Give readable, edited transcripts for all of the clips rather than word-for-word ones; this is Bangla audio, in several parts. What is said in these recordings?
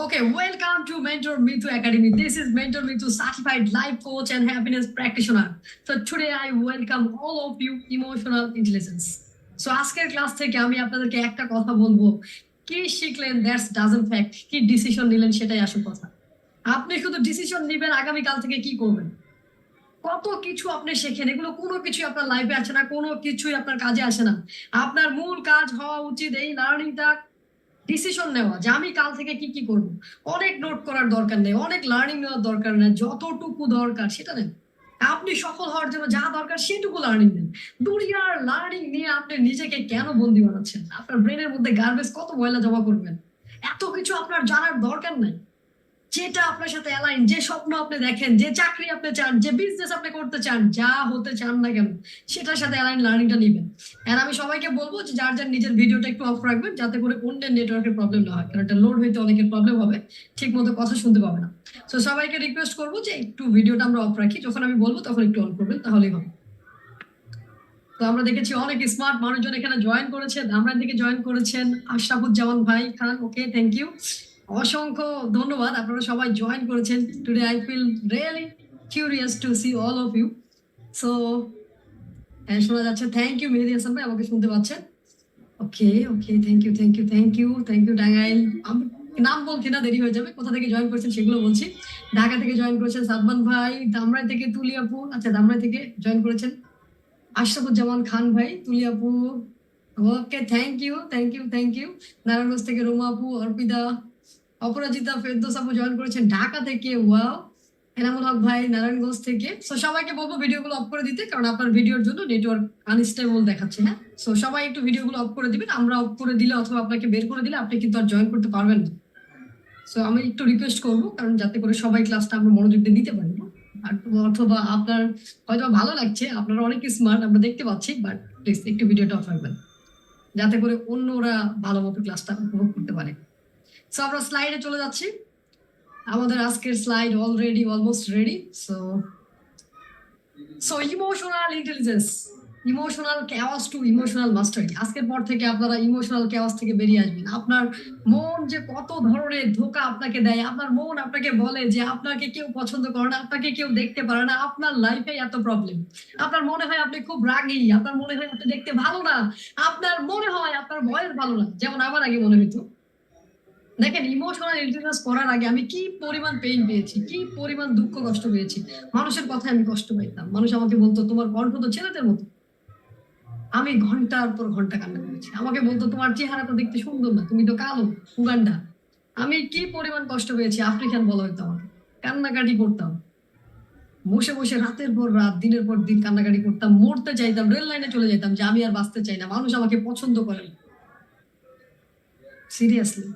Okay, welcome to Mentor Mithu Academy. This is Mentor Mithu, certified life coach and happiness practitioner. So today I welcome all of you emotional intelligence. So আজকের ক্লাস থেকে আমি আপনাদেরকে একটা কথা বলবো, কি শিখলেন দ্যাটস ডাজন্ট ফ্যাক্ট, কি ডিসিশন নিলেন সেটাই আসল কথা। আপনি শুধু ডিসিশন নেবেন আগামী কাল থেকে কি করবেন, কত কিছু আপনি শেখেন, এগুলো কোনো কিছুই আপনার লাইফে আসে না, কোনো কিছুই আপনার কাজে আসে না। আপনার মূল কাজ হওয়া উচিত এই লার্নিংটা, ডিসিশন নেওয়া যে আমি কাল থেকে কি কি করবো। অনেক নোট করার দরকার নেই, অনেক লার্নিং নেওয়ার দরকার নেই, যতটুকু দরকার সেটা নেন। আপনি সফল হওয়ার জন্য যা দরকার সেটুকু লার্নিং নেন। দুনিয়ার লার্নিং নিয়ে আপনি নিজেকে কেন বন্দি বানাচ্ছেন? আপনার ব্রেনের মধ্যে গার্বেজ কত ময়লা জমা করবেন? এত কিছু আপনার জানার দরকার নাই। যেটা আপনার সাথে অ্যালাইন, যে স্বপ্ন আপনি দেখেন, যে চাকরি আপনি চান, যে বিজনেস আপনি করতে চান, যা হতে চান না কেন সেটার সাথে অ্যালাইন লার্নিংটা নেবেন। আর আমি সবাইকে বলবো যে যার যার নিজের ভিডিওটা একটু অফ রাখবেন, যাতে করে অন্যের নেটওয়ার্কের প্রবলেম না হয়, কারণ এটা লোড হইতে অনেকের প্রবলেম হবে, ঠিক মতো কথা শুনতে পাবে না। তো সবাইকে রিকোয়েস্ট করবো যে একটু ভিডিওটা আমরা অফ রাখি, যখন আমি বলবো তখন একটু অন করবেন, তাহলেই হবে। তো আমরা দেখেছি অনেক স্মার্ট মানুষজন এখানে জয়েন করেছেন। ধামরাই থেকে জয়েন করেছেন আশরাফুজ্জামান ভাই খান, ওকে, থ্যাংক ইউ, অসংখ্য ধন্যবাদ, আপনারা সবাই জয়েন করেছেন। Today I feel really curious to see all of you. So হ্যাঁ, শোনা যাচ্ছে, থ্যাংক ইউ মেহেদি হাসান ভাই, আমাকে শুনতে পাচ্ছেন? Okay okay, thank you thank you thank you thank you. Tangail, আমি নাম বলছি না, দেরি হয়ে যাবে, কোথা থেকে জয়েন করেছেন সেগুলো বলছি। ঢাকা থেকে জয়েন করেছেন সাদমান ভাই, ধামরাই থেকে তুলিয়াপুর, আচ্ছা ধামরাই থেকে জয়েন করেছেন আশরাফুজ্জামান খান ভাই, Tuliapur, okay, thank you thank you thank you. Narayanganj থেকে রোমা আপু, অর্পিতা, অপরাজিতা, ফেরদৌস আপু জয়েন করেছেন ঢাকা থেকে, ওয়াও। এনামুল হক ভাই নারায়ণগঞ্জ থেকে। সো সবাইকে বলবো ভিডিওগুলো অফ করে দিতে, কারণ আপনার ভিডিওর জন্য নেটওয়ার্ক আনস্টেবল দেখাচ্ছে। হ্যাঁ, সো সবাই একটু ভিডিওগুলো অফ করে দিবেন। আমরা অফ করে দিলে অথবা আপনাকে বের করে দিলে আপনি কিন্তু আর জয়েন করতে পারবেন না। সো আমি একটু রিকোয়েস্ট করবো, কারণ যাতে করে সবাই ক্লাসটা আমরা মনোযোগ দিয়ে দিতে পারি। আর অথবা আপনার হয়তো ভালো লাগছে, আপনারা অনেক স্মার্ট আমরা দেখতে পাচ্ছি, বাট প্লিজ একটু ভিডিওটা অফ রাখবেন, যাতে করে অন্যরা ভালো মতো ক্লাসটা উপভোগ করতে পারে। সো আমরা স্লাইডে চলে যাচ্ছি। আমাদের আজকের slide already almost ready. So emotional intelligence, emotional chaos to emotional mastery. আজকের পর থেকে আপনারা ইমোশনাল ক্যাওয়াস থেকে বেরিয়ে আসবেন। আপনার মন যে কত ধরনের ধোঁকা আপনাকে দেয়, আপনার মন আপনাকে বলে যে আপনাকে কেউ পছন্দ করে না, আপনাকে কেউ দেখতে পারে না, আপনার লাইফে এত প্রবলেম, আপনার মনে হয় আপনি খুব রাগী, আপনার মনে হয় আপনি দেখতে ভালো না, আপনার মনে হয় আপনার ভয়েস ভালো না, যেমন আমার আগে মনে হইতো। দেখেন, ইমোশনাল ইন্টেলিজেন্স করার আগে আমি কি পরিমাণ পেইন পেয়েছি, কি পরিমাণ দুঃখ কষ্ট পেয়েছি। মানুষের কথায় আমি কষ্ট পাইতাম, মানুষ আমাকে বলতো তোমার কণ্ঠ তো ছেলেদের মতো। আমি ঘন্টার পর ঘন্টা কান্না করেছি। আমাকে বলতো তোমার চেহারা তো দেখতে সুন্দর না, তুমি তো কালো, উগান্ডা। আমি কি পরিমাণ কষ্ট পেয়েছি, আফ্রিকান বলা হইতো আমাকে। কান্নাকাটি করতাম, বসে বসে রাতের পর রাত, দিনের পর দিন কান্নাকাটি করতাম, মরতে চাইতাম, রেল লাইনে চলে যেতাম যে আমি আর বাঁচতে চাই না, মানুষ আমাকে পছন্দ করে না। সিরিয়াসলি,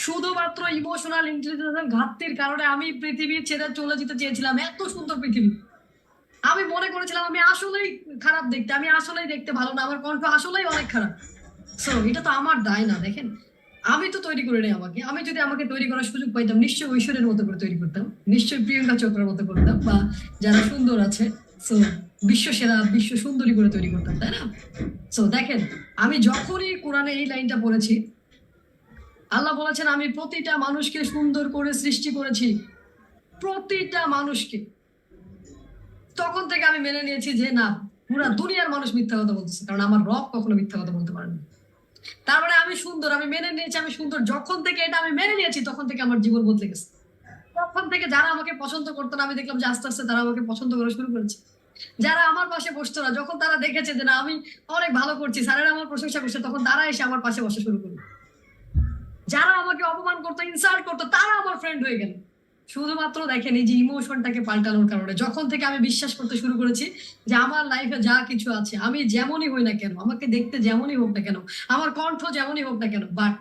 শুধুমাত্র ইমোশনাল ইন্টেলিজেন্সের ঘাটতির কারণে আমি পৃথিবী ছেড়ে চলে যেতে চেয়েছিলাম। এত সুন্দর পৃথিবী, আমি মনে করেছিলাম আমি আসলেই খারাপ দেখতে, আমি আসলেই দেখতে ভালো না, আমার কণ্ঠ আসলেই অনেক খারাপ। সো এটা তো আমার দায় না। দেখেন, আমি তো তৈরি করে নেই আমাকে। আমি যদি আমাকে তৈরি করার সুযোগ পাইতাম, নিশ্চয়ই ঐশ্বরের মতো করে তৈরি করতাম, নিশ্চয়ই প্রিয়াঙ্কা চোপড়ার মতো করতাম, বা যারা সুন্দর আছে সো বিশ্ব সেরা, বিশ্ব সুন্দরী করে তৈরি করতাম, তাই না? সো দেখেন, আমি যখনই কোরআনে এই লাইনটা পড়েছি, আল্লাহ বলেছেন আমি প্রতিটা মানুষকে সুন্দর করে সৃষ্টি করেছি, প্রতিটা মানুষকে, তখন থেকে আমি মেনে নিয়েছি যে না, পুরা দুনিয়ার মানুষ মিথ্যা কথা বলতেছে, কারণ আমার রব কখনো মিথ্যা কথা বলতে পারেন। তার মানে আমি সুন্দর, আমি মেনে নিয়েছি আমি সুন্দর। যখন থেকে এটা আমি মেনে নিয়েছি তখন থেকে আমার জীবন বদলে গেছে। তখন থেকে যারা আমাকে পছন্দ করতো না, আমি দেখলাম যে আস্তে আস্তে তারা আমাকে পছন্দ করা শুরু করেছে। যারা আমার পাশে বসতো না, যখন তারা দেখেছে যে না আমি অনেক ভালো করছি, স্যারেরা আমার প্রশংসা করছে, তখন তারা এসে আমার পাশে বসা শুরু করলো। যারা আমাকে অপমান করতো, ইনসাল্ট করতো, তারা আমার ফ্রেন্ড হয়ে গেল। শুধুমাত্র দেখেন এই যে ইমোশনটাকে পাল্টানোর কারণে, যখন থেকে আমি বিশ্বাস করতে শুরু করেছি যে আমার লাইফে যা কিছু আছে, আমি যেমনই হই না কেন, আমাকে দেখতে যেমনই হোক না কেন, আমার কণ্ঠ যেমনই হোক না কেন, বাট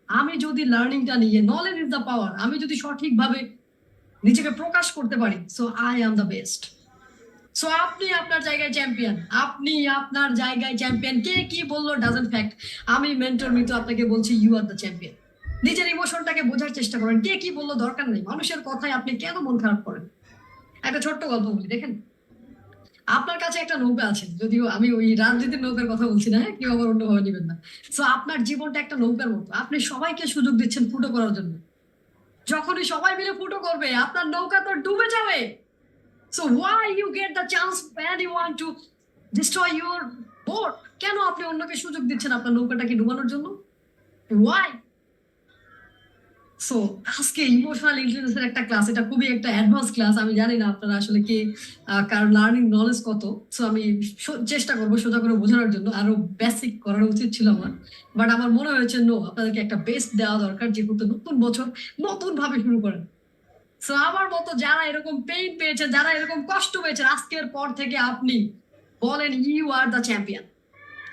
আমি যদি লার্নিংটা নিয়ে, নলেজ ইজ দ্য পাওয়ার, আমি যদি সঠিকভাবে নিজেকে প্রকাশ করতে পারি, so I am the best. So আপনি আপনার জায়গায় চ্যাম্পিয়ন, আপনি আপনার জায়গায় চ্যাম্পিয়ন। কে কি বললো ডাজন্ট ফ্যাক্ট, আমি মেন্টর মিতু আপনাকে বলছি ইউ আর দ্য চ্যাম্পিয়ন। নিজের ইমোশনটাকে বোঝার চেষ্টা করেন, কে কি বললো দরকার নেই, মানুষের কথায় আপনি কেন মন খারাপ করেন। একটা ছোট্ট গল্প বলি, দেখেন, আপনার কাছে একটা নৌকা আছে, যদিও আমি ওই রাজনীতির নৌকার কথা বলছি না, কেউ আবার অন্যভাবে নেবেন না। সো আপনার জীবনটা একটা নৌকার মতো, আপনি সবাইকে সুযোগ দিচ্ছেন ফুটো করার জন্য, যখনই সবাই মিলে ফুটো করবে আপনার নৌকা তো ডুবে যাবে। So why you get the chance when you want to destroy your boat? কেন আপনি অন্যকে সুযোগ দিচ্ছেন আপনার নৌকাটাকে ডুবানোর জন্য? ওয়াই? সো আজকে ইমোশনাল ইন্টেলিজেন্সের একটা ক্লাস, এটা খুবই একটা অ্যাডভান্স ক্লাস। আমি জানি না আপনারা আসলে কে কার লার্নিং নলেজ কত। সো আমি চেষ্টা করবো সোজা করে বোঝানোর জন্য, আরো বেসিক করার উচিত ছিল আমার, বাট আমার মনে হয়েছে নো, আপনাদেরকে একটা বেস্ট দেওয়া দরকার, যেহেতু নতুন বছর নতুন ভাবে শুরু করেন। সো আমার মতো যারা এরকম পেইন পেয়েছেন, যারা এরকম কষ্ট পেয়েছেন, আজকের পর থেকে আপনি বলেন ইউ আর দ্য চ্যাম্পিয়ন।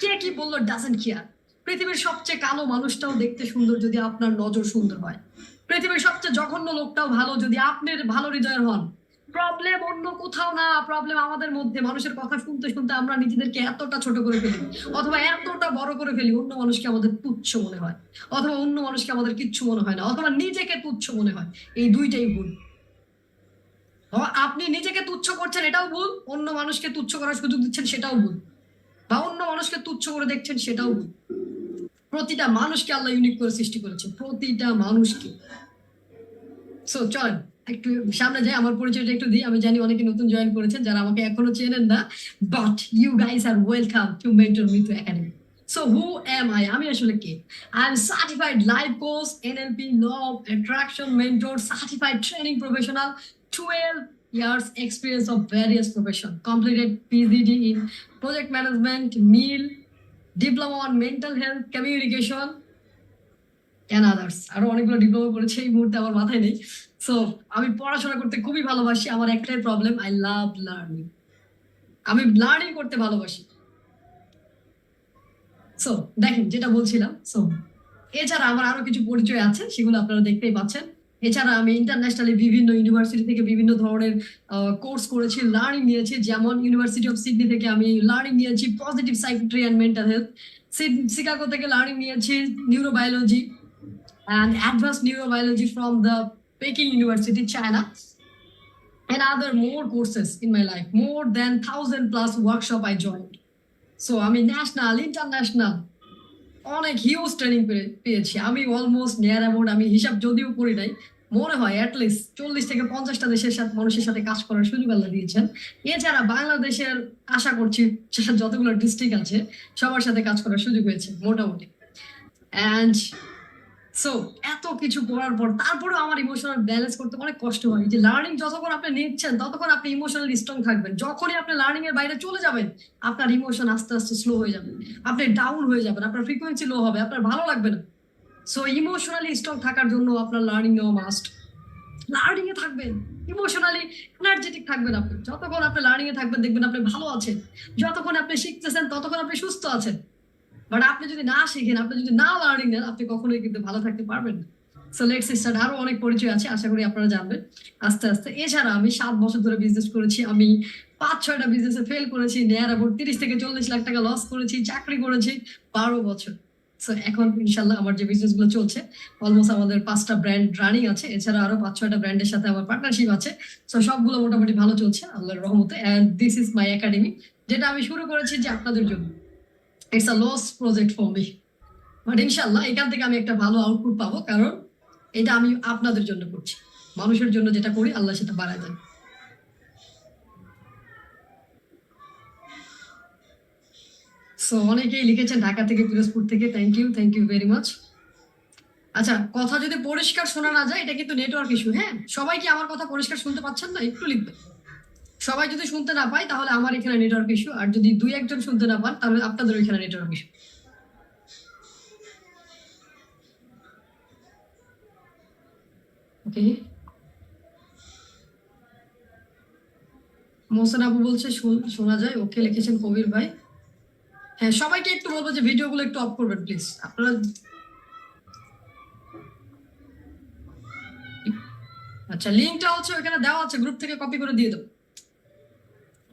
কে কি বললো ডাজেন্ট কেয়ার। পৃথিবীর সবচেয়ে কালো মানুষটাও দেখতে সুন্দর যদি আপনার নজর সুন্দর হয়। পৃথিবীর সবচেয়ে জঘন্য লোকটাও ভালো যদি আপনি ভালো হৃদয়ের হন। প্রবলেম অন্য কোথাও না, প্রবলেম আমাদের মধ্যে। মানুষের কথা শুনতে শুনতে আমরা নিজেদেরকে এতটা ছোট করে ফেলি, অথবা এতটা বড় করে ফেলি, অন্য মানুষকে আমাদের তুচ্ছ মনে হয়, অথবা অন্য মানুষকে আমাদের কিচ্ছু মনে হয় না, অথবা নিজেকে তুচ্ছ মনে হয়। এই দুইটাই ভুল। আপনি নিজেকে তুচ্ছ করছেন এটাও ভুল, অন্য মানুষকে তুচ্ছ করার সুযোগ দিচ্ছেন সেটাও ভুল, বা অন্য মানুষকে তুচ্ছ করে দেখছেন সেটাও ভুল। প্রতিটা মানুষকে আল্লাহ ইউনিক করে সৃষ্টি করেছে, প্রতিটা মানুষকে। সো চলেন একটু সামনে যাই, আমার পরিচয়টা একটু দিই। আমি জানি অনেকে নতুন জয়েন করেছেন যারা আমাকে এখনো চেনেন না, but you guys are welcome to mentor Mithu academy. So who am I? আমি আসলে কে? I am certified life coach, NLP, law of attraction mentor, certified training professional, 12 years experience of various profession, completed PhD in project management, meal, diploma on mental health, communication and others. আরো অনেকগুলো ডিপ্লোমা করেছি, এই মুহূর্তে আমার মাথায় নেই। সো আমি পড়াশোনা করতে খুবই ভালোবাসি। আমার একটাই প্রবলেম, আই লাভ লার্নিং। আমি লার্নিং করতে ভালোবাসি। সো দেখেন যেটা বলছিলাম, সো এছাড়া আমার আরো কিছু পরিচয় আছে, সেগুলো আপনারা দেখতেই পাচ্ছেন। এছাড়া আমি ইন্টারন্যাশনালি বিভিন্ন ইউনিভার্সিটি থেকে বিভিন্ন ধরনের কোর্স করেছি, লার্নিং নিয়েছি। যেমন ইউনিভার্সিটি অফ সিডনি থেকে আমি লার্নিং নিয়েছি positive psychiatry and mental health. Chicago থেকে লার্নিং নিয়েছি neurobiology and advanced neurobiology from the Peking University, China, and other more courses in my life. More than 1,000+ workshop I joined. So আমি ন্যাশনাল ইন্টারন্যাশনাল অনেক হিউজ ট্রেনিং পেয়েছি। আমি অলমোস্ট নিয়ার অ্যাবাউট, আমি হিসাব যদিও করি নাই, মনে হয় অ্যাটলিস্ট 40 থেকে 50টা দেশের সাথে মানুষের সাথে কাজ করার সুযোগ আল্লাহ দিয়েছেন। এছাড়া বাংলাদেশের আশা করছি যতগুলো ডিস্ট্রিক্ট আছে সবার সাথে কাজ করার সুযোগ হয়েছে মোটামুটি। অ্যান্ড সো এত কিছু করার পর তারপরেও আমার ইমোশনাল ব্যালেন্স করতে অনেক কষ্ট হয়। যে লার্নিং যতক্ষণ আপনি নিচ্ছেন ততক্ষণ আপনি ইমোশনালি স্ট্রং থাকবেন, যখনই আপনি লার্নিং এর বাইরে চলে যাবেন আপনার ইমোশন আস্তে আস্তে স্লো হয়ে যাবে, আপনি ডাউন হয়ে যাবেন, আপনার ফ্রিকোয়েন্সি লো হবে, আপনার ভালো লাগবে না। সো ইমোশনালি স্ট্রং থাকার জন্য আপনার লার্নিং নেওয়া মাস্ট। লার্নিং এ থাকবেন, ইমোশনালি এনার্জেটিক থাকবেন। আপনি যতক্ষণ আপনি লার্নিং এ থাকবেন দেখবেন আপনি ভালো আছেন, যতক্ষণ আপনি শিখতেছেন ততক্ষণ আপনি সুস্থ আছেন। বাট আপনি যদি না শিখেন, আপনি যদি না লার্নিং নেন, আপনি কখনোই কিন্তু ভালো থাকতে পারবেন না। So let's start. আরো অনেক পরিচয় আছে, আশা করি আপনারা জানবেন আস্তে আস্তে। এছাড়া আমি 7 বছর ধরে বিজনেস করেছি। আমি 5-6টা বিজনেসে ফেল করেছি, নেয়ার অ্যাবাউট 30 থেকে 40 লাখ টাকা লস করেছি, চাকরি করেছি 12 বছর। সো এখন ইনশাল্লাহ আমার যে বিজনেস গুলো চলছে, অলমোস্ট আমাদের 5টা ব্র্যান্ড রানিং আছে। এছাড়া আরো 5-6টা ব্র্যান্ডের সাথে আমার পার্টনারশিপ আছে। সো সবগুলো মোটামুটি ভালো চলছে আল্লাহর রহমতে। And this is my academy, যেটা আমি শুরু করেছি যে আপনাদের জন্য। It's a loss project for me, but ইনশাল্লাহ এখান থেকে আমি একটা ভালো আউটপুট পাবো, কারণ এটা আমি আপনাদের জন্য করছি। মানুষের জন্য যেটা করি আল্লাহ সেটা বাড়ায় দেন। সো অনেকেই লিখেছেন ঢাকা থেকে, পিরোজপুর থেকে, থ্যাংক ইউ ভেরি মাচ। আচ্ছা, কথা যদি পরিষ্কার শোনা না যায় এটা কিন্তু নেটওয়ার্ক ইস্যু। হ্যাঁ, সবাই কি আমার কথা পরিষ্কার শুনতে পাচ্ছেন না? একটু লিখবেন। সবাই যদি শুনতে না পায় তাহলে আমার এখানে নেটওয়ার্ক ইস্যু, আর যদি 2-1 জন শুনতে না পান তাহলে আপনাদের ওইখানে নেটওয়ার্ক ইস্যু। ওকে, মোহসেন আপু বলছে শোনা যায়। ওকে লিখেছেন কবির ভাই। হ্যাঁ, সবাইকে একটু বলবো যে ভিডিওগুলো একটু অফ করবেন প্লিজ আপনারা। আচ্ছা, লিঙ্কটা হচ্ছে ওখানে দেওয়া আছে, গ্রুপ থেকে কপি করে দিয়ে দেবো,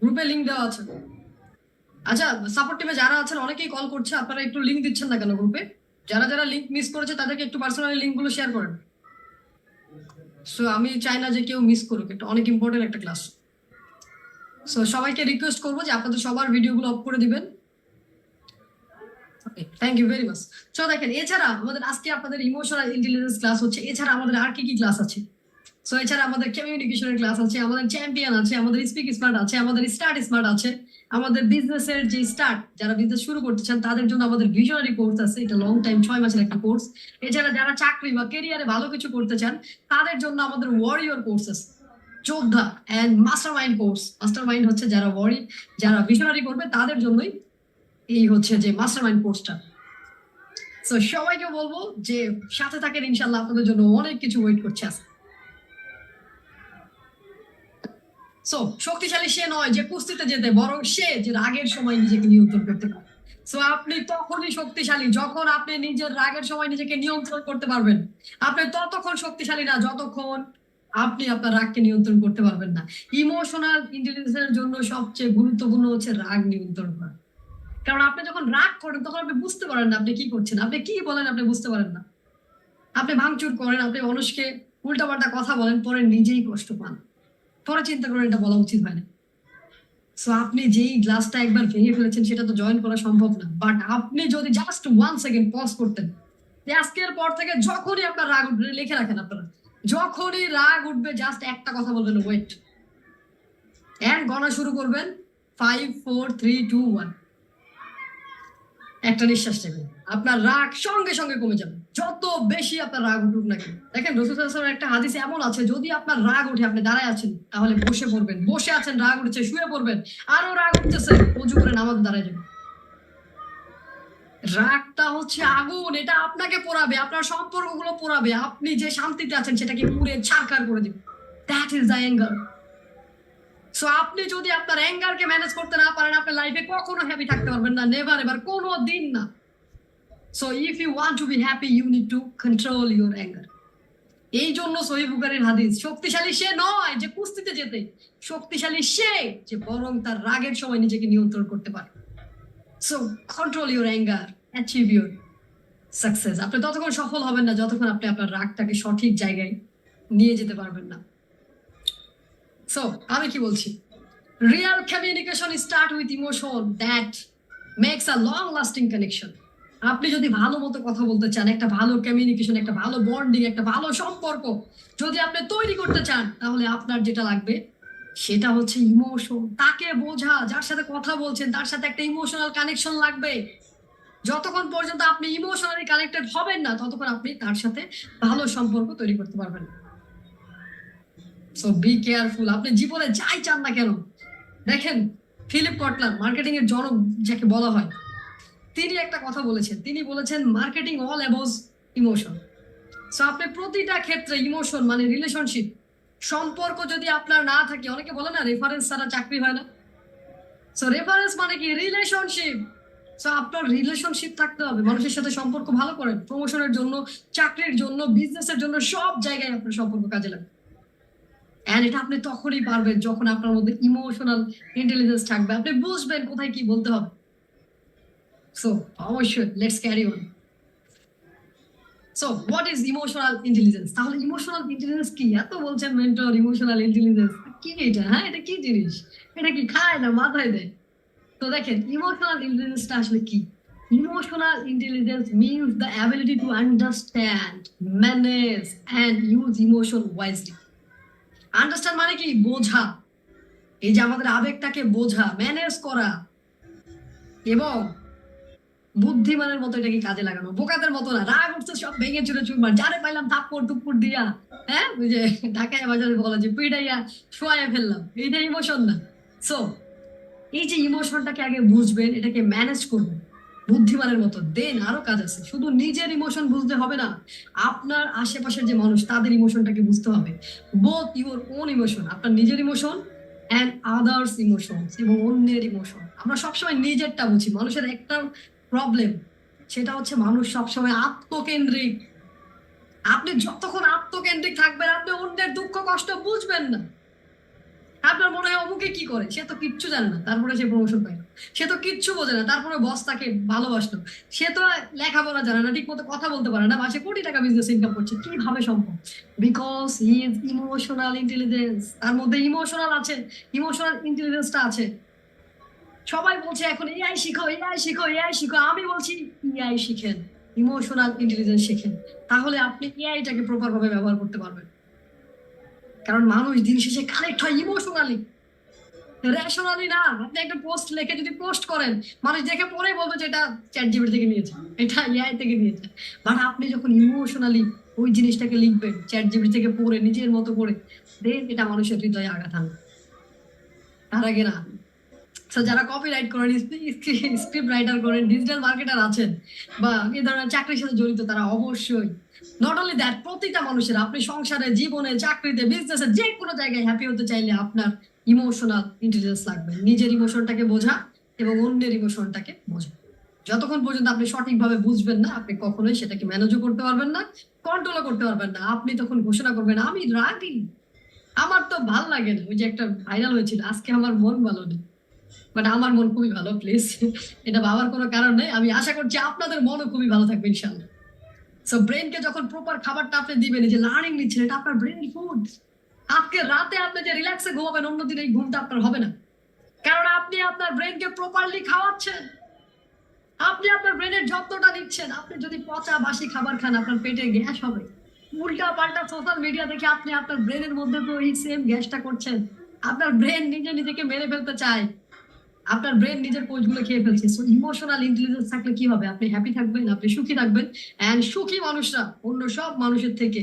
গ্রুপে লিঙ্ক দেওয়া আছে। আচ্ছা, সাপোর্ট টিমে যারা আছেন অনেকেই কল করছে, আপনারা একটু লিঙ্ক দিচ্ছেন না কেন গ্রুপে? যারা যারা লিঙ্ক মিস করেছে তাদেরকে একটু পার্সোনালি লিঙ্কগুলো শেয়ার করেন। সো আমি চাই না যে কেউ মিস করুক, এটা অনেক ইম্পর্টেন্ট একটা ক্লাস। সো সবাইকে রিকোয়েস্ট করবো যে আপনাদের সবার ভিডিওগুলো অফ করে দিবেন। Thank you very much. So দেখেন, এছাড়া আমাদের আজকে আপনাদের ইমোশনাল ইন্টেলিজেন্স ক্লাস হচ্ছে, এছাড়া আমাদের আর কি কি ক্লাস আছে? সো এছাড়া আমাদের কমিউনিকেশনের ক্লাস আছে, আমাদের চ্যাম্পিয়ন আছে, আমাদের স্পিক স্মার্ট আছে, আমাদের স্টার্ট স্মার্ট আছে, আমাদের বিজনেসের যে স্টার্ট, যারা বিজনেস শুরু করতে চান তাদের জন্য আমাদের ভিশনারি কোর্স আছে, এটা লং টাইম 6 মাসের একটা কোর্স। এছাড়া যারা চাকরি বা কেরিয়ারে ভালো কিছু করতে চান তাদের জন্য আমাদের ওয়ারিয়র কোর্স আছে, যোদ্ধা and master mind course. Master mind হচ্ছে যারা ভিশনারি করবে তাদের জন্যই এই হচ্ছে যে মাস্টার মাইন্ড কোর্সটা। তো সবাইকে বলবো যে সাথে থাকেন, ইনশাল্লাহ আপনাদের জন্য অনেক কিছু ওয়েট করছে আজকে। সো শক্তিশালী সে নয় যে কুস্তিতে যেতে, বরং সে যে রাগের সময় নিজেকে নিয়ন্ত্রণ করতে পারে। সো আপনি তখনই শক্তিশালী যখন আপনি নিজের রাগের সময় নিজেকে নিয়ন্ত্রণ করতে পারবেন। আপনি ততক্ষণ শক্তিশালী না যতক্ষণ আপনি আপনার রাগকে নিয়ন্ত্রণ করতে পারবেন না। ইমোশনাল ইন্টেলিজেন্সের জন্য সবচেয়ে গুরুত্বপূর্ণ হচ্ছে রাগ নিয়ন্ত্রণ করা। কারণ আপনি যখন রাগ করেন তখন আপনি বুঝতে পারেন না আপনি কি করছেন, আপনি কি বলেন আপনি বুঝতে পারেন না। আপনি ভাঙচুর করেন, আপনি মানুষকে উল্টাপাল্টা কথা বলেন, পরে নিজেই কষ্ট পান, পরে চিন্তা করেন এটা বলা উচিত হয় না। সো আপনি যেই গ্লাসটা একবার ভেঙে ফেলেছেন সেটা তো জয়েন করা সম্ভব না, বাট আপনি যদি জাস্ট 1 সেকেন্ড পজ করতেন, আজকের পর থেকে যখনই আপনার রাগ উঠবে, লিখে রাখেন আপনারা, যখনই রাগ উঠবে জাস্ট একটা কথা বলবেন, ওয়েট, এন্ড গণা শুরু করবেন 5 4 3 2 1। একটা নিঃশ্বাস নেবেন, আপনার রাগ সঙ্গে সঙ্গে কমে যাবে যত বেশি আপনার রাগ উঠুক না কেন। দেখেন রাসূল সাল্লাল্লাহু আলাইহি ওয়াসাল্লামের একটা হাদিস এমন আছে, যদি আপনার রাগ উঠে আপনি দাঁড়ায় আছেন তাহলে বসে পড়বেন, বসে আছেন রাগ উঠছে শুয়ে পড়বেন, আরো রাগ উঠতেছে ওযু করে নামাজ দাঁড়ায় যাবেন। রাগটা হচ্ছে আগুন, এটা আপনাকে পোড়াবে, আপনার সম্পর্কগুলো পোড়াবে, আপনি যে শান্তিতে আছেন সেটাকে পুড়ে ছারখার করে দিবে। That is the anger. So আপনি যদি আপনার অ্যাঙ্গারকে ম্যানেজ করতে না পারেন, আপনার লাইফে কখনো হ্যাপি থাকতে পারবেন না, নেভার এভার, কোনো দিন না। So if you want to be happy you need to control your anger. এই জন্য সহিহ বুখারীর হাদিস, শক্তিশালী সে নয় যে কুস্তিতে যেতে, শক্তিশালী সে যে বরং তার রাগের সময় নিজেকে নিয়ন্ত্রণ করতে পারে। So control your anger, achieve your success. আপনি ততক্ষণ সফল হবেন না যতক্ষণ আপনি আপনার রাগটাকে সঠিক জায়গায় নিয়ে যেতে পারবেন না। সো আমি কি বলছি, real communication start with emotion that makes a long lasting connection. আপনি যদি ভালো মতো কথা বলতে চান, একটা ভালো কমিউনিকেশন, একটা ভালো বন্ডিং, একটা ভালো সম্পর্ক যদি আপনি তৈরি করতে চান, তাহলে আপনার যেটা লাগবে সেটা হচ্ছে ইমোশন। তাকে বোঝা, যার সাথে কথা বলছেন তার সাথে একটা ইমোশনাল কানেকশন লাগবে। যতক্ষণ পর্যন্ত আপনি ইমোশনালি কানেক্টেড হবেন না ততক্ষণ আপনি তার সাথে ভালো সম্পর্ক তৈরি করতে পারবেন না। সো বি কেয়ারফুল, আপনি জীবনে যাই চান না কেন। দেখেন ফিলিপ কটলার, মার্কেটিং এর জনক যাকে বলা হয়, তিনি একটা কথা বলেছেন, তিনি বলেছেন marketing all about emotion. So আপনি প্রতিটা ক্ষেত্রে ইমোশন মানে রিলেশনশিপ, সম্পর্ক যদি আপনার না থাকে, অনেকে বলে না রেফারেন্স ছাড়া চাকরি হয় না। সো রেফারেন্স মানে কি? রিলেশনশিপ। সো আপনার রিলেশনশিপ থাকতে হবে, মানুষের সাথে সম্পর্ক ভালো করেন, প্রমোশনের জন্য, চাকরির জন্য, বিজনেসের জন্য, সব জায়গায় আপনার সম্পর্ক কাজে লাগে। এন্ড এটা আপনি তখনই পারবেন যখন আপনার মধ্যে ইমোশনাল ইন্টেলিজেন্স থাকবে, আপনি বুঝবেন কোথায় কি বলতে হবে। সো অবশ্যই let's carry on. So what is emotional intelligence? তাহলে ইমোশনাল ইন্টেলিজেন্স কি? এত বলছেন মেন্টর ইমোশনাল ইন্টেলিজেন্স কি, এটা হ্যাঁ এটা কি জিনিস, এটা কি খায় না মাথায় দেয়? তো দেখেন ইমোশনাল ইন্টেলিজেন্সটা আসলে কি। Emotional intelligence means the ability to understand, manage and use emotion wisely. Understand মানে কি? বোঝা, এই যে আমাদের আবেগটাকে বোঝা, ম্যানেজ করা, এবং বুদ্ধিমানের মতো এটাকে কাজে লাগানো, বোকাদের মতো না। রাগ উঠছে সব ভেঙে চুরে চুরমার, যারে পাইলাম থাপ্পড় টুপ্পড় দিয়া, হ্যাঁ ওই যে ঢাকায় বাজারে বলা যে পিড়াইয়া শোয়া ফেললাম, এইটা ইমোশন না। সো এই যে ইমোশনটাকে আগে বুঝবেন, এটাকে ম্যানেজ করবেন বুদ্ধিমানের মতো, দেন আরো কাজ আছে। শুধু নিজের ইমোশন বুঝতে হবে না, আপনার আশেপাশের যে মানুষ তাদের ইমোশনটাকে বুঝতে হবে। বোথ ইউর ওন ইমোশন, আপনার নিজের ইমোশন অ্যান্ড আদার্স ইমোশন, এবং অন্যের ইমোশন। আমরা সবসময় নিজেরটা বুঝি। মানুষের একটা প্রবলেম, সেটা হচ্ছে মানুষ সবসময় আত্মকেন্দ্রিক। আপনি যতক্ষণ আত্মকেন্দ্রিক থাকবেন আপনি অন্যের দুঃখ কষ্ট বুঝবেন না। আপনার মনে হয় অমুকে কি করে, সে তো কিচ্ছু জানে না তারপরে সে প্রমোশন পায়, সে তো কিচ্ছু বোঝে না তারপরে বস তাকে ভালোবাসলো, সে তো লেখাপড়া জানে না, ঠিক মতো কথা বলতে পারে না, মাসে কোটি টাকা বিজনেস ইনকাম করছে, কিভাবে সম্ভব? Because he is emotional intelligence, তার মধ্যে ইমোশনাল আছে, ইমোশনাল ইন্টেলিজেন্সটা আছে। সবাই বলছে এখন এআই শিখো, এআই শিখো, এআই শিখো। আমি বলছি এআই শিখেন, ইমোশনাল ইন্টেলিজেন্স শিখেন, তাহলে আপনি এআইটাকে প্রপার ভাবে ব্যবহার করতে পারবেন। কারণ মানুষ দিন শেষে কানেক্ট হয় ইমোশনালি, রেশনালি না। আপনি একটা পোস্ট লিখে যদি পোস্ট করেন, মানুষ দেখে পরেই বলবে যে এটা চ্যাটজিপিটি থেকে নিয়েছে, এটা এআই থেকে নিয়েছে। বাট আপনি যখন ইমোশনালি ওই জিনিসটাকে লিখবেন চ্যাটজিপিটি থেকে পড়ে নিজের মতো করে, দেন এটা মানুষের হৃদয়ে আঘাত আনবে, তার আগে না। তো যারা কপিরাইট করেন, স্ক্রিপ্ট রাইটার করেন, ডিজিটাল মার্কেটার আছেন বা এই ধরনের চাকরির সাথে জড়িত, তারা অবশ্যই নট অনলি দ্যাট, প্রতিটা মানুষের, আপনি সংসারে, জীবনে, চাকরিতে, বিজনেসে, যে কোনো জায়গায় হ্যাপি হতে চাইলে আপনার ইমোশনাল ইন্টেলিজেন্স লাগবে। নিজের ইমোশনটাকে বোঝা এবং অন্যের ইমোশনটাকে বোঝা। যতক্ষণ পর্যন্ত আপনি সঠিকভাবে বুঝবেন না, আপনি কখনোই সেটাকে ম্যানেজও করতে পারবেন না, কন্ট্রোলও করতে পারবেন না। আপনি তখন ঘোষণা করবেন আমি রাগি, আমার তো ভাল লাগে না। ওই যে একটা ভাইরাল হয়েছিল, আজকে আমার মন ভালো নেই, বাট আমার মন খুবই ভালো। প্লিজ, এটা ভাবার কোনো কারণ নেই। আমি আশা করছি আপনাদের মনও খুবই ভালো থাকবে ইনশাআল্লাহ। সো ব্রেনকে যখন প্রপার খাবারটা আপনি দিবেন, যে লার্নিং নিচ্ছেন, এটা আপনার ব্রেন ফুড। আজকে রাতে আপনি যে রিল্যাক্সে ঘুমাবেন, অন্যদিন এই ঘুমটা আপনার হবে না, কারণ আপনি আপনার ব্রেনকে প্রপারলি খাওয়াচ্ছেন, আপনি আপনার ব্রেনের যত্নটা নিচ্ছেন। আপনি যদি পচা বাসি খাবার খান, আপনার পেটে গ্যাস হবে। উল্টা পাল্টা সোশ্যাল মিডিয়া দেখে আপনি আপনার ব্রেনের মধ্যে তো এই সেম গ্যাসটা করছেন। আপনার ব্রেন নিজে নিজেকে মেরে ফেলতে চায়, আপনার ব্রেন নিজের কোষগুলো খেয়ে ফেলছে। সো ইমোশনাল ইন্টেলিজেন্স থাকলে কি হবে? আপনি হ্যাপি থাকবেন, আপনি সুখী থাকবেন। এন্ড সুখী মানুষরা অন্য সব মানুষের থেকে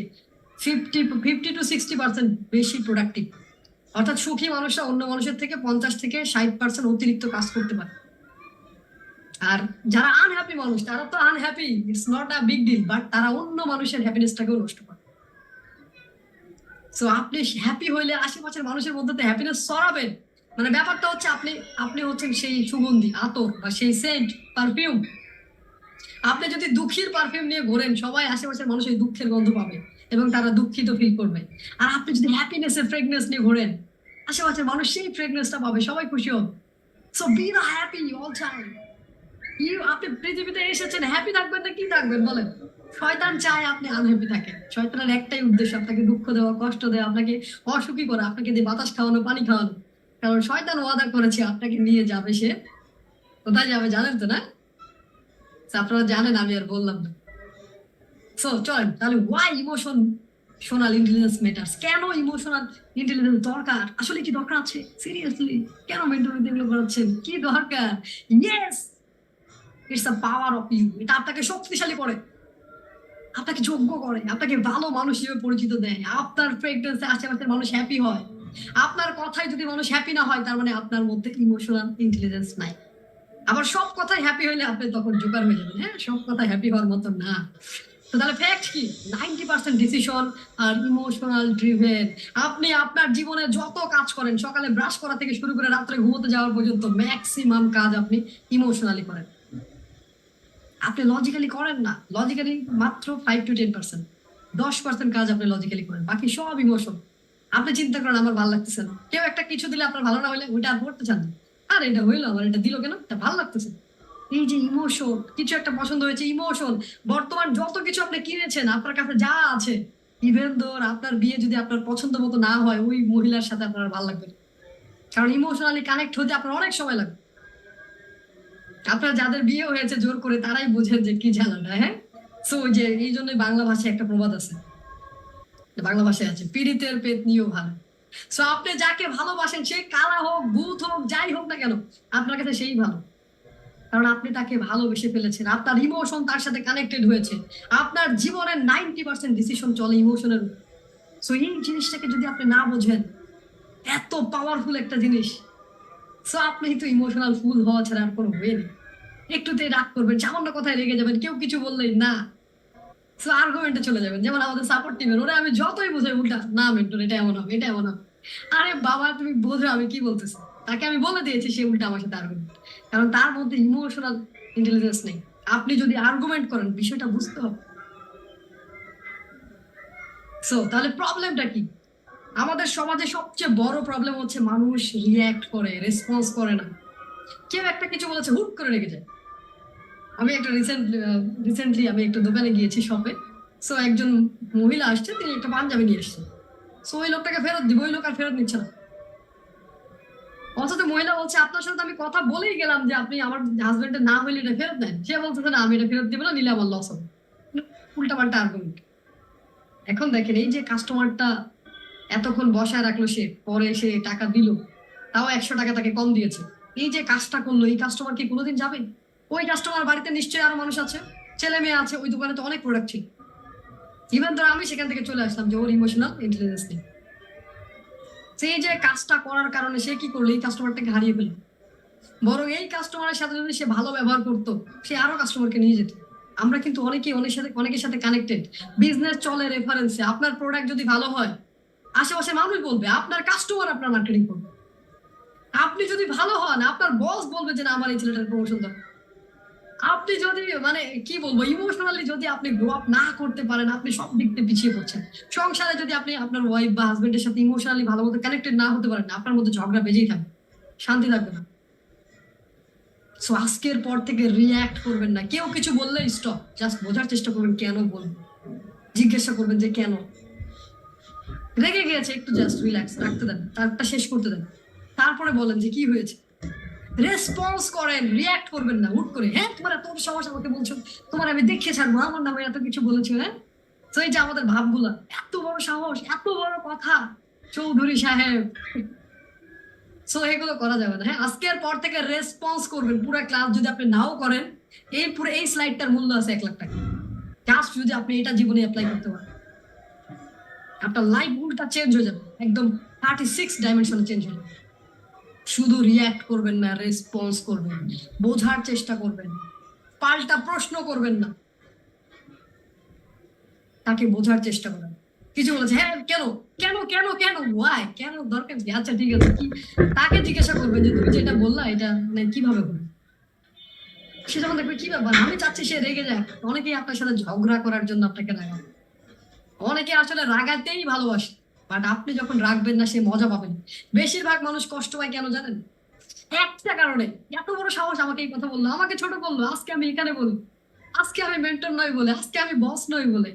50 to 60% বেশি প্রোডাক্টিভ। অর্থাৎ সুখী মানুষরা অন্য মানুষের থেকে 50 থেকে 60% অতিরিক্ত কাজ করতে পারে। আর যারা আনহ্যাপি মানুষ, তারা তো unhappy, it's not a big deal, but তারা অন্য মানুষের হ্যাপিনেসটাকেও নষ্ট করে। সো আপনি হ্যাপি হইলে আশেপাশের মানুষের মধ্যে তো হ্যাপিনেস ছড়াবেন। মানে ব্যাপারটা হচ্ছে আপনি আপনি হচ্ছেন সেই সুগন্ধি আতর বা সেই সেন্ট পারফিউম। আপনি যদি দুঃখীর পারফিউম নিয়ে ঘোরেন, সবাই আশেপাশের মানুষ ওই দুঃখের গন্ধ পাবে এবং তারা দুঃখিত ফিল করবে। আর আপনি যদি হ্যাপিনেসের ফ্রেগনেন্স নিয়ে ঘোরেন, আশেপাশের মানুষ সেই ফ্রেগনেন্সটা পাবে, সবাই খুশি হবে। সো বি দা হ্যাপি অল টাইম। আপনি পৃথিবীতে এসেছেন হ্যাপি থাকবেন না কি থাকবেন বলেন? শয়তান চায় আপনি আনহ্যাপি থাকেন। শয়তানের একটাই উদ্দেশ্য, আপনাকে দুঃখ দেওয়া, কষ্ট দেওয়া, আপনাকে অসুখী করা, আপনাকে দিয়ে বাতাস খাওয়ানো, পানি খাওয়ানো। কারণ শয়তান ওয়াদা করেছে আপনাকে নিয়ে যাবে, সে কোথায় যাবে জানেন তো না? আপনারা জানেন, আমি আর বললাম না। সো চলেন তাহলে, ওয়াই ইমোশনাল ইন্টেলিজেন্স ম্যাটার্স। কেন ইমোশনাল ইন্টেলিজেন্স দরকার? আসলে কি দরকার আছে? সিরিয়াসলি কেন মেন্টরিতে এগুলো করাচ্ছেন? কি দরকার? Yes, it's a power of you. এটা আপনাকে শক্তিশালী করে, আপনাকে যোগ্য করে, আপনাকে ভালো মানুষ হিসেবে পরিচিত দেয়। আপনার ফ্রেগনেন্সে আশেপাশের মানুষ হ্যাপি হয়। আপনার কথায় যদি মানুষ হ্যাপি না হয়, তার মানে আপনার মধ্যে ইমোশনাল ইন্টেলিজেন্স নাই। আবার সব কথায় হ্যাপি হইলে আপনি তখন জোকার হয়ে যাবেন। হ্যাঁ, সব কথায় হ্যাপি হওয়ার মতো না। তো তাহলে ফ্যাক্ট কি? 90% ডিসিশন আর ইমোশনাল ড্রিভেন। আপনি আপনার জীবনে যত কাজ করেন, সকালে ব্রাশ করা থেকে শুরু করে রাত্রে ঘুমোতে যাওয়ার পর্যন্ত, ম্যাক্সিমাম কাজ আপনি ইমোশনালি করেন। আপনি লজিক্যালি করেন না। লজিক্যালি মাত্র 5 to 10%, 10% কাজ আপনি লজিক্যালি করেন, বাকি সব ইমোশন। আপনি চিন্তা করেন আমার ভালো লাগতেছে না, কেউ একটা কিছু দিলে আপনার ভালো না হলে ওইটা আর পড়তে চান না। আর এটা হইলো, আমার এটা দিল কেন, এটা ভালো লাগতেছে। এই যে ইমোশন, কিছু একটা পছন্দ হয়েছে, ইমোশন। বর্তমান যত কিছু আপনি কিনেছেন, আপনার কাছে যা আছে, ইভেন ধর আপনার বিয়ে যদি আপনার পছন্দ মতো না হয়, ওই মহিলার সাথে আপনার ভালো লাগবে না। কারণ ইমোশনালি কানেক্ট হতে আপনার অনেক সময় লাগবে। আপনার যাদের বিয়ে হয়েছে জোর করে, তারাই বোঝেন যে কি জ্বালাটা। হ্যাঁ, সো ওই যে এই জন্য বাংলা ভাষায় একটা প্রবাদ আছে, বাংলা ভাষায় আছে, পীড়িতের পেট নিয়েও ভালো। সো আপনি যাকে ভালোবাসেন, সে কালা হোক, ভূত হোক, যাই হোক না কেন, আপনার কাছে সেই ভালো। কারণ আপনি তাকে ভালোবেসে ফেলেছেন, আপনার ইমোশন তার সাথে কানেক্টেড হয়েছে। আপনার জীবনের 90% ডিসিশন চলে ইমোশনের উপর। সো এই জিনিসটাকে যদি আপনি না বোঝেন, এত পাওয়ারফুল একটা জিনিস, সো আপনি তো ইমোশনাল ফুল হওয়া ছাড়া আর কোনো ওয়ে নেই। একটুতেই রাগ করবেন, সামান্য কথায় রেগে যাবেন, কেউ কিছু বললেই না, সো আর্গুমেন্টে চলে যাবেন। যেমন আমাদের সাপোর্ট টিমের, ওরা আমি যতই বোঝাই উল্টা, না মেন্টর এটা এমন হবে, এটা এমন হবে। আরে বাবা, তুমি বোঝো আমি কি বলতেছি, তাকে আমি বলে দিয়েছি, সে উল্টা আমার সাথে আর্গুমেন্ট। কারণ তার মধ্যে ইমোশনাল ইন্টেলিজেন্স নেই। আপনি যদি আর্গুমেন্ট করেন, বিষয়টা বুঝতে হবে। সো তাহলে প্রবলেমটা কি? আমাদের সমাজে সবচেয়ে বড় প্রবলেম হচ্ছে মানুষ রিয়্যাক্ট করে, রেসপন্স করে না। কেউ একটা কিছু বলেছে, হুট করে রেগে যায়। আমি একটা রিসেন্টলি আমি একটা দোকানে গিয়েছি, শপে। সো একজন মহিলা আসছে, তিনি একটা পাঞ্জাবি নিয়ে এসছেন। সো ওই লোকটাকে ফেরত দিব, ওই লোক আর ফেরত নিচ্ছে না। অথচ মহিলা বলছে আপনার সাথে তো আমি কথা বলেই গেলাম যে আপনি আমার হাজবেন্ডের না হইলে এটা ফেরত দেন, সে বলতেছে না আমি এটা ফেরত দিব না, নিলে আমার লস হবে। উল্টা পাল্টা আর্গুমেন্ট। এখন দেখেন এই যে কাস্টমারটা এতক্ষণ বসায় রাখলো, সে পরে সে টাকা দিল, তাও 100 টাকা তাকে কম দিয়েছে, এই যে কাজটা করলো, এই কাস্টমার কি কোনোদিন যাবে? ওই কাস্টমার বাড়িতে নিশ্চয়ই আরো মানুষ আছে, ছেলে মেয়ে আছে, ওই দোকানে তো অনেক প্রোডাক্ট ছিল। ইভেন ধর আমি সেখান থেকে চলে আসলাম যে ওর ইমোশনাল ইন্টেলিজেন্স নেই। সেই যে কাজটা করার কারণে সে কি করলো, এই কাস্টমারটাকে হারিয়ে ফেললো। বরং এই কাস্টমারের সাথে যদি সে ভালো ব্যবহার করতো, সে আরো কাস্টমারকে নিয়ে যেত। আমরা কিন্তু অনেকের সাথে কানেক্টেড। বিজনেস চলে রেফারেন্সে। আপনার প্রোডাক্ট যদি ভালো হয়, আশেপাশে মানুষ বলবে, আপনার কাস্টমার আপনার মার্কেটিং করবে। আপনি যদি ভালো হন, আপনার বস বলবে যে না আমার এই ছেলেটার প্রমোশন দরকার। আপনি যদি মানে কি বলবো, ইমোশনালি যদি আপনি গ্রো আপ না করতে পারেন, আপনি সব দিক থেকে পিছিয়ে পড়ছেন। সংসারে যদি আপনি আপনার ওয়াইফ বা হাজবেন্ডের সাথে ইমোশনালি ভালো মতো কানেক্টেড না হতে পারেন, আপনার মধ্যে ঝগড়া বেজেই থাকবে, শান্তি থাকবে না। সো আজকের পর থেকে রিয়্যাক্ট করবেন না। কেউ কিছু বললে স্টপ, জাস্ট বোঝার চেষ্টা করবেন কেন বলবেন, জিজ্ঞাসা করবেন যে কেন রেগে গিয়েছে, একটু জাস্ট রিল্যাক্স রাখতে দেন, তারটা শেষ করতে দেন, তারপরে বলেন যে কি হয়েছে। রেসপন্স করেন, রিয়্যাক্ট করবেন না হুট করে। হ্যাঁ তোমার এত সমস্যা, আমাকে বলছো তোমার আমি দেখে ছাড়বো, আমার নামে এত কিছু বলেছো। হ্যাঁ, তো এই যে আমাদের ভাবগুলা, এত বড় সাহস, এত বড় কথা, চৌধুরী সাহেব। সো এগুলো করা যাবে না। হ্যাঁ, আজকের পর থেকে রেসপন্স করবেন। পুরো ক্লাস যদি আপনি নাও করেন, এই স্লাইডটার মূল্য আছে 1 লাখ টাকা। জাস্ট যদি আপনি এটা জীবনে অ্যাপ্লাই করতে পারেন, আপনার লাইফ উল্টা চেঞ্জ হয়ে যাবে, একদম 36 ডাইমেনশনে চেঞ্জ হয়ে যাবে। শুধু রিয়্যাক্ট করবেন না, রেসপন্স করবেন, বোঝার চেষ্টা করবেন, পাল্টা প্রশ্ন করবেন না, তাকে বোঝার চেষ্টা করেন। কিছু বলেছে, হ্যাঁ কেন কেন কেন কেন ওয়াই, কেন দরকার কি, আচ্ছা ঠিক আছে কি, তাকে জিজ্ঞাসা করবেন যে তুমি যেটা বললা এটা মানে কিভাবে করবে। সে যখন দেখবে কি ব্যাপার, আমি চাচ্ছি সে রেগে যায়। অনেকেই আপনার সাথে ঝগড়া করার জন্য আপনাকে রাগাবে, অনেকে আসলে রাগাতেই ভালোবাসে, বাট আপনি যখন রাখবেন না, সে মজা পাবেন। বেশিরভাগ মানুষ কষ্ট পায় কেন জানেন? একটা কারণে, এত বড় সাহস আমাকে এই কথা বললো, আমাকে ছোট করলো, আজকে আমি এখানে বলি, আজকে আমি মেন্টর নই বলে, আজকে আমি বস নই বলে।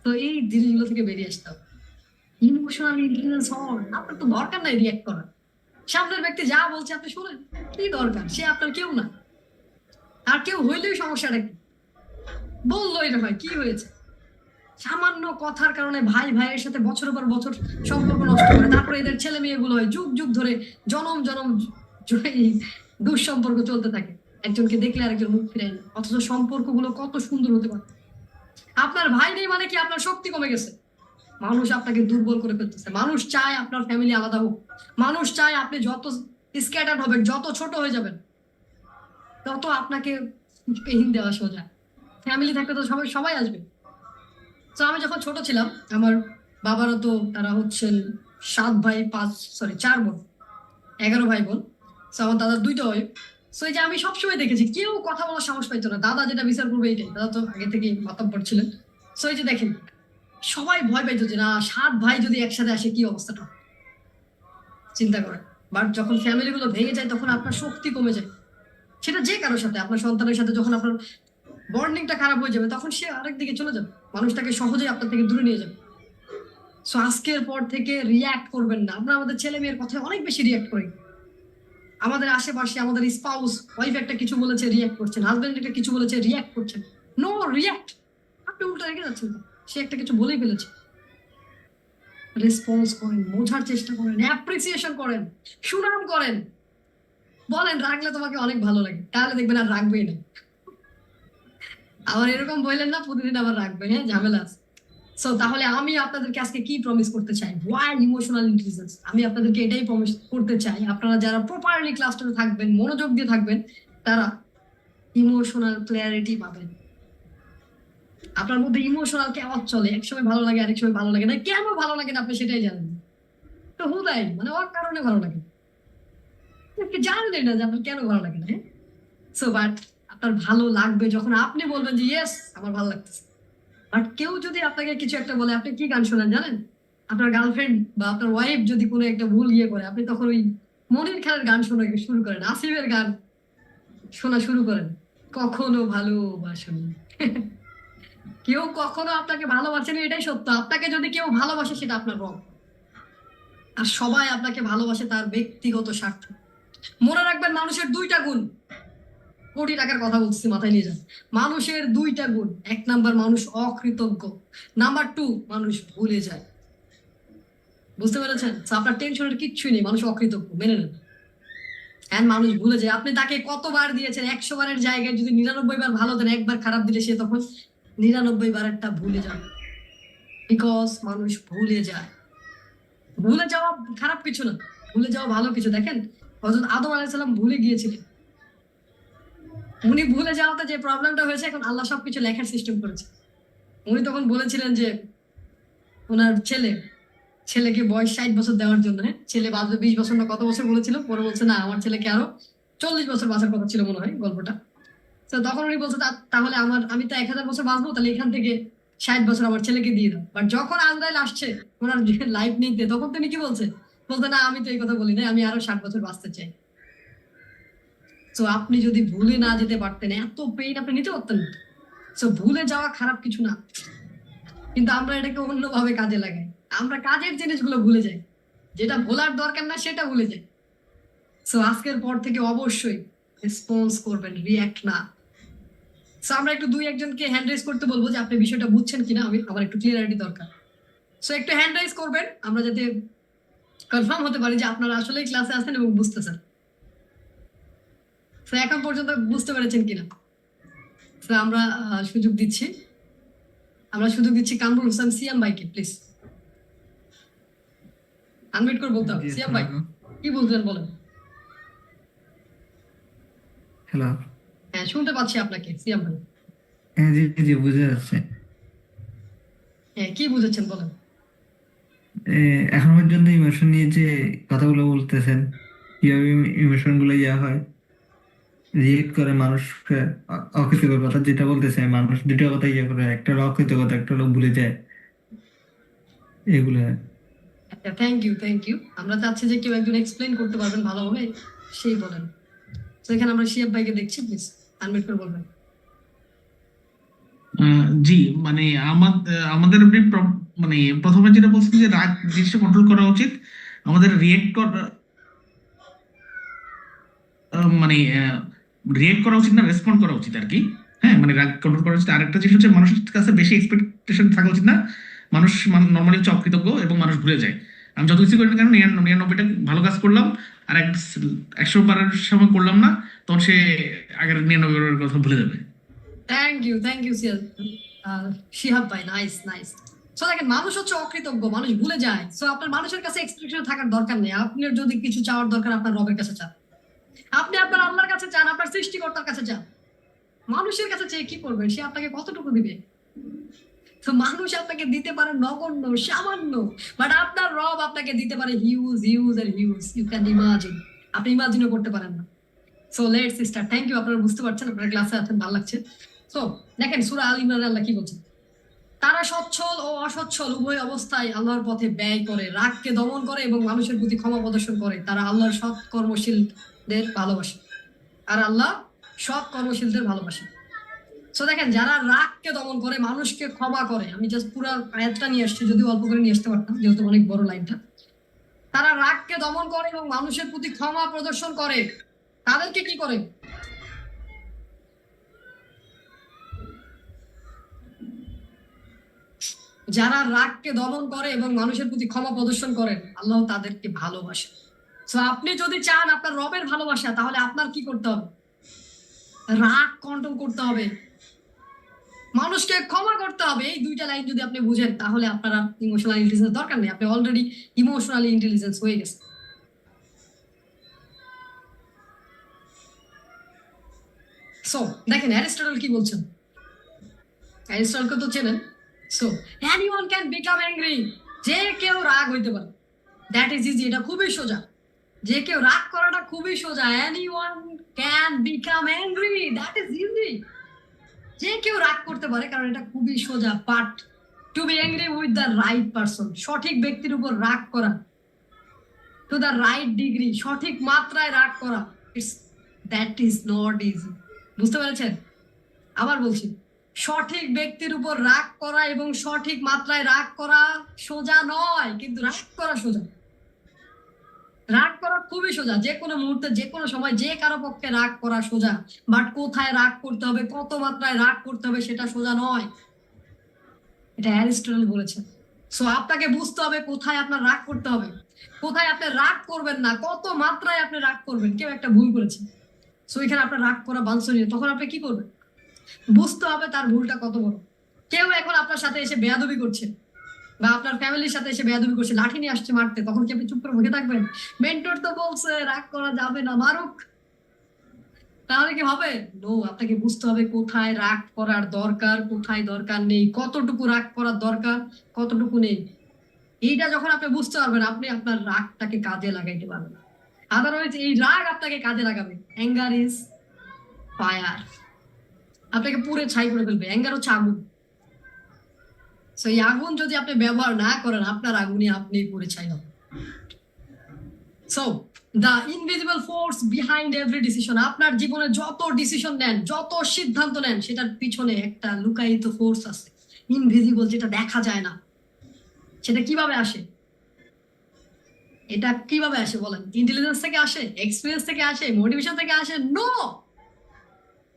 তো এই জিনিসগুলো থেকে বেরিয়ে আসতে হবে। ইমোশনাল ইন্টেলিজেন্স হন। আপনার তো দরকার নাই রিয়াক্ট করার। সামনের ব্যক্তি যা বলছে আপনি শুনেন, কি দরকার, সে আপনার কেউ না। আর কেউ হইলেই সমস্যাটা কি, বললো এটা হয় কি হয়েছে। সামান্য কথার কারণে ভাই ভাইয়ের সাথে বছরের পর বছর সম্পর্ক নষ্ট করে, তারপরে এদের ছেলে মেয়েগুলো হয় যুগ যুগ ধরে, জনম জনম দুঃসম্পর্ক চলতে থাকে। একজনকে দেখলে আরেকজন মুখ ফিরায় না, অথচ সম্পর্কগুলো কত সুন্দর হতে পারে। আপনার ভাই নেই মানে কি আপনার শক্তি কমে গেছে? মানুষ আপনাকে দুর্বল করে ফেলতেছে। মানুষ চায় আপনার ফ্যামিলি আলাদা হোক। মানুষ চায় আপনি যত স্ক্যাটার্ড হবেন, যত ছোট হয়ে যাবেন, তত আপনাকে পেহিন দেওয়া সোজা। ফ্যামিলি থাকলে তো সবাই সবাই আসবে। তো আমি যখন ছোট ছিলাম, আমার বাবারও তো তারা হচ্ছেন 7 ভাই 4 বোন, 11 ভাই বোন। তো আমার দাদার 2টা ওয়াইফ। তো এই যে আমি সবসময় দেখেছি কেউ কথা বলার সাহস পাইতো না, দাদা যেটা বিচার করবে এইটাই, দাদা তো আগে থেকে মাতাব্বর ছিলেন। তো এই যে দেখেন, সবাই ভয় পাইতো যে না 7 ভাই যদি একসাথে আসে কি অবস্থাটা, চিন্তা করেন। বাট যখন ফ্যামিলি গুলো ভেঙে যায়, তখন আপনার শক্তি কমে যায়। সেটা যে কারোর সাথে, আপনার সন্তানের সাথে যখন আপনার বন্ডিংটা খারাপ হয়ে যাবে, তখন সে আরেক দিকে চলে যাবে, মানুষটাকে সহজেই আপনার থেকে দূরে নিয়ে যাবে। সো আজকের পর থেকে রিয়্যাক্ট করবেন না। আমরা আমাদের ছেলে মেয়ের কথায় অনেক বেশি রিয়্যাক্ট করি। আমাদের আশেপাশে আমাদের স্পাউস, ওয়াইফ একটা কিছু বলেছে রিয়্যাক্ট করছেন, হাজবেন্ড একটা কিছু বলেছে রিয়্যাক্ট করছেন। No react. আপনি উল্টো রেখে যাচ্ছেন, সে একটা কিছু বলেই ফেলেছে। রেসপন্স করেন, বোঝার চেষ্টা করেন, অ্যাপ্রিসিয়েশন করেন, সুনাম করেন, বলেন রাখলে তোমাকে অনেক ভালো লাগে, তাহলে দেখবেন আর রাখবেই না। আবার এরকম বললেন না প্রতিদিন আবার রাখবেন, হ্যাঁ ঝামেলা আছে। সো তাহলে আমি আপনাদেরকে আজকে কি প্রমিস করতে চাই, ওয়াই ইমোশনাল ইন্টেলিজেন্স। আমি আপনাদেরকে এটাই প্রমিস করতে চাই, আপনারা যারা প্রপারলি ক্লাসটাতে থাকবেন, মনোযোগ দিয়ে থাকবেন, তারা ইমোশনাল ক্ল্যারিটি পাবেন। আপনার মধ্যে ইমোশনাল কেমন চলে, একসময় ভালো লাগে আরেক সময় ভালো লাগে না, কেন ভালো লাগে না আপনি সেটাই জানেন। তো হুদাই মানে ওর কারণে ভালো লাগে, জানলেন না যে আপনার কেন ভালো লাগে না। হ্যাঁ, সো বাট আপনার ভালো লাগবে যখন আপনি বলবেন যে ইয়েস আমার ভালো লাগতেছে। বাট কেউ যদি আপনাকে কিছু একটা বলে, আপনি কি গান শোনেন জানেন? আপনার গার্লফ্রেন্ড বা আপনার ওয়াইফ যদি কোনো একটা ভুল করে, আপনি তখন ওই মনির খানের গান শোনা শুরু করেন, আসিফের গান শোনা শুরু করেন। কখনো ভালোবাসেনি কেউ, কখনো আপনাকে ভালোবাসেনি, এটাই সত্য। আপনাকে যদি কেউ ভালোবাসে সেটা আপনার রং। আর সবাই আপনাকে ভালোবাসে তার ব্যক্তিগত স্বার্থ। মনে রাখবেন মানুষের দুইটা গুণ, কোটি টাকার কথা বলছি, মাথায় নিয়ে যান। মানুষের দুইটা গুণ, 1 নাম্বার মানুষ অকৃতজ্ঞ, নাম্বার 2 মানুষ ভুলে যায়। বুঝতে পেরেছেন? আপনার টেনশনের কিচ্ছুই নেই, মানুষ অকৃতজ্ঞ, মেনে নেন। হ্যাঁ, মানুষ ভুলে যায়। আপনি তাকে কতবার দিয়েছেন, 100 বারের জায়গায় যদি 99 বার ভালো দেন, একবার খারাপ দিলে সে তখন 99 বারেরটা ভুলে যাবে। বিকজ মানুষ ভুলে যায়। ভুলে যাওয়া খারাপ কিছু না, ভুলে যাওয়া ভালো কিছু। দেখেন হযরত আদম আলাইহিস সালাম ভুলে গিয়েছিলেন। উনি ভুলে যাওয়াতে যে প্রবলেমটা হয়েছে, এখন আল্লাহ সবকিছু লেখার সিস্টেম করেছে। উনি তখন বলেছিলেন যে ওনার ছেলেকে বয়স 60 বছর দেওয়ার জন্য, হ্যাঁ ছেলে বাঁচবে 20 বছর না কত বছর বলেছিল, পরে বলছে না আমার ছেলেকে আরো 40 বছর বাঁচার কথা ছিল মনে হয় গল্পটা। তো তখন উনি বলছে তাহলে আমি তো 1000 বছর বাঁচবো, তাহলে এখান থেকে 60 বছর আমার ছেলেকে দিয়ে দাও। বাট যখন আজরাইল আসছে ওনার লাইফ নিতে, তখন তিনি কি বলছে না আমি তো এই কথা বলি না, আমি আরো 60 বছর বাঁচতে চাই। তো আপনি যদি ভুলে না যেতে পারতেন, এত পেইন আপনি নিতে পারতেন না। তো ভুলে যাওয়া খারাপ কিছু না, কিন্তু আমরা এটাকে অন্যভাবে কাজে লাগাই। আমরা কাজের জিনিসগুলো ভুলে যাই, যেটা ভোলার দরকার না সেটা ভুলে যাই। সো আজকের পর থেকে অবশ্যই রেসপন্স করবেন, রিঅ্যাক্ট না। সো আমরা একটু 2-1 জনকে হ্যান্ড রেজ করতে বলবো যে আপনি বিষয়টা বুঝছেন কিনা, আমার একটু ক্লিয়ারিটি দরকার। সো একটু হ্যান্ড রাইজ করবেন, আমরা যাতে কনফার্ম হতে পারি যে আপনারা আসলেই ক্লাসে আছেন এবং বুঝতেছেন। তো এখন পর্যন্ত বুঝতে পেরেছেন কিনা? তো আমরা সুযোগ দিচ্ছি কামরুল হোসেন সিয়াম ভাইকে, প্লিজ আনমিউট করে বলতে হবে। সিয়াম ভাই কি বলতেন বলেন। হ্যালো। হ্যাঁ শুনতে পাচ্ছি আপনাকে সিয়াম ভাই। হ্যাঁ জি জি বুঝে যাচ্ছে। হ্যাঁ কি বুঝেছেন বলেন। এখন পর্যন্ত ইমোশন নিয়ে যে কথাগুলো বলতেছেন, কিভাবে ইমোশন গুলো হয়, রিয়েক্ট করে মানুষকে, অকৃতজ্ঞ কথা যেটা বলতেছে, মানুষ দুটো কথা করে, একটা হলো অকৃতজ্ঞতা, একটা হলো ভুলে যায়, এগুলো। Thank you. আমরা চাচ্ছি যে কেউ একজন এক্সপ্লেন করতে পারবেন ভালোভাবে, সেই বলেন। তো এখানে আমরা শিয়াব ভাইকে দেখছি, প্লিজ আনমিউট করে বলবেন। জি, মানে আমাদের আপনি মানে প্রথমে যেটা বলছেন যে রাগ জিনিসটা কন্ট্রোল করা উচিত, আমাদের মানে রিয়েক্ট করা উচিত না, রেসপন্ড করা উচিত আর কি। হ্যাঁ, মানে রাগ কন্ট্রোল করা উচিত। আরেকটা জিনিস হচ্ছে মানুষের কাছে বেশি এক্সপেকটেশন থাকা উচিত না। মানুষ নর্মালি হচ্ছে অকৃতজ্ঞ এবং মানুষ ভুলে যায়। আমি যত কিছু করি না কেন, 99টা ভালো কাজ করলাম আর 100 বারের সময় করলাম না, তখন সে আগের 99 বারের কথা ভুলে যাবে। থ্যাংক ইউ শিহাব ভাই, নাইস। সো দেখেন মানুষ হচ্ছে অকৃতজ্ঞ, মানুষ ভুলে যায়। সো আপনার মানুষের কাছে এক্সপেকটেশন থাকার দরকার নেই। আপনার যদি কিছু চাওয়ার দরকার, আপনার রবের কাছে চান, আপনি আপনার আল্লাহর কাছে চান, আপনার সৃষ্টিকর্তার কাছে চান। মানুষের কাছে চেয়ে কি করবেন? সে আপনাকে কতটুকু দিবে? তো মানুষ আপনাকে দিতে পারে নগণ্য, সামান্য, বাট আপনার রব আপনাকে দিতে পারে হিউজ আর হিউজ। ইউ ক্যান ইমাজিন, আপনি ইমাজিনও করতে পারেন না। So let's start. Thank you, আপনারা বুঝতে পারছেন, আপনারা ক্লাসে আছেন, ভালো লাগছে। সো দেখেন সূরা আল ইমরান আল্লাহ কি বলছেন, তারা সচ্ছল ও অসচ্ছল উভয় অবস্থায় আল্লাহর পথে ব্যয় করে, রাগকে দমন করে এবং মানুষের প্রতি ক্ষমা প্রদর্শন করে। তারা আল্লাহর সৎ কর্মশীলদের ভালোবাসে, আর আল্লাহ সৎ কর্মশীলদের ভালোবাসে। সো দেখেন যারা রাগকে দমন করে, মানুষকে ক্ষমা করে, আমি জাস্ট পুরো আয়াতটা নিয়ে আসছি, যদিও অল্প করে নিয়ে আসতে পারতাম যেহেতু অনেক বড় লাইনটা। তারা রাগকে দমন করে এবং মানুষের প্রতি ক্ষমা প্রদর্শন করে, তাদেরকে কি করে? যারা রাগকে দমন করে এবং মানুষের প্রতি ক্ষমা প্রদর্শন করেন, আল্লাহ তাদেরকে ভালোবাসে। তো আপনি যদি চান আপনার রবের ভালোবাসা, তাহলে আপনার কি করতে হবে? রাগ কন্ট্রোল করতে হবে, মানুষকে ক্ষমা করতে হবে। এই দুইটা লাইন যদি আপনি বুঝেন, তাহলে আপনার ইমোশনাল ইন্টেলিজেন্স দরকার নেই, আপনি অলরেডি ইমোশনালি ইন্টেলিজেন্স হয়ে গেছে। সো দেখেন অ্যারিস্টটল কি বলছেন, অ্যারিস্টটলকে তো চেনেন। So anyone can become angry, যে কেউ রাগ হইতে পারে, দ্যাট ইজ ইজি, এটা খুবই সোজা। যে কেউ রাগ করাটা খুবই সোজা। Anyone can become angry, that is easy. যে কেউ রাগ করতে পারে, কারণ এটা খুবই সোজা। But to be angry with the right person, সঠিক ব্যক্তির উপর রাগ করা, টু দ্য রাইট ডিগ্রি, সঠিক মাত্রায় রাগ করা, দ্যাট ইজ নট ইজি। বুঝতে পেরেছেন? আবার বলছি, সঠিক ব্যক্তির উপর রাগ করা এবং সঠিক মাত্রায় রাগ করা সোজা নয়, কিন্তু রাগ করা সোজা। রাগ করা খুবই সোজা, যে কোনো মুহূর্তে যে কোনো সময় যে কারো পক্ষে রাগ করা সোজা, বাট কোথায় রাগ করতে হবে, কত মাত্রায় রাগ করতে হবে সেটা সোজা নয়। এটা অ্যারিস্টটল বলেছেন। সো আপনাকে বুঝতে হবে কোথায় আপনার রাগ করতে হবে, কোথায় আপনি রাগ করবেন না, কত মাত্রায় আপনি রাগ করবেন। কেউ একটা ভুল করেছে, সো এখানে আপনার রাগ করা বাঞ্ছনীয়, তখন আপনি কি করবেন? বুঝতে হবে তার ভুলটা কত বড়। কেউ এখন আপনার সাথে এসে বেয়াদবি করছে বা আপনার ফ্যামিলির সাথে এসে বেয়াদবি করছে, লাঠি নিয়ে আসছে মারতে, তখন কি আপনি চুপ করে বসে থাকবেন? মেন্টর তো বলছে রাগ করা যাবে না, মারুক, তাহলে কি হবে? নো, আপনাকে বুঝতে হবে কোথায় রাগ করার দরকার, কোথায় দরকার নেই, কতটুকু রাগ করার দরকার, কতটুকু নেই। এইটা যখন আপনি বুঝতে পারবেন, আপনি আপনার রাগটাকে কাজে লাগাইতে পারবেন। আদারওয়াইজ এই রাগ আপনাকে কাজে লাগাবে। অ্যাঙ্গার ইজ ফায়ার, আপনাকে পুড়ে ছাই করে ফেলবে। অ্যাঙ্গার হচ্ছে আগুন। সো এই আগুন যদি আপনি ব্যবহার না করেন, আপনার আগুনে আপনি পুড়ে ছাই হবেন। So the invisible force behind every decision, আপনার জীবনে যত ডিসিশন নেন, যত সিদ্ধান্ত নেন, সেটার পিছনে একটা লুকায়িত ফোর্স আছে, ইনভিজিবল, যেটা দেখা যায় না। সেটা কিভাবে আসে? এটা কিভাবে আসে বলেন? ইন্টেলিজেন্স থেকে আসে, এক্সপিরিয়েন্স থেকে আসে, মোটিভেশন থেকে আসে? নো।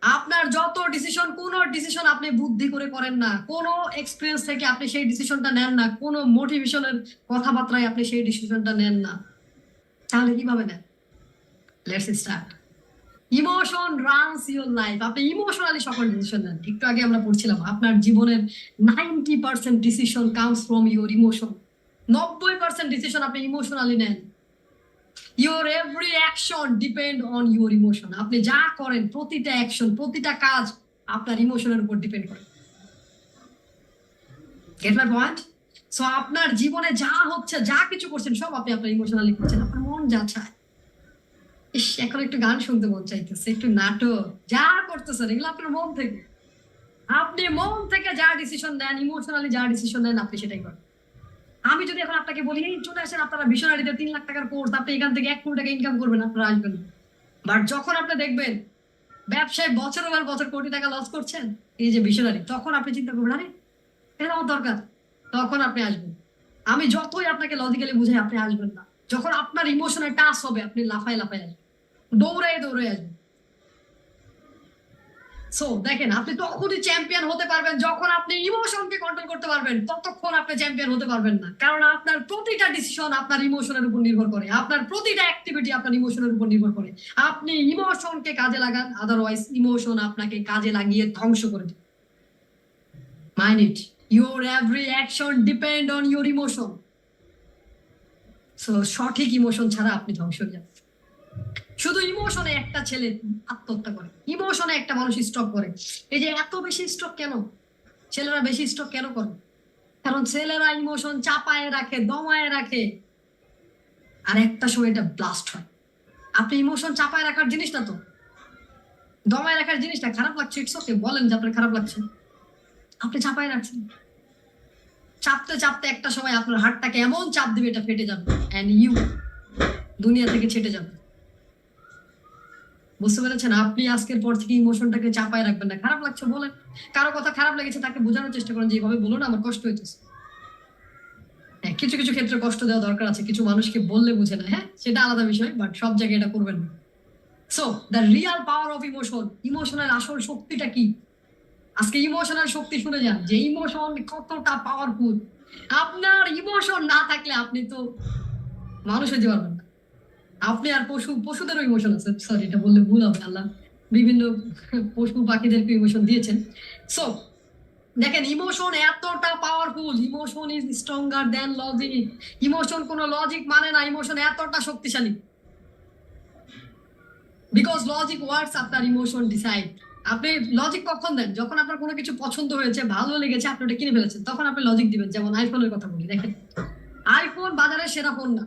আপনার যত ডিসিশন, কোন ডিসিশন আপনি বুদ্ধি করে করেন না, কোন এক্সপিরিয়েন্স থেকে আপনি সেই ডিসিশনটা নেন না, কোন মোটিভেশনের কথাবার্তায় আপনি সেই ডিসিশনটা নেন না, তাহলে কিভাবে নেন? Let's start. Emotion runs your life. আপনি ইমোশনালি সকল ডিসিশন নেন। একটু আগে আমরা পড়ছিলাম আপনার জীবনের 90% decision comes from your emotion. 90% decision আপনি ইমোশনালি নেন। Your every action depend on your emotion. আপনি যা করেন, প্রতিটা অ্যাকশন, প্রতিটা কাজ আপনার ইমোশনের উপর ডিপেন্ড করে। Get my point? সো আপনার জীবনে যা হচ্ছে, যা কিছু করছেন, সব আপনি আপনার ইমোশনালি করছেন। আপনার মন যা চায়, ইস এখন একটু গান শুনতে মন চাইতেছে, একটু নাটক, যা করতেছেন এগুলো আপনার মন থেকে। আপনি মন থেকে যা ডিসিশন নেন, ইমোশনালি যা ডিসিশন নেন, আপনি সেটাই করেন। আমি যদি এখন আপনাকে বলি এই চলে আসেন আপনারা মিশনারিতে 3 লাখ টাকার কোর্স, আপনি এখান থেকে 1 কোটি টাকা ইনকাম করবেন, আপনারা আসবেন। বাট যখন আপনি দেখবেন ব্যবসায় বছরের পর বছর কোটি টাকা লস করছেন, এই যে মিশনারি, তখন আপনি চিন্তা করবেন আরে এটা আমার দরকার, তখন আপনি আসবেন। আমি যতই আপনাকে লজিক্যালি বুঝাই, আপনি আসবেন না। যখন আপনার ইমোশনাল টাচ হবে, আপনি লাফায় লাফায় আসবেন, দৌড়ায় দৌড়ায় আসবেন। সো দেখেন, আপনি তখনই চ্যাম্পিয়ন হতে পারবেন যখন আপনি ইমোশনকে কন্ট্রোল করতে পারবেন। ততক্ষণ আপনি চ্যাম্পিয়ন হতে পারবেন না, কারণ আপনার প্রতিটা ডিসিশন আপনার ইমোশনের উপর নির্ভর করে, আপনার প্রতিটা অ্যাক্টিভিটি আপনার ইমোশনের উপর নির্ভর করে। আপনি ইমোশনকে কাজে লাগান, আদারওয়াইজ ইমোশন আপনাকে কাজে লাগিয়ে ধ্বংস করে দেবে। Mind it, your every action depend on your emotion. So সঠিক ইমোশন ছাড়া আপনি ধ্বংস হয়ে যাবেন। শুধু ইমোশনে একটা ছেলে আত্মহত্যা করে, ইমোশনে একটা মানুষ স্ট্রোক করে। এই যে এত বেশি স্ট্রোক কেন, ছেলেরা বেশি স্ট্রোক কেন করে? কারণ ছেলেরা ইমোশন চাপায় রাখে, দমায় রাখে, আর একটা সময় এটা ব্লাস্ট হয়। আপনি ইমোশন চাপায় রাখার জিনিস না তো, দমায় রাখার জিনিসটা। খারাপ লাগছে, ইটস ওকে, বলেন যে আপনার খারাপ লাগছে, আপনি চাপায় রাখছেন। চাপতে চাপতে একটা সময় আপনার হাতটাকে এমন চাপ দিবে এটা ফেটে যাবে, এন্ড ইউ দুনিয়া থেকে ছেটে যাবে। বুঝতে পেরেছেন? আপনি আজকের পর থেকে ইমোশনটাকে চাপায় রাখবেন না। খারাপ লাগছে বলেন, কারো কথা খারাপ লেগেছে তাকে বোঝানোর চেষ্টা করেন যে এইভাবে বলো না, আমার কষ্ট হইতেছে। হ্যাঁ, কিছু কিছু ক্ষেত্রে কষ্ট দেওয়া দরকার আছে, কিছু মানুষকে বললে বুঝে না, হ্যাঁ সেটা আলাদা বিষয়, বাট সব জায়গায় এটা করবেন না। So the real power of emotion, ইমোশনের আসল শক্তিটা কি? আজকে ইমোশনাল শক্তি শুনে যান যে ইমোশন কতটা পাওয়ারফুল। আপনার ইমোশন না থাকলে আপনি তো মানুষ হতে পারবেন না। আপনি আর পশুদেরও ইমোশন আছে, সরি এটা বললে ভুল হবে, আল্লাহ বিভিন্ন পশু পাখিদেরকে ইমোশন দিয়েছেন। সো দেখেন, ইমোশন এতটা powerful, emotion is stronger than logic. Emotion কোনো লজিক মানে না, ইমোশন এতটা শক্তিশালী। বিকজ লজিক ওয়ার্কস আপনার ইমোশন ডিসাইড। আপনি লজিক কখন দেন? যখন আপনার কোনো কিছু পছন্দ হয়েছে, ভালো লেগেছে, আপনি ওটা কিনে ফেলেছেন, তখন আপনি লজিক দিবেন। যেমন আইফোনের কথা বলি, দেখেন আইফোন বাজারের সেরা ফোন না,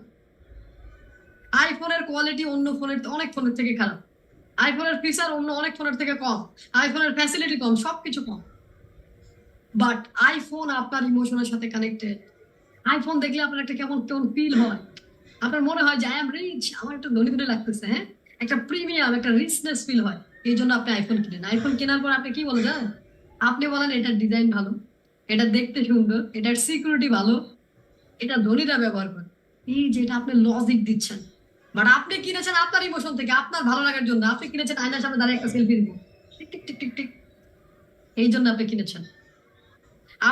আইফোনের কোয়ালিটি অন্য ফোনের, অনেক ফোনের থেকে খারাপ, আইফোনের ফিচার অন্য অনেক ফোনের থেকে কম, আইফোনের ফ্যাসিলিটি কম, সবকিছু কম, বাট আইফোন আপনার ইমোশনের সাথে কানেক্টেড। আইফোন দেখলে আপনার একটা কেমন কেমন ফিল হয়, আপনার মনে হয় যে আই এম রিচ, আমার একটা ধনী ধনী লাগতেছে, হ্যাঁ একটা প্রিমিয়াম, একটা রিচনেস ফিল হয়। এই জন্য আপনি আইফোন কিনেন। আইফোন কেনার পর আপনি কি বলে জানেন? আপনি বলেন এটার ডিজাইন ভালো, এটা দেখতে সুন্দর, এটার সিকিউরিটি ভালো, এটা ধনীরা ব্যবহার করে। এই যেটা আপনি লজিক দিচ্ছেন, বাট আপনি কিনেছেন আপনার ইমোশন থেকে, আপনার ভালো লাগার জন্য। আপনি কিনেছেন আয়নার সামনে দাঁড়িয়ে একটা সেলফি দিব, tick tick tick tick tick, এই জন্য আপনি কিনেছেন।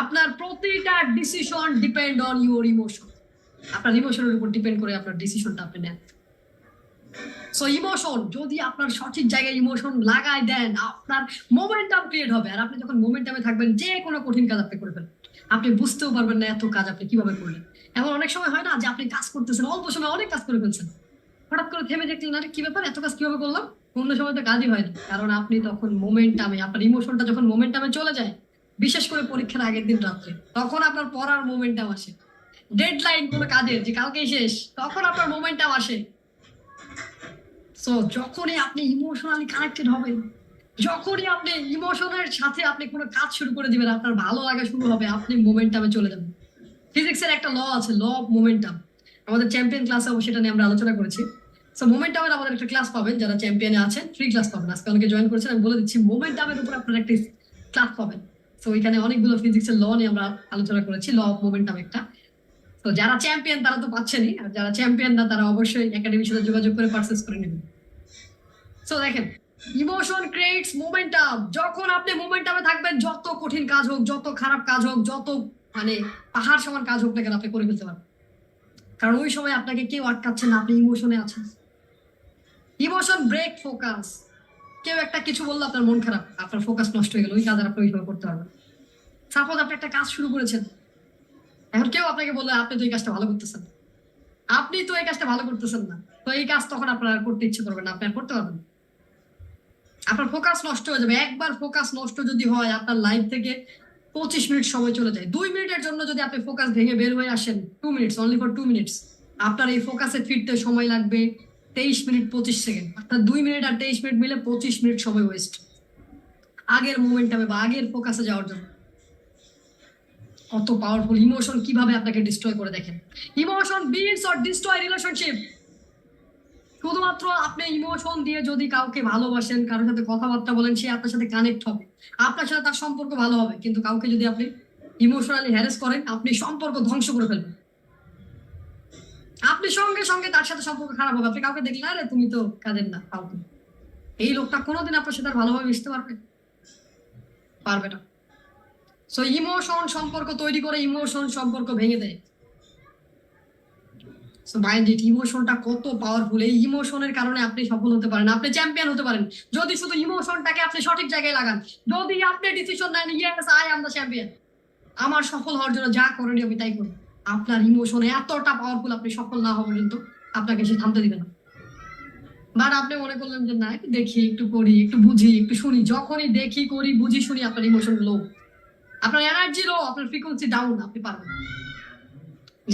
আপনার প্রতিটা decision depend on your emotion. আপনার ইমোশনের উপর ডিপেন্ড করে আপনার ডিসিশনটা আপনি নেন। সো ইমোশন যদি আপনার সঠিক জায়গায় ইমোশন লাগাই দেন, আপনার মোমেন্টাম ক্রিয়েট হবে। আর আপনি যখন মোমেন্টামে থাকবেন, যে কোনো কঠিন কাজ আপনি করে ফেলবেন, আপনি বুঝতেও পারবেন না এত কাজ আপনি কিভাবে করলেন। এমন অনেক সময় হয় না যে আপনি কাজ করতেছেন, অল্প সময় অনেক কাজ করে ফেলছেন, হঠাৎ করে থেমে দেখলেন আরে কি ব্যাপার, এত কাজ কিভাবে করলাম। অন্য সময় তো কাজই হয় না, কারণ আপনি তখন মোমেন্টামে, আপনার ইমোশনটা যখন মোমেন্টামে চলে যায়, বিশেষ করে পরীক্ষার আগের দিন রাত্রে, তখন আপনার পড়ার মোমেন্টাম আসে। ডেডলাইন কোনো কাজের যে কালকেই শেষ, তখন আপনার মোমেন্টাম আসে। সো যখনই আপনি ইমোশনালি কানেক্টেড হবেন, যখনই আপনি ইমোশনের সাথে আপনি কোনো কাজ শুরু করে দিবেন, আপনার ভালো লাগা শুরু হবে, আপনি মোমেন্টামে চলে যাবেন। ফিজিক্সের একটা ল আছে, ল অফ মোমেন্টাম। আমাদের চ্যাম্পিয়ন ক্লাসে অবশ্যই এটা নিয়ে আমরা আলোচনা করেছি। সো মোমেন্টামের আমাদের একটা ক্লাস পাবেন, যারা চ্যাম্পিয়নে আছেন ফ্রি ক্লাস পাবেন। আজকে অনেকে জয়েন করেছেন, আমি বলে দিচ্ছি মোমেন্টামের উপর আপনারা একটা ক্লাস পাবেন। তো এখানে অনেকগুলো ফিজিক্সের ল নিয়ে আমরা আলোচনা করেছি, ল অফ মোমেন্টাম একটা। তো যারা চ্যাম্পিয়ন তারা তো পাচ্ছেনই, আর যারা চ্যাম্পিয়ন না তারা অবশ্যই একাডেমির সাথে যোগাযোগ করে পারচেজ করে নেবেন। সো দেখেন, ইমোশন ক্রিয়েটস মোমেন্টাম। যখন আপনি মোমেন্টামে থাকবেন, যত কঠিন কাজ হোক, যত খারাপ কাজ হোক, যত মানে পাহাড় সমান কাজ হোক না কেন, আপনি করে ফেলতে পারবেন। কারণ ওই সময় আপনাকে কেউ আটকাচ্ছে না, আপনি ইমোশনে আছেন। Emotion break focus. কেউ একটা কিছু বললো, আপনার মন খারাপ, আপনার ফোকাস নষ্ট হয়ে গেল, ওই কাজ আর আপনি ওইভাবে করতে পারবেন। সাপোজ আপনি একটা কাজ শুরু করেছেন, এখন কেউ আপনাকে বললো আপনি তো এই কাজটা ভালো করতেছেন না, আপনি তো এই কাজটা ভালো করতেছেন না, তো এই কাজ তখন আপনার আর করতে ইচ্ছে করবে না, আপনি আর করতে পারবেন না। আপনার ফোকাস নষ্ট হয়ে যাবে। একবার ফোকাস নষ্ট যদি হয়, আপনার লাইফ থেকে 25 মিনিট সময় চলে যায়। 2 মিনিটের জন্য যদি আপনি ফোকাস ভেঙে বের হয়ে আসেন, 2 মিনিটস, অনলি ফর 2 মিনিটস, আপনার এই ফোকাসে ফিরতে সময় লাগবে 23 মিনিট 25 সেকেন্ড। অর্থাৎ 2 মিনিট আর 23 মিনিট মিলে 25 মিনিট সময় ওয়েস্ট, আগের মোমেন্টামে বা আগের ফোকাসে যাওয়ার জন্য। কত পাওয়ারফুল ইমোশন, কিভাবে আপনাকে ডিস্ট্রয় করে দেখেন। Emotion builds or destroy relationship. শুধুমাত্র আপনি ইমোশন দিয়ে যদি কাউকে ভালোবাসেন, কারোর সাথে কথাবার্তা বলেন, সে আপনার সাথে কানেক্ট হবে, আপনার সাথে তার সম্পর্ক ভালো হবে। কিন্তু কাউকে যদি আপনি ইমোশনালি হ্যারাস করেন, আপনি সম্পর্ক ধ্বংস করে ফেলবেন। আপনি সঙ্গে সঙ্গে তার সাথে সম্পর্ক খারাপ হবে। আপনি কাউকে দেখলেন, আরে তুমি তো কাজের না, কাউকে, এই লোকটা কোনোদিন আপনার সাথে আর ভালোভাবে মিশতে পারবে না। সো ইমোশন সম্পর্ক তৈরি করে, ইমোশন সম্পর্ক ভেঙে দেয়। মাইন্ড ইট, ইমোশনটা কত পাওয়ারফুল। এই ইমোশনের কারণে আপনি সফল হতে পারেন, আপনি চ্যাম্পিয়ন হতে পারেন, যদি শুধু ইমোশনটাকে আপনি সঠিক জায়গায় লাগান। যদি আপনি ডিসিশন নেন, yes I am the champion, আমার সফল হওয়ার জন্য যা করণীয় আমি তাই করব, আপনার ইমোশন এতটা পাওয়ারফুল, আপনি সফল না হবেন কিন্তু আপনাকে সে থামতে দিবে না। বাট আপনি মনে করলেন যে না, একটু দেখি, একটু করি, একটু বুঝি, একটু শুনি। যখনই দেখি, করি, বুঝি, শুনি, আপনার ইমোশন লো, আপনার এনার্জি লো, আপনার ফ্রিকোয়েন্সি ডাউন, আপনি পারবেন না।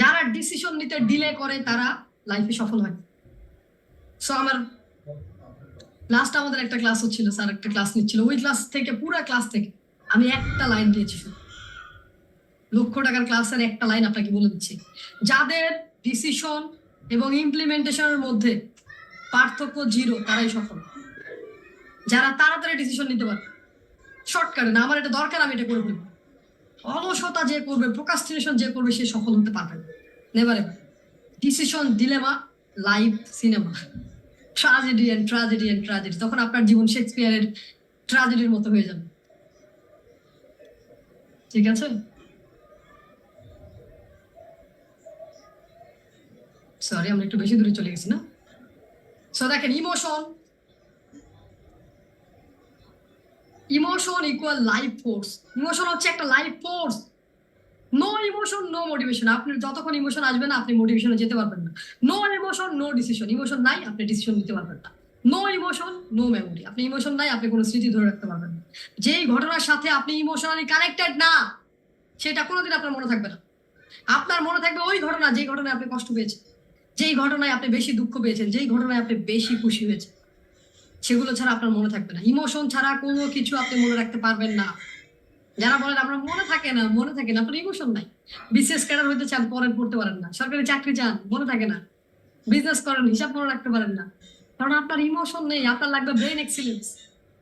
যারা ডিসিশন নিতে ডিলে করে তারা লাইফে সফল হয়। সো আমার লাস্ট আমাদের একটা ক্লাস হচ্ছিল, স্যার একটা ক্লাস নিচ্ছিল, ওই ক্লাস থেকে, পুরো ক্লাস থেকে আমি একটা লাইন দিয়েছি শুধু। লক্ষ টাকার ক্লাসের একটা লাইন আপনাকে বলে দিচ্ছি, যাদের ডিসিশন এবং ইমপ্লিমেন্টেশনের মধ্যে পার্থক্য 0, তারাই সফল। যারা তাড়াতাড়ি ডিসিশন নিতে পারে, শর্টকাটে, না আমার এটা দরকার আমি এটা করে ফেলবো, অলসতা যে করবে, প্রোক্রাস্টিনেশন যে করবে, সে সফল হতে পারবে না। Never ever. Decision dilemma, life cinema, tragedy and tragedy and tragedy. তখন আপনার জীবন শেক্সপিয়ারের ট্রাজেডির মতো হয়ে যাবে। ঠিক আছে, সরি আমরা একটু বেশি দূরে চলে গেছি না। সো দেখেন, emotion equal life force. Emotion হচ্ছে একটা life force. No emotion no motivation. আপনি যতক্ষণ ইমোশন আসবে না, আপনি মোটিভেশনে যেতে পারবেন না। No emotion no decision. Emotion নাই, আপনি ডিসিশন নিতে পারবেন না। No emotion no memory. আপনি ইমোশন নাই, আপনি কোনো স্মৃতি ধরে রাখতে পারবেন না। যেই ঘটনার সাথে আপনি ইমোশনালি কানেক্টেড না, সেটা কোনোদিন আপনার মনে থাকবে না। আপনার মনে থাকবে ওই ঘটনা, যেই ঘটনায় আপনি কষ্ট পেয়েছেন, যেই ঘটনায় আপনি বেশি দুঃখ পেয়েছেন, যেই ঘটনায় আপনি বেশি খুশি হয়েছেন, সেগুলো ছাড়া আপনার মনে থাকবে না। ইমোশন ছাড়া কোনো কিছু আপনি মনে রাখতে পারবেন না। যারা বলেন আমরা মনে থাকে না, আপনার ইমোশন নাই। বিসিএস ক্যাডার হইতে চান, পড়েন, পড়তে পারেন না। সরকারি চাকরি চান, মনে থাকে না। বিজনেস করেন, হিসাব মনে রাখতে পারেন না, কারণ আপনার ইমোশন নেই। আপনার লাগবে ব্রেন এক্সিলেন্স।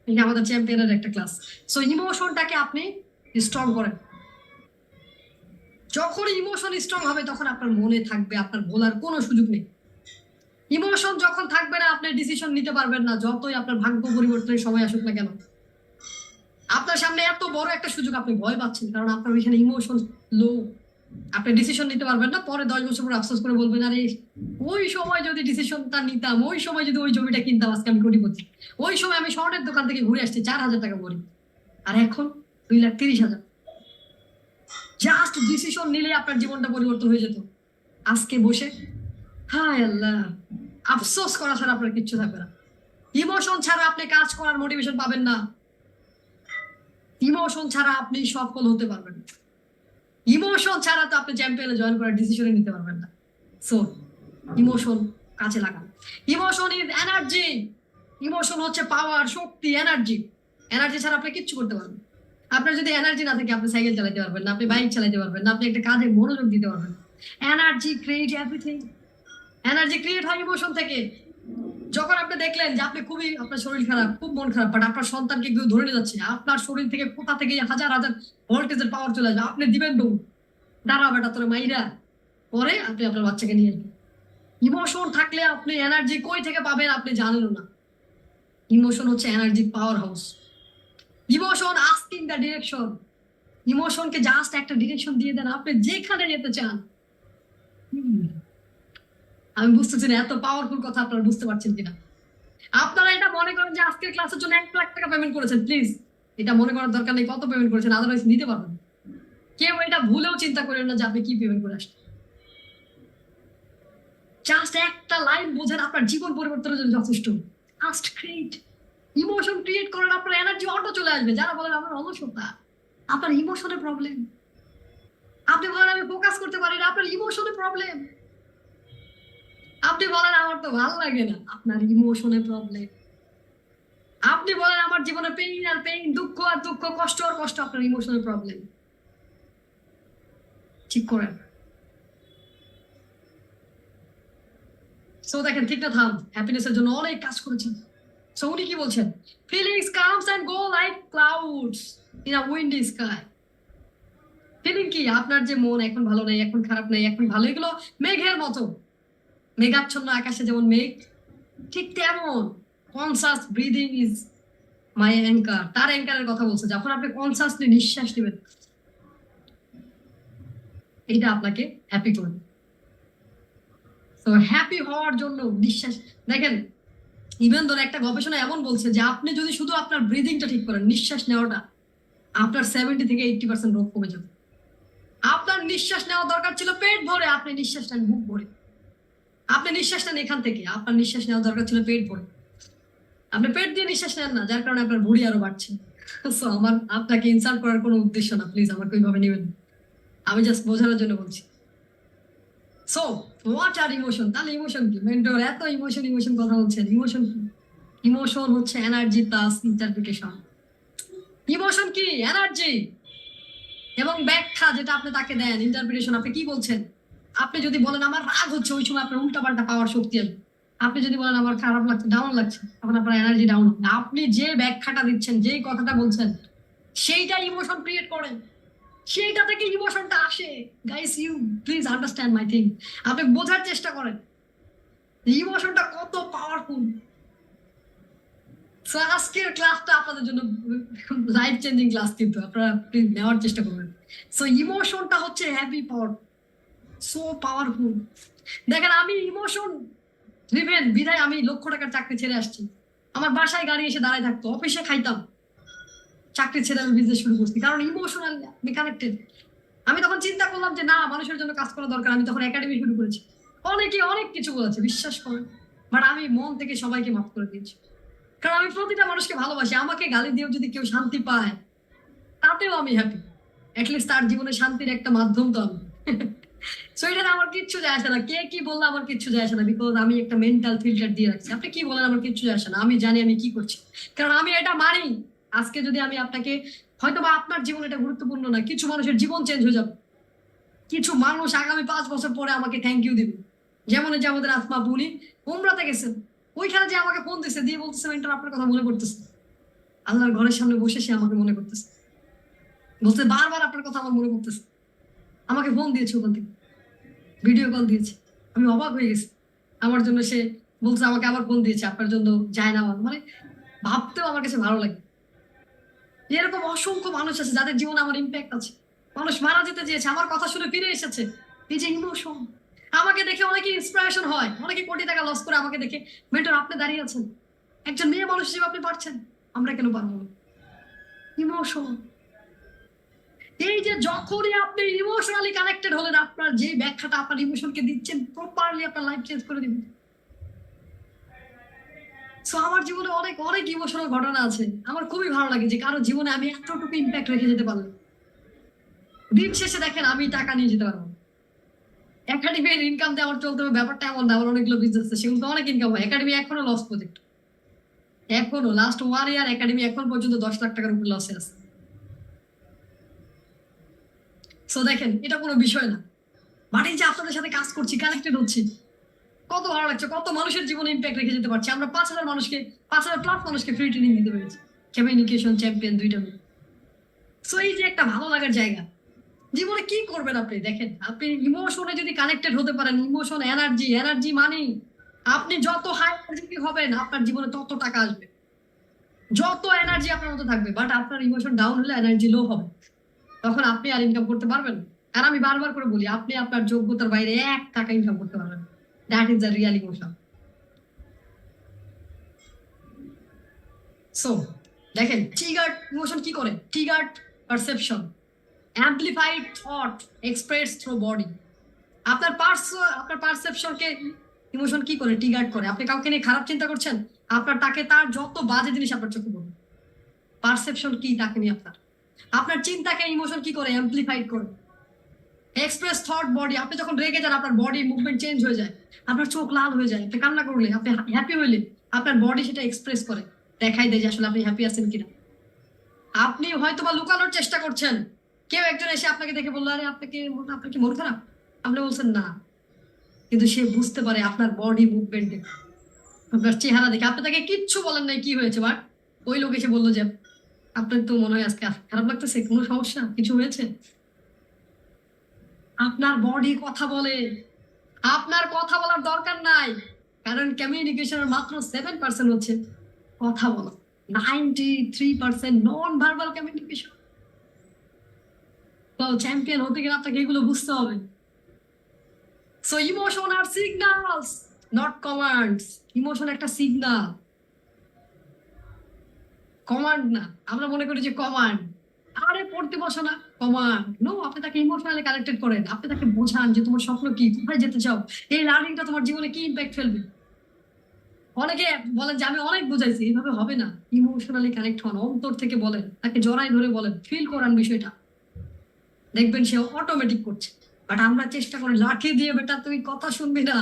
এটা আমাদের চ্যাম্পিয়নের একটা ক্লাস। সো ইমোশনটাকে আপনি স্ট্রং করেন। যখন ইমোশন স্ট্রং হবে, তখন আপনার মনে থাকবে, আপনার ভোলার কোনো সুযোগ নেই। ইমোশন যখন থাকবে না, আপনি ডিসিশন নিতে পারবেন না, যতই আপনার ভাগ্য পরিবর্তনের সময় আসুক না কেন। আপনার সামনে এত বড় একটা সুযোগ, আপনি ভয় পাচ্ছেন কারণ আপনার ওইখানে ইমোশন লো। আপনি ডিসিশন নিতে পারবেন না, পরে 10 বছর পর আফসোস করে বলবেন, আরে ওই সময় যদি ডিসিশনটা নিতাম, ওই সময় যদি ওই জমিটা কিনতাম, আজকে আমি কোটিপতি। ওই সময় আমি স্বর্ণের দোকান থেকে ঘুরে আসছি 4,000 টাকা ভরি, আর এখন 2,30,000। জাস্ট ডিসিশন নিলে আপনার জীবনটা পরিবর্তন হয়ে যেত। আজকে বসে হায় আল্লাহ আফসোস করা ছাড়া আপনার কিচ্ছু থাকবে না। ইমোশন ছাড়া আপনি কাজ করার মোটিভেশন পাবেন না। ইমোশন ছাড়া আপনি সফল হতে পারবেন না। ইমোশন ছাড়া তো আপনি চ্যাম্পিয়নে জয়েন করার ডিসিশনে নিতে পারবেন না। সো ইমোশন কাজে লাগান। Emotion is energy. ইমোশন হচ্ছে পাওয়ার, শক্তি, এনার্জি। এনার্জি ছাড়া আপনি কিচ্ছু করতে পারবেন না। আপনার যদি এনার্জি না থাকে, আপনি সাইকেল চালাতে পারবেন না, আপনি বাইক চালাতে পারবেন না, আপনি একটা কাজে মনোযোগ দিতে পারবেন না। Energy create everything. Energy create হয় ইমোশন থেকে। যখন আপনি দেখলেন যে আপনি খুবই, আপনার শরীর খারাপ, খুব মন খারাপ, বাট আপনার সন্তানকে কেউ ধরে নিয়ে যাচ্ছে, আপনার শরীর থেকে কোথা থেকে হাজার হাজার ভোল্টেজের পাওয়ার চলে আসবে, আপনি দিবেন দৌড়, দাঁড়া বেটা তোর মাইরা, পরে আপনি আপনার বাচ্চাকে নিয়ে আসবেন। ইমোশন থাকলে আপনি এনার্জি কই থেকে পাবেন আপনি জানেনও না। ইমোশন হচ্ছে energy power house. Emotion asking the direction. ইমোশনকে জাস্ট একটা ডিরেকশন দিয়ে দেন, আপনি যেখানে যেতে চান। আমি বুঝতেছি না এত পাওয়ারফুল কথা আপনারা বুঝতে পারছেন কিনা। আপনারা এটা মনে করেন যে আজকের ক্লাসের জন্য 1 লাখ টাকা পেমেন্ট করেছেন, প্লিজ এটা মনে করার দরকার নেই কত পেমেন্ট করেছেন, আদারওয়াইজ নিতে পারবেন। কেউ এটা ভুলেও চিন্তা করেন না যে আপনি কি পেমেন্ট করে আসছেন। জাস্ট একটা লাইন বোঝেন, আপনার জীবন পরিবর্তনের জন্য যথেষ্ট। জাস্ট ক্রিয়েট ইমোশন, ক্রিয়েট করেন, আপনার এনার্জি অটো চলে আসবে। যারা বলেন আমার অলসতা, আপনার ইমোশনের প্রবলেম। আপনি বলেন আমি ফোকাস করতে পারি না, আপনার ইমোশনের প্রবলেম। আপনি বলেন আমার তো ভালো লাগে না, আপনার ইমোশনের প্রবলেম। আপনি বলেন আমার জীবনে পেইন আর পেইন, দুঃখ আর দুঃখ, কষ্ট আর কষ্ট, আপনার ইমোশনাল প্রবলেম। ঠিক করেন। সো দেখেন, ঠিক না থাম, হ্যাপিনেসের জন্য অনেক কাজ করেছেন। সো উনি কি বলছেন, feelings comes and go like clouds in a windy sky. Feeling কি? আপনার যে মন এখন ভালো নাই, এখন খারাপ নাই, এখন ভালো, এগুলো মেঘের মতো। মেঘাচ্ছন্ন আকাশে যেমন মেঘ, ঠিক তেমন conscious breathing is my anchor. তার অ্যাঙ্কারের কথা বলছে, যখন আপনি কনসাসলি নিঃশ্বাস নেবেন, এটা আপনাকে হ্যাপি করবে। তো হ্যাপি হওয়ার জন্য নিঃশ্বাস, দেখেন ইভেন ধরে একটা গবেষণা এমন বলছে যে আপনি যদি শুধু আপনার ব্রিদিংটা ঠিক করেন, নিঃশ্বাস নেওয়াটা, আপনার 70 থেকে 80% রোগ কমে যাবে। আপনার নিঃশ্বাস নেওয়া দরকার ছিল পেট ভরে, আপনি নিঃশ্বাস নেন বুক ভরে। আপনি নিঃশ্বাস নেন এখান থেকে, আপনার নিঃশ্বাস নেওয়া দরকার ছিল পেট ভরে। আপনি পেট দিয়ে নিঃশ্বাস নেন না, যার কারণে আপনার ভুঁড়ি আরো বাড়ছে। সো আমার আপনাকে ইনসাল্ট করার কোনো উদ্দেশ্য না, প্লিজ আমাকে ওইভাবে নেবেন না। আমি জাস্ট বোঝানোর জন্য বলছি। So what are emotion? তাহলে ইমোশন কি? মেন্টর এত ইমোশন ইমোশন কথা বলছেন, ইমোশন কি? ইমোশন হচ্ছে এনার্জি প্লাস ইন্টারপ্রিটেশন। ইমোশন কি? এনার্জি এবং ব্যাখ্যা, যেটা আপনি তাকে দেন, ইন্টারপ্রিটেশন। আপনি কি বলছেন? আপনি যদি বলেন আমার রাগ হচ্ছে, ওই সময় আপনার উল্টাপাল্টা পাওয়ার শক্তি আসবে। আপনি যদি বলেন আমার খারাপ লাগছে, ডাউন লাগছে, তখন আপনার এনার্জি ডাউন হবে। আপনি যে ব্যাখ্যাটা দিচ্ছেন, যেই কথাটা বলছেন, সেইটা ইমোশন ক্রিয়েট করেন, সেইটা থেকে ইমোশনটা আসে। Guys, you please understand my thing. আপনি বোঝার চেষ্টা করেন ইমোশনটা কত পাওয়ারফুল। সো আজকের ক্লাসটা আপনাদের জন্য লাইফ চেঞ্জিং ক্লাস, কিন্তু আপনারা প্লিজ নেওয়ার চেষ্টা করবেন। সো ইমোশনটা হচ্ছে হ্যাপি পাওয়ার, সো পাওয়ারফুল। দেখেন আমি ইমোশন ড্রিভেন বিধায় আমি 1,00,000 টাকার চাকরি ছেড়ে আসছি। আমার বাসায় গাড়ি এসে দাঁড়ায় থাকতো, অফিসে খাইতাম, চাকরি ছেড়ে আমি বিজনেস শুরু করছি, কারণ ইমোশনাল আমি কানেক্টেড। আমি তখন চিন্তা করলাম যে না, মানুষের জন্য কাজ করা দরকার। আমি তখন একাডেমি শুরু করেছি। অনেকে অনেক কিছু বলেছে, বিশ্বাস করেন, বাট আমি মন থেকে সবাইকে মাফ করে দিয়েছি, কারণ আমি প্রতিটা মানুষকে ভালোবাসি। আমাকে গালি দিয়েও যদি কেউ শান্তি পায়, তাতেও আমি হ্যাপি। অ্যাটলিস্ট তার জীবনে শান্তির একটা মাধ্যম তো আমি। সো এটা আমার কিচ্ছু যায় আসে না, কে কি বললে আমার কিচ্ছু যায় আসে না, বিকজ আমি একটা মেন্টাল ফিল্টার দিয়ে রাখছি। আপনি কি বলেন আমার কিচ্ছু যায় আসে না, আমি জানি আমি কি করছি, কারণ আমি এটা মানি। আজকে যদি আমি আপনাকে, হয়তো বা আপনার জীবন এটা গুরুত্বপূর্ণ না, কিছু মানুষের জীবন চেঞ্জ হয়ে যাবে। কিছু মানুষ আগামী 5 বছর পরে আমাকে থ্যাংক ইউ দিবে। যেমন যে আমাদের আসমা বুনি উমরাতে গেছেন, ওইখানে যে আমাকে ফোন দিছে, দিয়ে বলতেছে মেন্টর আপনার কথা মনে করতেছে, আল্লাহর ঘরের সামনে বসে সে আমাকে মনে করতেছে, বলতে বারবার আপনার কথা আমার মনে করতেছে। আমাকে ফোন দিয়েছে ওখান থেকে, ভিডিও কল দিয়েছে, আমি অবাক হয়ে গেছি। আমার জন্য সে বলছে আমাকে আবার ফোন দিয়েছে আপনার জন্য যায় না মানে ভাবতেও আমার কাছে ভালো লাগে। এরকম অসংখ্য মানুষ আছে যাদের জীবনে আমার ইম্প্যাক্ট আছে। মানুষ মারা যেতে চেয়েছে, আমার কথা শুনে ফিরে এসেছে। এই যে ইমোশন, আমাকে দেখে অনেকে ইন্সপিরেশন হয়, অনেকে কোটি টাকা লস করে আমাকে দেখে মেন্টর আপনি দাঁড়িয়ে আছেন, একজন মেয়ে মানুষ হিসেবে আপনি পারছেন, আমরা কেন পারবো না? ইমোশন, এই যে যখনই আপনি ইমোশনালি কানেক্টেড হলেন, আপনার যে ব্যাখ্যাটা আপনার ইমোশনকে দিচ্ছেন প্রপারলি আপনার লাইফ চেঞ্জ করে দিবেন। সো আমার জীবনে অনেক অনেক ইমোশনাল ঘটনা আছে। আমার খুবই ভালো লাগে যে কারো জীবনে আমি এতটুকু ইম্প্যাক্ট রেখে যেতে পারলাম। দিন শেষে দেখেন আমি টাকা নিয়ে যেতে পারবো, একাডেমির ইনকাম দিয়ে আমার চলতে হবে ব্যাপারটা এমন না। আমার অনেকগুলো বিজনেস আছে, সেগুলো তো অনেক ইনকাম হয়। একাডেমি এখনো লস প্রজেক্ট, এখনো লাস্ট 1 ইয়ার একাডেমি এখন পর্যন্ত 10 লাখ টাকার উপর লসে আছে। সো দেখেন এটা কোনো বিষয় না, বাট এই যে আপনাদের সাথে কাজ করছি, কানেক্টেড হচ্ছি, কত ভালো লাগছে, কত মানুষের জীবনে ইম্প্যাক্ট রেখে যেতে পারছি। আমরা 5,000 মানুষকে, 5,000 প্লাস মানুষকে ফ্রি ট্রেনিং দিতে পেরেছি, কমিউনিকেশন চ্যাম্পিয়ন 2টা মিলে। সো এই যে একটা ভালো লাগার জায়গা। জীবনে কি করবেন আপনি দেখেন, আপনি ইমোশনে যদি কানেক্টেড হতে পারেন, ইমোশন এনার্জি, এনার্জি মানে আপনি যত হাই এনার্জি হবেন আপনার জীবনে তত টাকা আসবে, যত এনার্জি আপনার মতো থাকবে। বাট আপনার ইমোশন ডাউন হলে এনার্জি লো হবে, তখন আপনি আর ইনকাম করতে পারবেন। আর আমি বারবার করে বলি, আপনি আপনার যোগ্যতার বাইরে 1 টাকা ইনকাম করতে পারবেন। That is the Real emotion. So দেখেন ট্রিগার্ড ইমোশন কি করে, triggered perception, amplified thought express through body. আপনার পারসেপশনকে ইমোশন কি করে ট্রিগার্ড করে। আপনি কাউকে নিয়ে খারাপ চিন্তা করছেন, আপনার তাকে তার যত বাজে জিনিস আপনার চোখে পড়বে। পারসেপশন কি তাকে নিয়ে আপনার চিন্তাকে ইমোশন কি করে অ্যাম্পলিফাইড করে, এক্সপ্রেস থট বডি। আপনি যখন রেগে যান আপনার বডি মুভমেন্ট চেঞ্জ হয়ে যায়, আপনার চোখ লাল হয়ে যায়। আপনি কান্না করলে, আপনি হ্যাপি হইলে আপনার বডি সেটা এক্সপ্রেস করে, দেখাই দেয় যে আসলে আপনি হ্যাপি আছেন কিনা। আপনি হয়তো বা লুকানোর চেষ্টা করছেন, কেউ একজন এসে আপনাকে দেখে বললো আরে আপনার কি মন খারাপ, আপনি বলছেন না, কিন্তু সে বুঝতে পারে আপনার বডি মুভমেন্টে, আপনার চেহারা দেখে। আপনি তাকে কিচ্ছু বলেন নাই কি হয়েছে, বাট ওই লোক এসে বললো যে আপনার তো মনে হয় আজকে খারাপ লাগতেছে, কোনো সমস্যা কিছু হয়েছে। আপনার বডি কথা বলে, আপনার কথা বলার দরকার নাই, কারণ কমিউনিকেশনের মাত্র 7% হচ্ছে কথা বলা, 93% নন ভার্বাল কমিউনিকেশন। তো চ্যাম্পিয়ন হতে গেলে আপনাকে এগুলো বুঝতে হবে। So emotion are signals, not commands. Emotion একটা সিগন্যাল, কমান্ড না। আমরা মনে করি যে কমান্ড, আরে পড়তে বসো না, কমান্ড নো। আপনি তাকে ইমোশনালি কানেক্টেড করেন, আপনি তাকে বোঝান যে তোমার স্বপ্ন কি, কোথায় যেতে চাও, এই লার্নিংটা তোমার জীবনে কি ইম্প্যাক্ট ফেলবে। অনেকে বলেন যে আমি অনেক বুঝাইছি, এইভাবে হবে না। ইমোশনালি কানেক্ট হন, অন্তর থেকে বলেন, তাকে জড়াই ধরে বলেন, ফিল করান বিষয়টা, দেখবেন সে অটোমেটিক করছে। বাট আমরা চেষ্টা করি লাঠি দিয়ে, বেটা তুই কথা শুনবি না।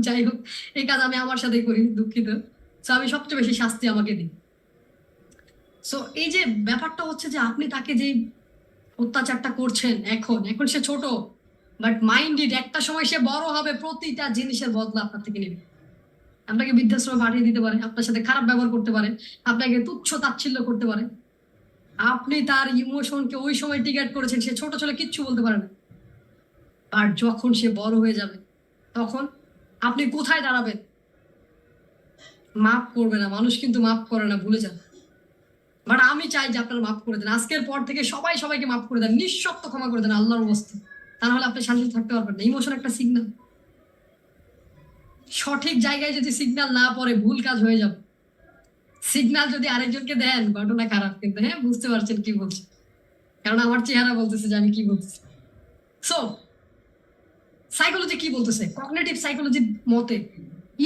যাই হোক, এই কাজ আমি আমার সাথে করি, দুঃখিত। তো আমি সবচেয়ে বেশি শাস্তি আমাকে দিই। সো এই যে ব্যাপারটা হচ্ছে যে আপনি তাকে যে অত্যাচারটা করছেন, এখন এখন সে ছোট, বাট মাইন্ডেড, একটা সময় সে বড় হবে, প্রতিটা জিনিসের বদলা আপনার থেকে নেবে। আপনাকে বৃদ্ধাশ্রমে পাঠিয়ে দিতে পারে, আপনার সাথে খারাপ ব্যবহার করতে পারে, আপনাকে তুচ্ছ তাচ্ছিল্য করতে পারে। আপনি তার ইমোশনকে ওই সময় ট্রিগার করেছেন, সে ছোট ছেলে কিচ্ছু বলতে পারে না। আর যখন সে বড় হয়ে যাবে, তখন আপনি কোথায় দাঁড়াবেন? মাফ করবে না, মানুষ কিন্তু মাফ করে না, ভুলে যান। বাট আমি চাই যে আপনারা মাফ করে দেন, আজকের পর থেকে সবাই সবাইকে মাফ করে দেন, নিঃশর্ত ক্ষমা করে দেন আল্লাহর বস্তে। তা নাহলে আপনি শান্তিতে থাকতে পারবেন না। ইমোশন একটা সিগন্যাল, সঠিক জায়গায় যদি সিগন্যাল না পড়ে ভুল কাজ হয়ে যাবে। সিগন্যাল যদি আরেকজনকে দেন, ঘটনা খারাপ। কিন্তু হ্যাঁ, বুঝতে পারছেন কি বলছি, কারণ আমার চেহারা বলতেছে যে আমি কি বলতেছি। সো সাইকোলজি কি বলতেছে, কগনিটিভ সাইকোলজির মতে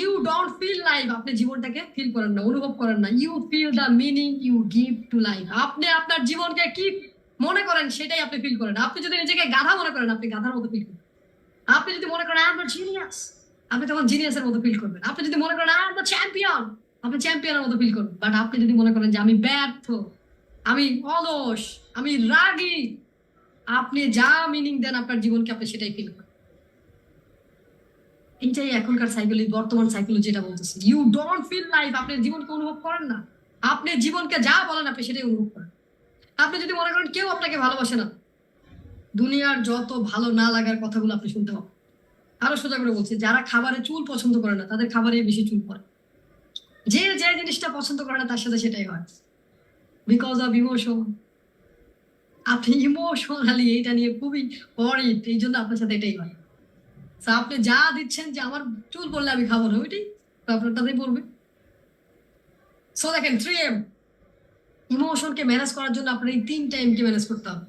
ইউ ডোন্ট ফিল লাইফ, আপনি জীবনটাকে ফিল করেন না, অনুভব করেন না। You feel the meaning you give to life. আপনি আপনার জীবনকে কি মনে করেন সেটাই আপনি ফিল করেন। আপনি যদি নিজেকে গাধা মনে করেন, আপনি গাধার মতো ফিল করবেন। আপনি যদি মনে করেন আই এম দ্য জিনিয়াস, আপনি তখন জিনিয়াসের মতো ফিল করবেন। আপনি যদি মনে করেন আই এম দ্য চ্যাম্পিয়ন, আপনি চ্যাম্পিয়নের মতো ফিল করবেন। বাট আপনি যদি মনে করেন যে আমি ব্যর্থ, আমি অলস, আমি রাগী, আপনি যা মিনিং দেন আপনার জীবনকে, আপনি সেটাই ফিল করেন। এইটাই এখনকার সাইকোলজি, বর্তমান সাইকোলজি যেটা বলতেছে, ইউ ডোন্ট ফিল লাইফ, আপনি জীবনকে অনুভব করেন না। আপনি জীবনকে যা বলেন আপনি সেটাই অনুভব করেন। আপনি যদি মনে করেন কেউ আপনাকে ভালোবাসে না, দুনিয়ার যত ভালো না লাগার কথাগুলো আপনি শুনতে পাবেন। আরো সোজা করে বলছি, যারা খাবারে চুল পছন্দ করে না তাদের খাবারে বেশি চুল পড়ে। যে যে জিনিসটা পছন্দ করে না তার সাথে সেটাই হয়, বিকজ অফ ইমোশন। আপনি ইমোশনালি এইটা নিয়ে খুবই ওয়ারিড, এই জন্য আপনার সাথে এটাই হয়। So, আপনি যা দিচ্ছেন যে আমার চুল পড়লে আমি খাবো না, ওইটাই তো আপনারটাতেই পড়বে। সো দেখেন 3M, ইমোশনকে ম্যানেজ করার জন্য আপনার এই 3টা এমকে ম্যানেজ করতে হবে।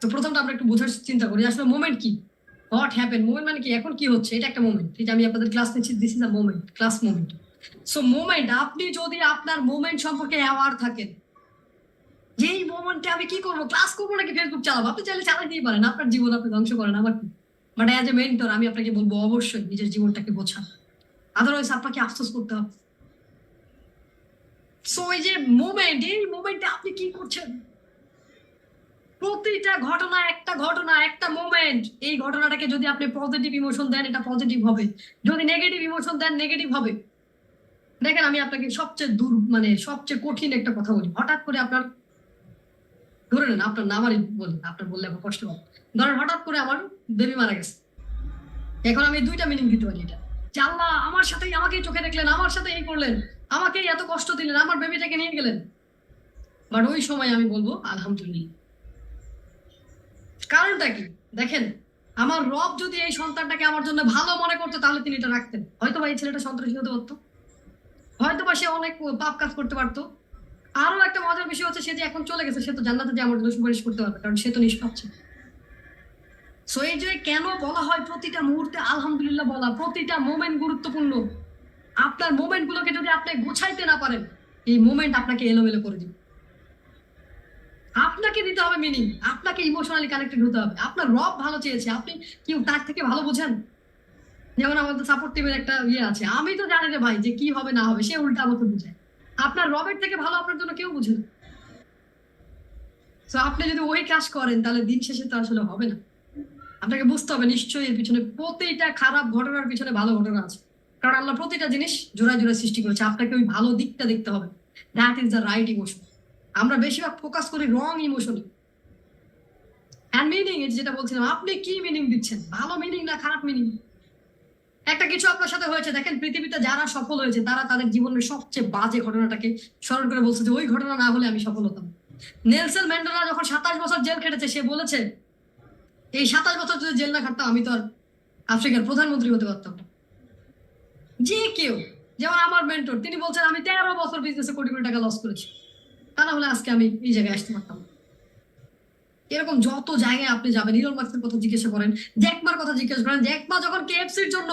তো প্রথমটা আমরা একটু বোঝার চিন্তা করি, আসলে মোমেন্ট কি, হোয়াট হ্যাপেন। মোমেন্ট মানে কি, এখন কি হচ্ছে, এটা একটা মোমেন্ট। এই যে আমি আপনাদের ক্লাস নিচ্ছি, this is a moment, class moment. So moment, আপনি যদি আপনার মোমেন্ট সম্পর্কে অ্যাওয়ার থাকেন, যে এই মোমেন্টে আমি কি করবো, ক্লাস করবো নাকি ফেসবুক চালাবো, আপনি চাইলে চালাতেই পারেন, আপনার জীবন আপনি ধ্বংস করেন, আমার কি। বাট অ্যাজ এ মেন্টর আমি আপনাকে বলবো অবশ্যই নিজের জীবনটাকে বোঝান, আদারওয়াইজ আপনাকে আফসোস করতে হবে। সো এই যে মোমেন্ট, এই মোমেন্টে আপনি কি করছেন, প্রতিটা ঘটনা একটা মোমেন্ট। এই ঘটনাটাকে যদি আপনি পজিটিভ ইমোশন দেন, এটা পজিটিভ হবে, যদি নেগেটিভ ইমোশন দেন নেগেটিভ হবে। দেখেন আমি আপনাকে সবচেয়ে মানে সবচেয়ে কঠিন একটা কথা বলি। হঠাৎ করে আপনার, ধরে নেন আপনার নামারই বলি, আপনার বললে আমার কষ্ট হবে। ধরেন হঠাৎ করে আমার বেবি মারা গেছে, এখন আমি 2টা মিনিং দিতে পারি এটা, যে আল্লাহ আমার সাথেই, আমাকেই চোখে দেখলেন, আমার সাথে এই করলেন, আমাকেই এত কষ্ট দিলেন, আমার বেবিটাকে নিয়ে গেলেন। বাট ওই সময় আমি বলবো আলহামদুলিল্লাহ। কারণটা কি, দেখেন আমার রব যদি এই সন্তানটাকে আমার জন্য ভালো মনে করতো তাহলে তিনি এটা রাখতেন। হয়তো বা এই ছেলেটা সন্ত্রাসী হতে পারতো, হয়তো বা সে অনেক পাপ কাজ করতে পারতো। আরো একটা মজার বিষয় হচ্ছে, সে যে এখন চলে গেছে, সে তো জান্নাতে যে আমার জন্য সুপারিশ করতে পারবে, কারণ সে তো নিষ্পাপ ছিল। সো এই যে কেন বলা হয় প্রতিটা মুহূর্তে আলহামদুলিল্লাহ বলা, প্রতিটা মোমেন্ট গুরুত্বপূর্ণ। আপনার মোমেন্ট গুলোকে যদি আপনি গোছাইতে না পারেন, এই মোমেন্ট আপনাকে এলোমেলো করে দিবে। আপনাকে দিতে হবে মিনিং, আপনাকে ইমোশনালি কানেক্টেড হতে হবে। আপনার রব ভালো চেয়েছে, আপনি কি তার থেকে ভালো বোঝেন? যেমন আমাদের সাপোর্ট টিমের একটা ইয়ে আছে, আমি তো জানি রে ভাই যে কি হবে না হবে, সে উল্টা আমাকে বুঝায়। আপনার রবের থেকে ভালো আপনার জন্য কেউ বুঝে না। তো আপনি যদি ওই কাজ করেন তাহলে দিন শেষে তো আসলে হবে না। আপনাকে বুঝতে হবে নিশ্চয়ই এর পিছনে, প্রতিটা খারাপ ঘটনার পিছনে ভালো ঘটনা আছে, কারণ আল্লাহ প্রতিটা জিনিস জোড়ায় জোড়ায় সৃষ্টি করেছে। আপনাকে ওই ভালো দিকটা দেখতে হবে, that is the right emotion. আমরা বেশিরভাগ ফোকাস করি রং ইমোশনে। অ্যান্ড মিনিং, যেটা বলছিলাম, আপনি কি মিনিং দিচ্ছেন, ভালো মিনিং না খারাপ মিনিং। একটা কিছু আপনার সাথে হয়েছে, দেখেন পৃথিবীতে যারা সফল হয়েছে তারা তাদের জীবনের সবচেয়ে বাজে ঘটনাটাকে স্মরণ করে বলছে যে ওই ঘটনা না হলে আমি সফল হতাম। নেলসন ম্যান্ডেলা যখন 27 বছর জেল খেটেছে, সে বলেছে এই 27 বছর যদি জেল না খাটতাম আমি তো আর আফ্রিকার প্রধানমন্ত্রী হতে পারতাম না। যে কেউ, যেমন আমার মেন্টর, তিনি বলছেন আমি 13 বছর বিজনেসে কোটি কোটি টাকা লস করেছি, তা না হলে আজকে আমি এই জায়গায় আসতে পারতাম না। এরকম যত জায়গায় আপনি যাবেন, ইলন মাস্কের কথা জিজ্ঞাসা করেন, জ্যাকমার কথা জিজ্ঞেস করেন। জ্যাকমা যখন কেএফসির জন্য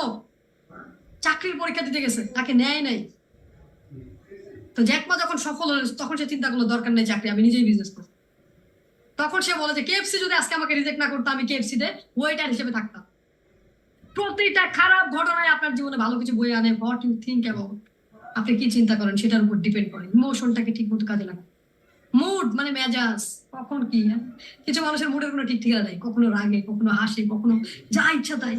চাকরির পরীক্ষা দিতে গেছে, তাকে নেয় নাই। তো জ্যাকমা যখন সফল হলো তখন সে চিন্তা করলো দরকার নেই চাকরি, আমি নিজেই বিজনেস করব। তখন সে বলে যে কেএফসি যদি আজকে আমাকে রিজেক্ট না করতো, আমি কেএফসিতে ওয়েটার হিসেবে থাকতাম। প্রতিটা খারাপ ঘটনায় আপনার জীবনে ভালো কিছু বয়ে আনে। হোয়াট ইউ থিঙ্ক অ্যাবাউট, আপনি কি চিন্তা করেন সেটার উপর ডিপেন্ড করে। ইমোশনটাকে ঠিক মতো কাজে লাগান। মুড মানে মেজাজ, কখন কি, কিছু মানুষের মুডের কোনো ঠিক ঠিকানা নেই, কখনো রাগে, কখনো হাসে, কখনো যা ইচ্ছা তাই।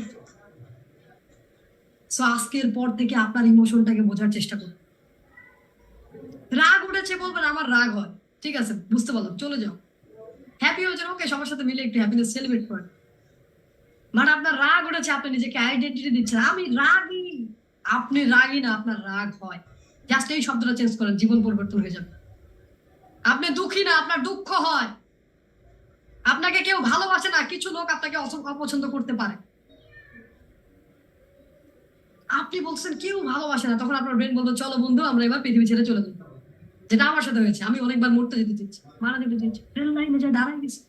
সো আজকের পর থেকে আপনার ইমোশনটাকে বোঝার চেষ্টা করুন। রাগ উঠেছে বলবেন আমার রাগ হয়, ঠিক আছে বুঝতে পারলাম, চলে যাও। হ্যাপি হয়েছেন, ওকে, সবার সাথে মিলে একটু হ্যাপিনেস সেলিব্রেট করেন। মানে আপনার রাগ উঠেছে, আপনি নিজেকে আইডেন্টিটি দিচ্ছেন আমি রাগী। আপনি রাগী না, আপনার রাগ হয়। জাস্ট এই শব্দটা চেঞ্জ করেন, জীবন পরিবর্তন হয়ে যাবে। আপনি দুঃখী না, আপনার দুঃখ হয়। আপনাকে কেউ ভালোবাসে না, কিছু লোক আপনাকে অপছন্দ করতে পারে। আপনি বলছেন কেউ ভালোবাসে না, তখন আপনার ব্রেন বলতো চলো বন্ধু আমরা এবার পৃথিবী ছেড়ে চলে যাই। যেটা আমার সাথে হয়েছে, আমি অনেকবার মরতে যেতে চেয়েছি, মারা যেতে চেয়েছি, ট্রেন লাইনে যায় দাঁড়াই গেছি,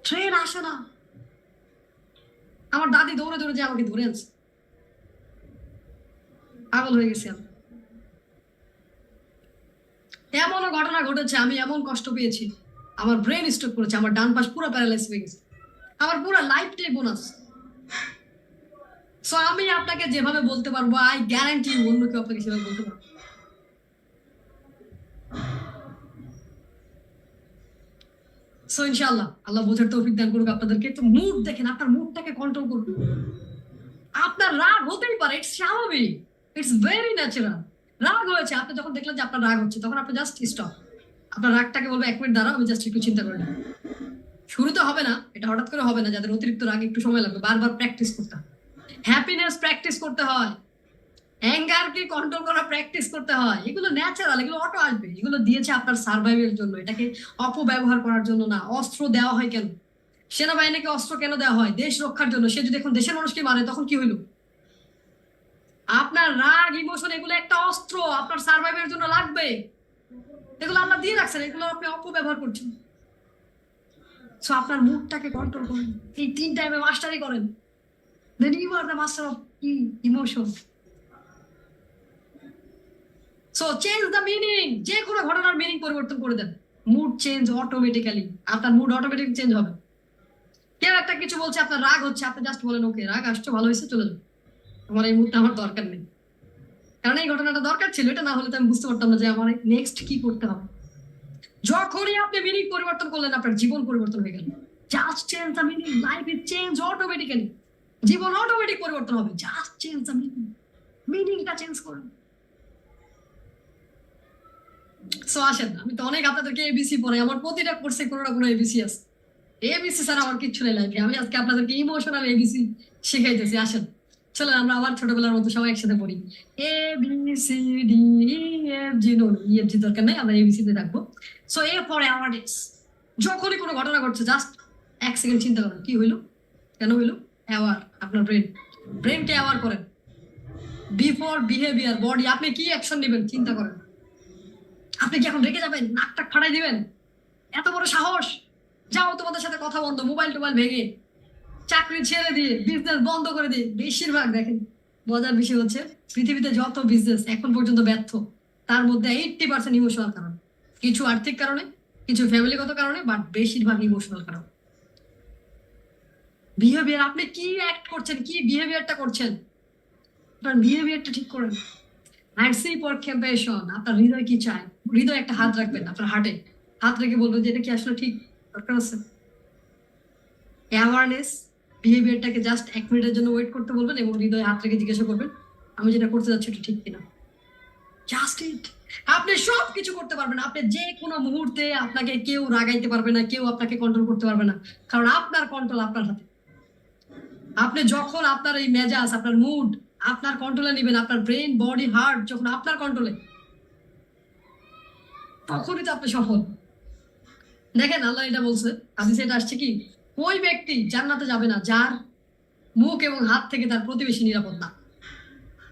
ট্রেন আসে না। আমার দাদি দৌড়ে দৌড়ে যে আমাকে ধরে আনছে, পাগল হয়ে গেছি আমি। এমনও ঘটনা ঘটেছে, আমি এমন কষ্ট পেয়েছি, আমার ব্রেন স্ট্রোক করেছে, আমার ডান পাশ পুরো প্যারালাইজ হয়ে গেছে, আমার পুরো লাইফটাই বোনাস। সো আমি আপনাকে যেভাবে বলতে পারবো, আই গ্যারান্টি অন্য কেউ আপনাকে সেভাবে বলতে পারবো। সো ইনশাআল্লাহ আল্লাহ বোঝার তৌফিক দান করুক আপনাদেরকে। তো মুড দেখেন, আপনার মুডটাকে কন্ট্রোল করুন। আপনার রাগ হতেই পারে, ইটস স্বাভাবিক, ইটস ভেরি ন্যাচারাল। রাগ হয়েছে, আপনি যখন দেখলেন যে আপনার রাগ হচ্ছে, তখন আপনি জাস্ট স্টপ। আপনার রাগটাকে বলবে 1 মিনিট দাঁড়াও, আমি জাস্ট একটু চিন্তা করে নিই। শুরুতে হবে না, এটা হঠাৎ করে হবে না, যাদের অতিরিক্ত রাগ একটু সময় লাগবে, বারবার প্র্যাকটিস করতে হবে। হ্যাপিনেস প্র্যাকটিস করতে হয়, অ্যাঙ্গারকে কন্ট্রোল করা প্র্যাকটিস করতে হয়। এগুলো ন্যাচারাল, এগুলো অটো আসবে। এগুলো দিয়েছে আপনার সার্ভাইভের জন্য, এটাকে অপব্যবহার করার জন্য না। অস্ত্র দেওয়া হয় কেন? সেনাবাহিনীকে অস্ত্র কেন দেওয়া হয়? দেশ রক্ষার জন্য। সে যদি এখন দেশের মানুষকে মারে তখন কি হইলো? আপনার রাগ, ইমোশন এগুলো একটা অস্ত্র, আপনার সার্ভাইভের জন্য লাগবে। এগুলো আল্লাহ দিয়ে রাখছেন, এগুলো আপনি অপব্যবহার করছেন। সো আপনার মুডটাকে কন্ট্রোল করেন, এই 3 টাইমে মাস্টারি করেন। Then you are the master of emotion. So change the meaning. যে কোনো ঘটনার মিনিং পরিবর্তন করে দেন, মুড চেঞ্জ অটোমেটিক্যালি। আপনার মুড অটোমেটিক চেঞ্জ হবে। কেউ একটা কিছু বলছে, আপনার রাগ হচ্ছে, আপনি জাস্ট বলেন ওকে রাগ আসছে, ভালো হয়েছে, চলে যাবে, আমার এই মুডটা আমার দরকার নেই। কারণ এই ঘটনাটা দরকার ছিল, এটা না হলে তো আমি বুঝতে পারতাম না যে আমার নেক্সট কি করতে হবে। যখনই আপনি মিনিং পরিবর্তন করলেন, আপনার জীবন পরিবর্তন হয়ে গেল। Just change the meaning, life is change automatically. জীবন অটোমেটিক পরিবর্তন হবে। জাস্ট চেঞ্জ দ্য মিনিং, মিনিংটা চেঞ্জ করুন। সো আসেন, আমি তো অনেক আপনাদেরকে এবিসি পড়াই, আমার প্রতিটা কোর্সে কোনো না কোনো এবিসি আছে। এবিসি ছাড়া আমার কিচ্ছু নেই লাইফে। আমি আজকে আপনাদেরকে ইমোশনাল এবিসি শিখাইতেছি। আসেন, চলেন আমরা আবার ছোটবেলার মতো সবাই একসাথে পড়ি। A B C D E F G. No, E F G দরকার নেই, আমরা এবিসি তে থাকবো। So A for awareness. যখনই কোনো ঘটনা ঘটছে জাস্ট 1 সেকেন্ড চিন্তা করেন, কি হইলো, কেন হইলো। অ্যাওয়ার, আপনার ব্রেনকে অ্যাওয়ার করেন। বিফোর বিহেভিয়ার, বডি, আপনি কি অ্যাকশন নেবেন চিন্তা করেন। আপনি কি এখন রেগে যাবেন, নাকটাক ফাটাই দিবেন? এত বড় সাহস! যাও, তোমাদের সাথে কথা বন্ধ, মোবাইল টোবাইল ভেঙে, চাকরি ছেড়ে দিয়ে, বিজনেস বন্ধ করে দিয়ে। বেশিরভাগ দেখেন, মজার বিষয় হচ্ছে পৃথিবীতে যত বিজনেস এখন পর্যন্ত ব্যর্থ, তার মধ্যে 80% ইমোশনাল কারণ। কিছু আর্থিক কারণে, কিছু ফ্যামিলিগত কারণে, বাট বেশিরভাগ ইমোশনাল কারণ। বিহেভিয়ার, আপনি কি অ্যাক্ট করছেন, কি বিহেভিয়ারটা করছেন, আপনার বিহেভিয়ারটা ঠিক করেন। অ্যান্ড সি ফর কম্প্যাশন, আপনার হৃদয় কি চায়। হৃদয় একটা হাত রাখবেন, আপনার হার্টে হাত রেখে বলবেন যে এটা কি আসলে ঠিক দরকার আছে। অ্যাওয়ারনেস, বিহেভিয়ারটাকে জাস্ট 1 মিনিটের জন্য ওয়েট করতে বলবেন এবং হৃদয়ে হাত রেখে জিজ্ঞাসা করবেন আমি যেটা করতে যাচ্ছি এটা ঠিক কিনা। Just it. আপনি সব কিছু করতে পারবেন। আপনি যে কোনো মুহূর্তে, আপনাকে কেউ রাগাইতে পারবে না, কেউ আপনাকে কন্ট্রোল করতে পারবে না, কারণ আপনার কন্ট্রোল আপনার হাতে। আপনি যখন আপনার এই মেজাজ, আপনার মুড আপনার কন্ট্রোলে নেবেন, আপনার ব্রেন, বডি, হার্ট যখন আপনার কন্ট্রোলে, তখনই তো আপনি সফল। দেখেন, আল্লাহ এটা বলছে, হাদিসে এটা আসছে কি, ওই ব্যক্তি জান্নাতে যাবে না যার মুখ এবং হাত থেকে তার প্রতিবেশী নিরাপদ না।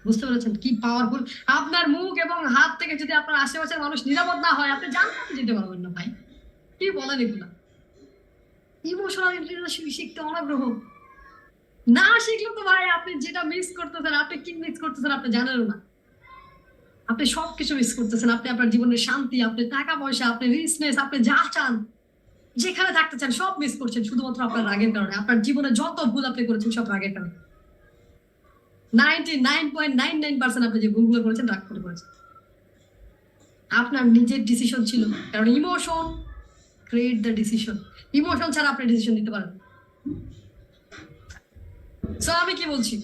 বুঝতে পেরেছেন কি পাওয়ারফুল? আপনার মুখ এবং হাত থেকে যদি আপনার আশেপাশের মানুষ নিরাপদ না হয়, আপনি জান্নাতে যেতে পারবেন না ভাই। কি বলেন এগুলা? ইমোশনাল ইন্টেলিজেন্স শিখতে অনাগ্রহ না শিখলে তো ভাই আপনি যেটা মিস করতেছেন, আপনি কি মিস করতেছেন আপনি জানেন না। আপনি সবকিছু মিস করতেছেন। আপনি আপনার জীবনের শান্তি, আপনি টাকা পয়সা, আপনি রিচনেস, আপনি যা চান, যেখানে থাকতে চান সব মিস করছেন শুধুমাত্র আপনার রাগের কারণে। আপনার জীবনে যত ভুল আপনি করেছেন সব রাগের কারণে। 99.99% আপনি যে ভুলগুলো করেছেন রাগ করে করেছেন। আপনার নিজের ডিসিশন ছিল, কারণ emotion create the decision. Emotion ছাড়া আপনি ডিসিশন নিতে পারেন। সো আমি কি বলছি,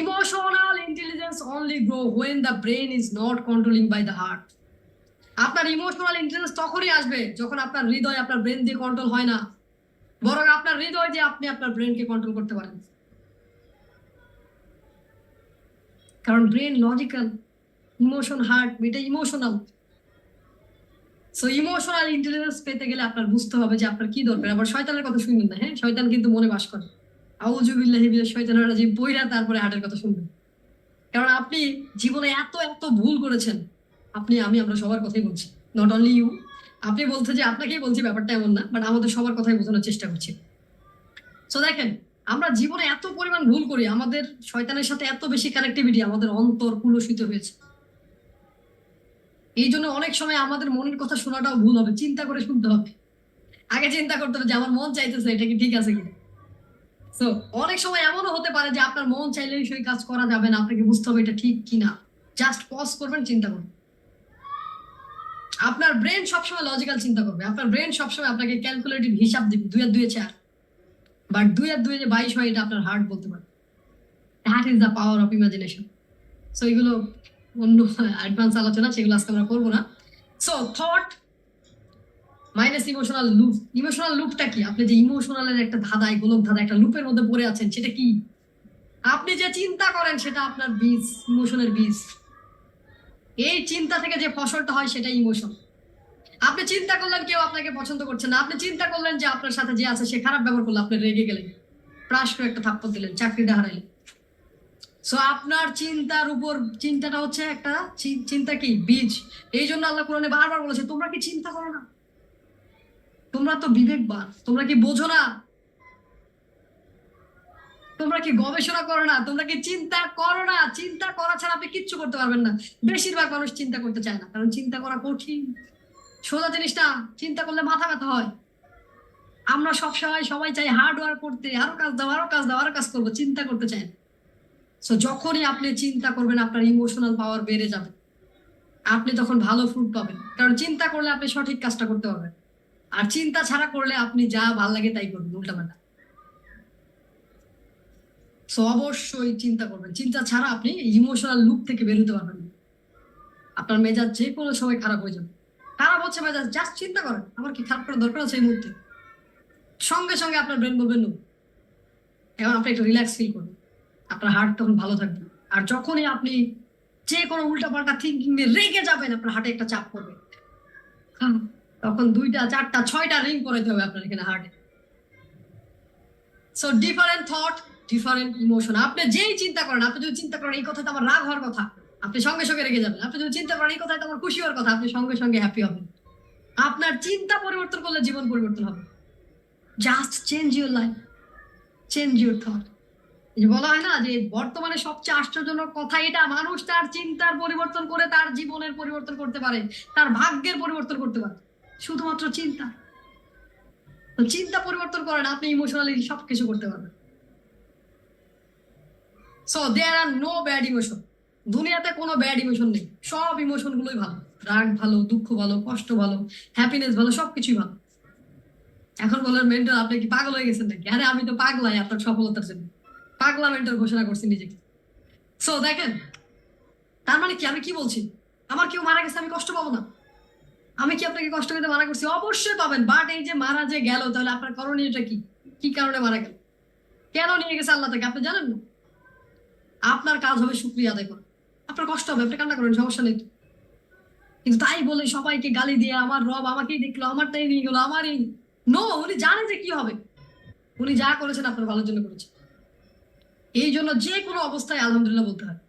emotional intelligence only grow when the brain is not controlling by the heart. আপনার ইমোশনাল ইন্টেলিজেন্স তখনই আসবে যখন আপনার হৃদয় আপনার ব্রেন দিয়ে কন্ট্রোল হয় না, বরং আপনার হৃদয় দিয়ে আপনি আপনার ব্রেনকে কন্ট্রোল করতে পারেন। কারণ ব্রেন লজিক্যাল, ইমোশন হার্ট, এটা ইমোশনাল। সো ইমোশনাল ইন্টেলিজেন্স পেতে গেলে আপনার বুঝতে হবে যে আপনার কি দরকার। আবার শয়তানের কথা শুনবেন না, হ্যাঁ, শয়তান কিন্তু মনে বাস করে। আউযু বিল্লাহি মিনাশ শয়তানির রাজিম পইরা তারপরে হার্টের কথা শুনবেন। কারণ আপনি জীবনে এত এত ভুল করেছেন। আমরা সবার কথাই বলছি, নট অনলি ইউ। আপনি বলতে যে আপনাকেই বলছি ব্যাপারটা এমন না, বাট আমাদের সবার কথাই বোঝানোর চেষ্টা করছি। সো দেখেন, আমরা জীবনে এত পরিমাণ ভুল করি, আমাদের শয়তানের সাথে এত বেশি কানেক্টিভিটি, আমাদের অন্তর কুলসিত হয়েছে। এই জন্য অনেক সময় আমাদের মনের কথা শোনাটাও ভুল হবে, চিন্তা করে শুনতে হবে। আগে চিন্তা করতে হবে যে আমার মন চাইতেছে এটা কি ঠিক আছে কিনা। সো অনেক সময় এমনও হতে পারে যে আপনার মন চাইলেই সেই কাজ করা যাবে না, আপনাকে বুঝতে হবে এটা ঠিক কিনা। জাস্ট পজ করবেন, চিন্তা করবেন। আপনার ব্রেন সবসময় লজিক্যাল চিন্তা করবে, আপনার ব্রেন সবসময় আপনাকে ক্যালকুলেটিভ হিসাব দিবে, 2 আর 2 4। বাট 2 আর 2 যে 22 হয় এটা আপনার হার্ট বলতে পারে। That is the power of imagination. So এগুলো অন্য অ্যাডভান্স আলোচনা, সেগুলো আজকে আমরা করবো না। So thought minus emotional loop. Emotional লুপটা কি? আপনি যে ইমোশনালের একটা ধাঁধায়, গোলক ধাঁধা, একটা লুপের মধ্যে পড়ে আছেন, সেটা কি? আপনি যে চিন্তা করেন সেটা আপনার বীজ, ইমোশনের বীজ। এই চিন্তা থেকে যে ফসলটা হয় সেটা ইমোশন। আপনি চিন্তা করলেন কেউ আপনাকে পছন্দ করছে না, আপনি চিন্তা করলেন যে আপনার সাথে যে আছে সে খারাপ ব্যবহার করলো, আপনি রেগে গেলেন, প্রাস করে একটা থাপ্পড় দিলেন, চাকরিটা হারাইলেন। সো আপনার চিন্তার উপর, চিন্তাটা হচ্ছে একটা চিন্তা কি বীজ। এই জন্য আল্লাহ কোরআনে বারবার বলেছে তোমরা কি চিন্তা করো না, তোমরা তো বিবেকবান, তোমরা কি বোঝো না, তোমরা কি গবেষণা করো না, তোমরা কি চিন্তা করো না। চিন্তা করা ছাড়া আপনি কিচ্ছু করতে পারবেন না। বেশিরভাগ মানুষ চিন্তা করতে চায় না, কারণ চিন্তা করা কঠিন। সোজা জিনিসটা চিন্তা করলে মাথা ব্যথা হয়। আমরা সবসময় সবাই চাই হার্ড ওয়ার্ক করতে, আরো কাজ দাও, আরো কাজ দাও, আরো কাজ করবো, চিন্তা করতে চায় না। সো যখনই আপনি চিন্তা করবেন আপনার ইমোশনাল পাওয়ার বেড়ে যাবে, আপনি তখন ভালো ফ্রুট পাবেন। কারণ চিন্তা করলে আপনি সঠিক কাজটা করতে পারবেন, আর চিন্তা ছাড়া করলে আপনি যা ভাল লাগে তাই করবেন, উল্টাপাল্টা। সো অবশ্যই চিন্তা করবেন। চিন্তা ছাড়া আপনি ইমোশনাল লুপ থেকে বের হতে পারবেন না। আপনার মেজাজ যে কোনো সময় খারাপ হয়ে যাবে। খারাপ হচ্ছে মেজাজ, জাস্ট চিন্তা করেন আমার কি খারাপ করার দরকার আছে এই মুহূর্তে, সঙ্গে সঙ্গে আপনার ব্রেন বলবেন নো। এখন আপনি একটু রিল্যাক্স ফিল করবেন, আপনার হার্ট তখন ভালো থাকবে। আর যখনই আপনি যে কোনো উল্টাপাল্টা থিঙ্কিং নিয়ে রেগে যাবেন, আপনার হার্টে একটা চাপ পড়বে, তখন 2টা 4টা 6টা রিং করাইতে হবে আপনার এখানে হার্টে। So different thought, different emotion. আপনি যেই চিন্তা করেন, আপনি যদি চিন্তা করেন এই কথাটা আমার রাগ হওয়ার কথা, আপনি সঙ্গে সঙ্গে রেগে যাবেন। আপনি যদি চিন্তা করেন এই কথাটা আমার খুশি হওয়ার কথা, আপনি সঙ্গে সঙ্গে হ্যাপি হবেন। আপনার চিন্তা পরিবর্তন করলে জীবন পরিবর্তন হবে। Just change your life, change your thought. যে বলা হয় না যে বর্তমানে সবচেয়ে আশ্চর্যজনক কথা এটা, মানুষ তার চিন্তার পরিবর্তন করে তার জীবনের পরিবর্তন করতে পারে, তার ভাগ্যের পরিবর্তন করতে পারে, শুধুমাত্র চিন্তা। তো চিন্তা পরিবর্তন করেন, আপনি ইমোশনালি সবকিছু করতে পারবেন। So there are no bad emotion. দুনিয়াতে কোনো ব্যাড ইমোশন নেই, সব ইমোশন গুলোই ভালো। রাগ ভালো, দুঃখ ভালো, কষ্ট ভালো, হ্যাপিনেস ভালো, সবকিছুই ভালো। এখন বলেন মেন্টর আপনি কি পাগল হয়ে গেছেন নাকি? আরে আমি তো পাগলাই আপনার সফলতার জন্য, পাগলা মেন্টর ঘোষণা করছি নিজেকে। সো দেখেন, তার মানে কি, আমি কি বলছি, আমার কেউ মারা গেছে আমি কষ্ট পাবো না? আমি কি আপনাকে কষ্ট পেতে মানা করছি? অবশ্যই পাবেন। বাট এই যে মারা যে গেল, তাহলে আপনার করণীয়টা কি? কি কারণে মারা গেল, কেন নিয়ে গেছে আল্লাহ তাকে, আপনি জানেন না? আপনার কাজ হবে শুকরিয়া আদায় করা। আপনার কষ্ট হবে, আপনি কান্না করেন, সমস্যা নেই। কিন্তু তাই বলে সবাইকে গালি দিয়ে আমার রব আমাকেই দেখলো, আমারটাই নিয়ে গেলো, আমারই নো। উনি জানেন যে কি হবে, উনি যা করেছেন আপনার ভালোর জন্য করেছেন। এই জন্য যে কোনো অবস্থায় আলহামদুলিল্লাহ বলতে হয়।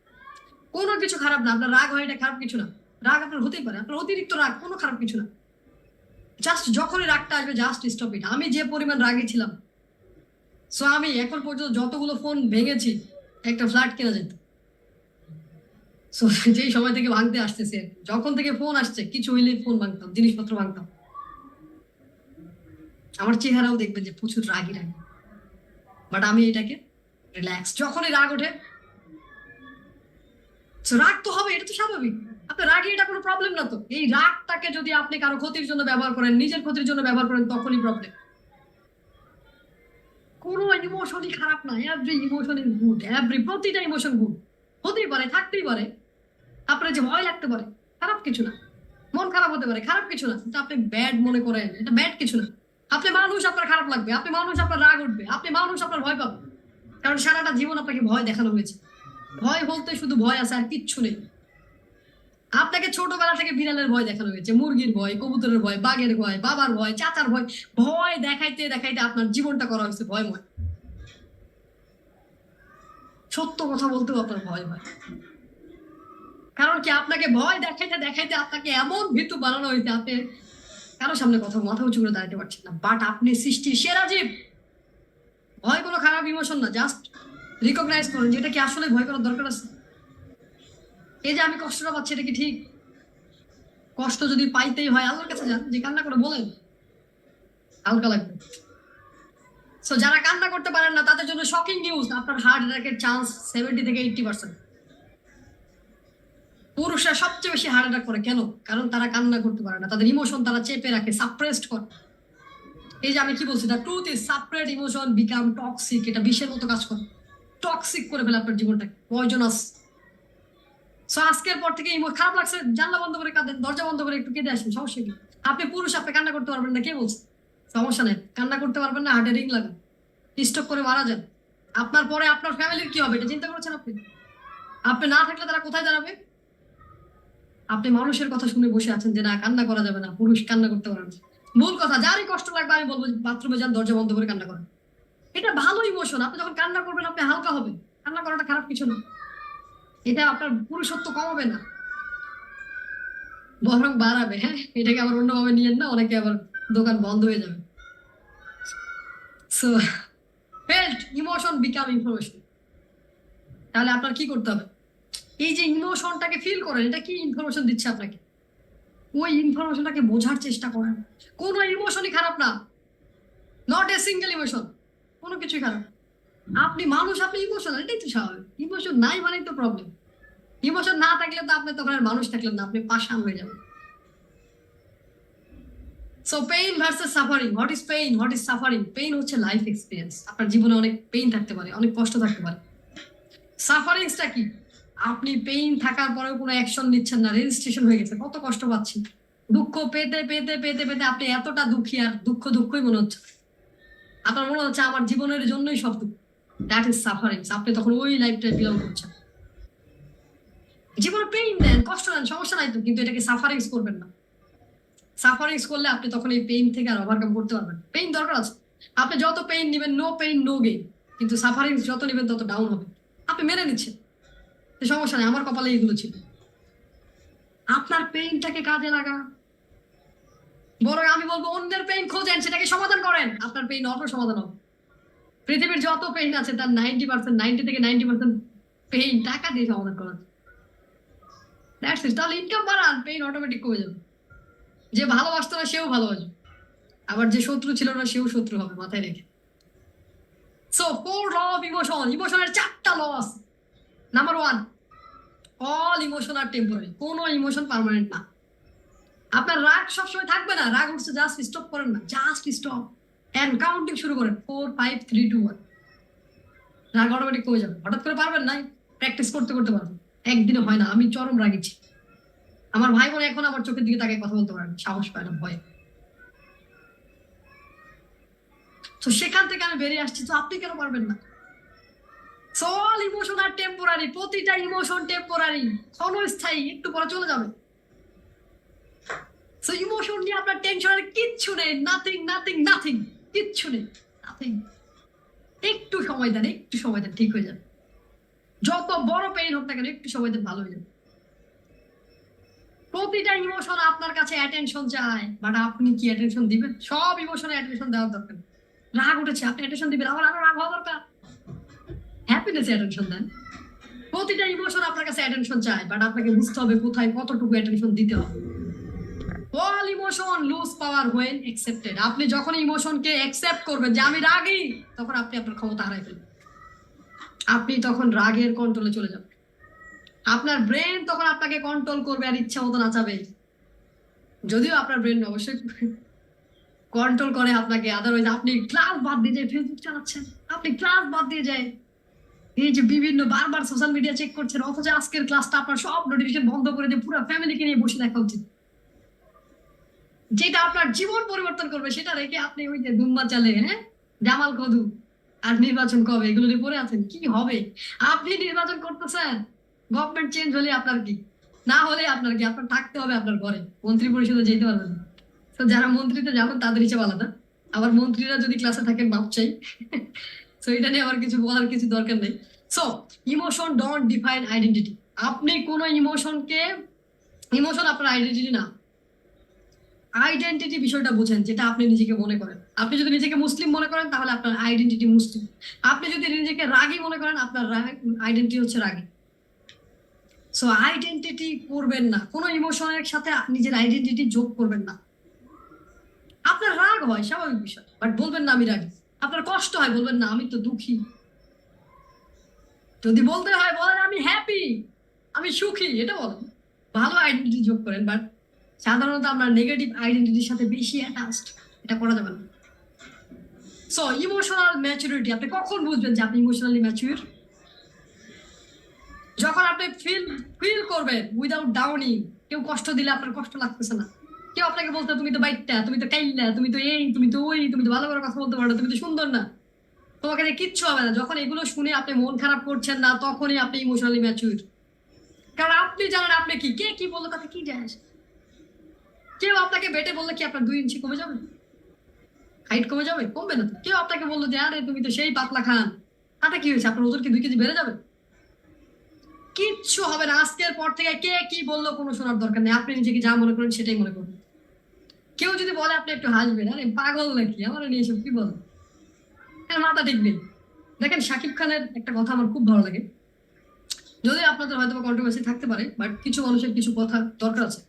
কোনো কিছু খারাপ না, আপনার রাগ হয় এটা খারাপ কিছু না। রাগ আপনার হতেই পারে, আপনার অতিরিক্ত রাগ কোনো খারাপ কিছু না। জাস্ট যখনই রাগটা আসবে জাস্ট স্টপ ইট। আমি যে পরিমাণ রাগে ছিলাম, সো আমি এখন পর্যন্ত যতগুলো ফোন ভেঙেছি একটা ফ্ল্যাট কেনা যেত। সো যেই সময় থেকে ভাঙতে আসতেছে, যখন থেকে ফোন আসছে কিছু হইলে ফোন ভাঙতাম, জিনিসপত্র ভাঙতাম। আমার চেহারাও দেখবেন যে প্রচুর রাগি রাগি, বাট আমি এটাকে রিল্যাক্স। যখনই রাগ ওঠে, রাগ তো হবে, এটা তো স্বাভাবিক। আপনার রাগে এটা কোনো প্রবলেম না তো। এই রাগটাকে যদি আপনি কারো ক্ষতির জন্য ব্যবহার করেন, নিজের ক্ষতির জন্য ব্যবহার করেন, তখনই প্রবলেম। কোনো ইমোশনই খারাপ না, এভরি ইমোশন ইজ গুড, প্রতিটা ইমোশন গুড। হতেই পারে, থাকতেই পারে। আপনার যে ভয় লাগতে পারে, খারাপ কিছু না। মন খারাপ হতে পারে, খারাপ কিছু না। কিন্তু আপনি ব্যাড মনে করেন, এটা ব্যাড কিছু না। আপনি মানুষ, আপনার খারাপ লাগবে, আপনি মানুষ, আপনার রাগ উঠবে, আপনি মানুষ, আপনার ভয় পাবে। কারণ সারাটা জীবন আপনাকে ভয় দেখানো হয়েছে। ভয় বলতে শুধু ভয় আছে, আর কিচ্ছু নেই। আপনাকে ছোটবেলা থেকে বিড়ালের ভয় দেখানো হয়েছে, মুরগির ভয়, কবুতরের ভয়, বাঘের ভয়, বাবার ভয়, চাচার ভয়। ভয় দেখাইতে দেখাইতে আপনার জীবনটা করা হয়েছে ভয়ময়। সত্য কথা বলতেও আপনার ভয় হয়, কারণ কি আপনাকে ভয় দেখাইতে দেখাইতে আপনাকে এমন ভীতু বানানো হয়েছে, আপনি কারোর সামনে কথা মাথা উঁচু করে দাঁড়াতে পারছেন না। বাট আপনি সৃষ্টির সেরা জীব। ভয় কোনো খারাপ ইমোশন না, জাস্ট রিকগনাইজ করুন যেটা কি আসলে ভয় করার দরকার আছে। এই যে আমি কষ্টটা পাচ্ছি, এটা কি ঠিক? কষ্ট যদি পাইতেই হয় আল্লাহর কাছে যান, যে কান্না করে বলেন, হালকা লাগবে। সো যারা কান্না করতে পারেন না তাদের জন্য শকিং নিউজ, আপনার হার্ট অ্যাটাকের চান্স 70 থেকে 80%। পুরুষরা সবচেয়ে বেশি হার্ট অ্যাটাক করে, কেন? কারণ তারা কান্না করতে পারে না, তাদের ইমোশন তারা চেপে রাখে, সাপ্রেসড করে। এই যে আমি কি বলছি, the truth is suppressed emotion become toxic. এটা বিষের মতো কাজ করে, টক্সিক করে ফেলে আপনার জীবনটাকে, পয়জনাস। সো আজকের পর থেকে খারাপ লাগছে, জানলা বন্ধ করে কাঁদেন, দরজা বন্ধ করে একটু কেঁদে আসেন, সমস্যা কি? আপনি পুরুষ, আপনি কান্না করতে পারবেন না, কে বলছে? সমস্যা নেই, কান্না করতে পারবেন না, হার্টে রিং লাগান, স্ট্রোক করে মারা যান, আপনার পরে আপনার ফ্যামিলির কি হবে এটা চিন্তা করেছেন আপনি? আপনি না থাকলে তারা কোথায় দাঁড়াবে? আপনি মানুষের কথা শুনে বসে আছেন যে না কান্না করা যাবে না, পুরুষ কান্না করতে পারে না। ভুল কথা, যারই কষ্ট লাগবে আমি বলবো বাথরুমে যান, দরজা বন্ধ করে কান্না করেন। এটা ভালো ইমোশন। আপনি যখন কান্না করবেন আপনি হালকা হবেন। কান্না করাটা খারাপ কিছু না, এটা আপনার পুরুষত্ব কমাবে না, বরং বাড়াবে। হ্যাঁ, এটাকে আবার অন্যভাবে নিয়েন না, অনেকে আবার দোকান বন্ধ হয়ে যাবে। So felt emotion become information. তাহলে আপনার কি করতে হবে? এই যে ইমোশনটাকে ফিল করেন, এটা কি ইনফরমেশন দিচ্ছে আপনাকে, ওই ইনফরমেশনটাকে বোঝার চেষ্টা করেন। কোনো ইমোশনই খারাপ না, নট এ সিঙ্গেল ইমোশন, কোনো কিছুই খারাপ। আপনি মানুষ, আপনি ইমোশনাল, এটাই তো স্বাভাবিক। ইমোশন নাই মানেই তো প্রবলেম। ইমোশন না থাকলে তো আপনি তখন আর মানুষ থাকলেন না, আপনি পাষাণ হয়ে যাবেন। So pain versus suffering. What is pain, what is suffering? Pain হচ্ছে লাইফ এক্সপিরিয়েন্স। আপনার জীবনে অনেক পেইন থাকতে পারে, অনেক কষ্ট থাকতে পারে। সাফারিংসটা কি? আপনি পেইন থাকার পরেও কোনো অ্যাকশন নিচ্ছেন না, রেজিস্ট্রেশন হয়ে গেছে, কত কষ্ট পাচ্ছি। দুঃখ পেতে পেতে পেতে পেতে আপনি এতটা দুঃখী, আর দুঃখ দুঃখই মনে হচ্ছে। আপনার মনে হচ্ছে আমার জীবনের জন্যই সব দুঃখ। That is sufferings. আপনি তখন ওই লাইফটা বিলং করছেন। জীবনে পেইন দেন, কষ্ট দেন, সমস্যা নাই তো, কিন্তু এটাকে সাফারিংস করবেন না। সাফারিংস করলে আপনি তখন এই পেইন থেকে আর ওভারকাম করতে পারবেন। পেইন দরকার আছে, আপনি যত পেইন নেবেন, নো পেইন নো গেইন। কিন্তু সাফারিংস যত নেবেন তত ডাউন হবে। আপনি মেনে নিচ্ছেন সমস্যা নেই, আমার কপালে এইগুলো ছিল। আপনার পেইনটাকে কাজে লাগা, বরং আমি বলবো অন্যের পেইন খোঁজেন, সেটাকে সমাধান করেন, আপনার পেইন অটো সমাধান হবে। পৃথিবীর যত পেইন আছে তার 90%, 90 থেকে 90% পেইন টাকা দিয়ে সমাধান করা যায়। তাহলে ইনকাম বাড়ান, পেইন অটোমেটিক কমে যাবে। যে ভালোবাসতো না সেও ভালোবাসবে, আবার যে শত্রু ছিল না সেও শত্রু হবে, মাথায় রেখে। So 4 law of emotion. ইমোশনের 4টা ল আছে। Number 1, all emotion are temporary. কোনো ইমোশন পার্মানেন্ট না। আপনার রাগ সবসময় থাকবে না, রাগ উঠছে জাস্ট স্টপ করেন না, জাস্ট স্টপ এন্ড কাউন্টিং শুরু করেন 4 5 3 2 1। রাগ অটোমেটিক কমে যাবে। হঠাৎ করে পারবেন না, প্র্যাকটিস করতে করতে পারবেন। একদিনে হয় না। আমি চরম রাগেছি, আমার ভাই বোন এখন আমার চোখের দিকে তাকে কথা বলতে পারেন, সাহস পায় না, ভয়। তো সেখান থেকে আমি বেরিয়ে আসছি, তো আপনি কেন পারবেন না? All emotion are temporary. প্রতিটা ইমোশন টেম্পোরারি, ক্ষণস্থায়ী, একটু পরে চলে যাবে। সো ইমোশন নিয়ে আপনার টেনশনের কিচ্ছু নেই। নাথিং নাথিং নাথিং, কিচ্ছু নেই, নাথিং। একটু সময় দেন, একটু সময় দেন, ঠিক হয়ে যাবে। যত বড় পেইন হোক না কেন, একটু সময় দেন, ভালো হয়ে যাবে। প্রতিটা ইমোশন আপনার কাছে অ্যাটেনশন চায়, বাট আপনি কি অ্যাটেনশন দিবেন? সব ইমোশনে অ্যাটেনশন দেওয়ার দরকার। রাগ উঠেছে, আপনি অ্যাটেনশন দিবেন, আবার আরো রাগ হওয়া দরকার? হ্যাপিনেস অ্যাটেনশন দেন। প্রতিটা ইমোশন আপনার কাছে অ্যাটেনশন চায়, বাট আপনাকে বুঝতে হবে কোথায় কতটুকু অ্যাটেনশন দিতে হবে। All emotion lose power when accepted. আপনি যখন ইমোশনকে অ্যাকসেপ্ট করবেন যে আমি রাগী, তখন আপনি আপনার ক্ষমতা হারাই ফেলবেন। আপনি তখন রাগের কন্ট্রোলে চলে যাবেন। আপনার ব্রেন তখন আপনাকে কন্ট্রোল করবে আর ইচ্ছা মতো নাচাবে। যদিও আপনার ব্রেন অবশ্যই কন্ট্রোল করে আপনাকে, আদারওয়াইজ আপনি ক্লাস বাদ দিয়ে যায় ফেসবুক চালাচ্ছেন, আপনি ক্লাস বাদ দিয়ে যায় এই যে বিভিন্ন বারবার সোশ্যাল মিডিয়া চেক করছেন, অথচ আজকের ক্লাসটা আপনার সব নোটিফিকেশন বন্ধ করে দিয়ে পুরো ফ্যামিলিকে নিয়ে বসে দেখা উচিত। যেটা আপনার জীবন পরিবর্তন করবে সেটা রেখে আপনি ওই যে দুম্বা চালে, হ্যাঁ, জামাল কদু আর নির্বাচন কবে, এগুলো নিয়ে পড়ে আছেন। কি হবে? আপনি নির্বাচন করতেছেন, গভর্নমেন্ট চেঞ্জ হলে আপনার কি, না হলে আপনার কি? আপনার থাকতে হবে আপনার ঘরে, মন্ত্রী পরিষদে যেতে পারবেন না। তো যারা মন্ত্রীতে যাবেন তাদের হিসেবে আলাদা। আবার মন্ত্রীরা যদি ক্লাসে থাকেন মাপ চাই। তো এটা নিয়ে আমার কিছু বলার কিছু দরকার নেই। So emotion don't define identity. আপনি কোন ইমোশনকে, ইমোশন আপনার আইডেন্টিটি না। আইডেন্টিটি বিষয়টা বুঝেন, যেটা আপনি নিজেকে মনে করেন। আপনি যদি নিজেকে মুসলিম মনে করেন তাহলে আপনার আইডেন্টিটি মুসলিম। আপনি যদি নিজেকে রাগী মনে করেন আপনার আইডেন্টিটি হচ্ছে রাগী। সো আইডেন্টিটি করবেন না, কোনো ইমোশনের সাথে নিজের আইডেন্টিটি যোগ করবেন না। আপনার রাগ হয়, স্বাভাবিক বিষয়, বাট বলবেন না আমি রাগী। আপনার কষ্ট হয়, বলবেন না আমি তো দুঃখী। যদি বলতে হয় বলেন আমি হ্যাপি, আমি সুখী, এটা বলেন। ভালো আইডেন্টিটি যোগ করেন, বাট সাধারণত আমরা নেগেটিভ আইডেন্টিটির সাথে বেশি অ্যাটাচড, এটা করা যাবে না। So emotional maturity. আপনি কখন বুঝবেন যে আপনি ইমোশনালি ম্যাচিউর? যখন আপনি ফিল করবেন উইদাউট ডাউনিং। কেউ কষ্ট দিলে আপনার কষ্ট লাগতেছে না। কেউ আপনাকে বলতে তুমি তো বাইকটা, তুমি তো কাইল্লা, তুমি তো এই, তুমি তো ওই, তুমি তো ভালো করে কথা বলতে পারো না, তুমি তো সুন্দর না, তোমাকে দিয়ে কিচ্ছু হবে না। যখন এগুলো শুনে আপনি মন খারাপ করছেন না, তখনই আপনি ইমোশনালি ম্যাচিউর। কারণ আপনি জানেন আপনি কি, কে কি বললো তাতে কি যায় আসে? কেউ আপনাকে বেটে বললে কি আপনার 2 ইঞ্চি কমে যাবে? হাইট কমে যাবে? কমবে না তো। কেউ আপনাকে বললো যে আরে তুমি তো সেই পাতলা খান, তাতে কি হয়েছে? আপনার ওজন কি 2 কেজি বেড়ে যাবে? কিচ্ছু হবে না। আজকের পর থেকে কে কি বললো কোনো শোনার দরকার নেই। আপনি নিজেকে যা মনে করেন সেটাই মনে করুন। কেউ যদি বলে আপনি একটু হাসবেন, আরে পাগল নাকি, আমার নিয়ে এসব কি বলে, মাথা ঠিক নেই। দেখেন শাকিব খানের একটা কথা আমার খুব ভালো লাগে, যদি আপনাদের হয়তো কন্ট্রোভার্সি থাকতে পারে, বাট কিছু মানুষের কিছু কথা দরকার আছে।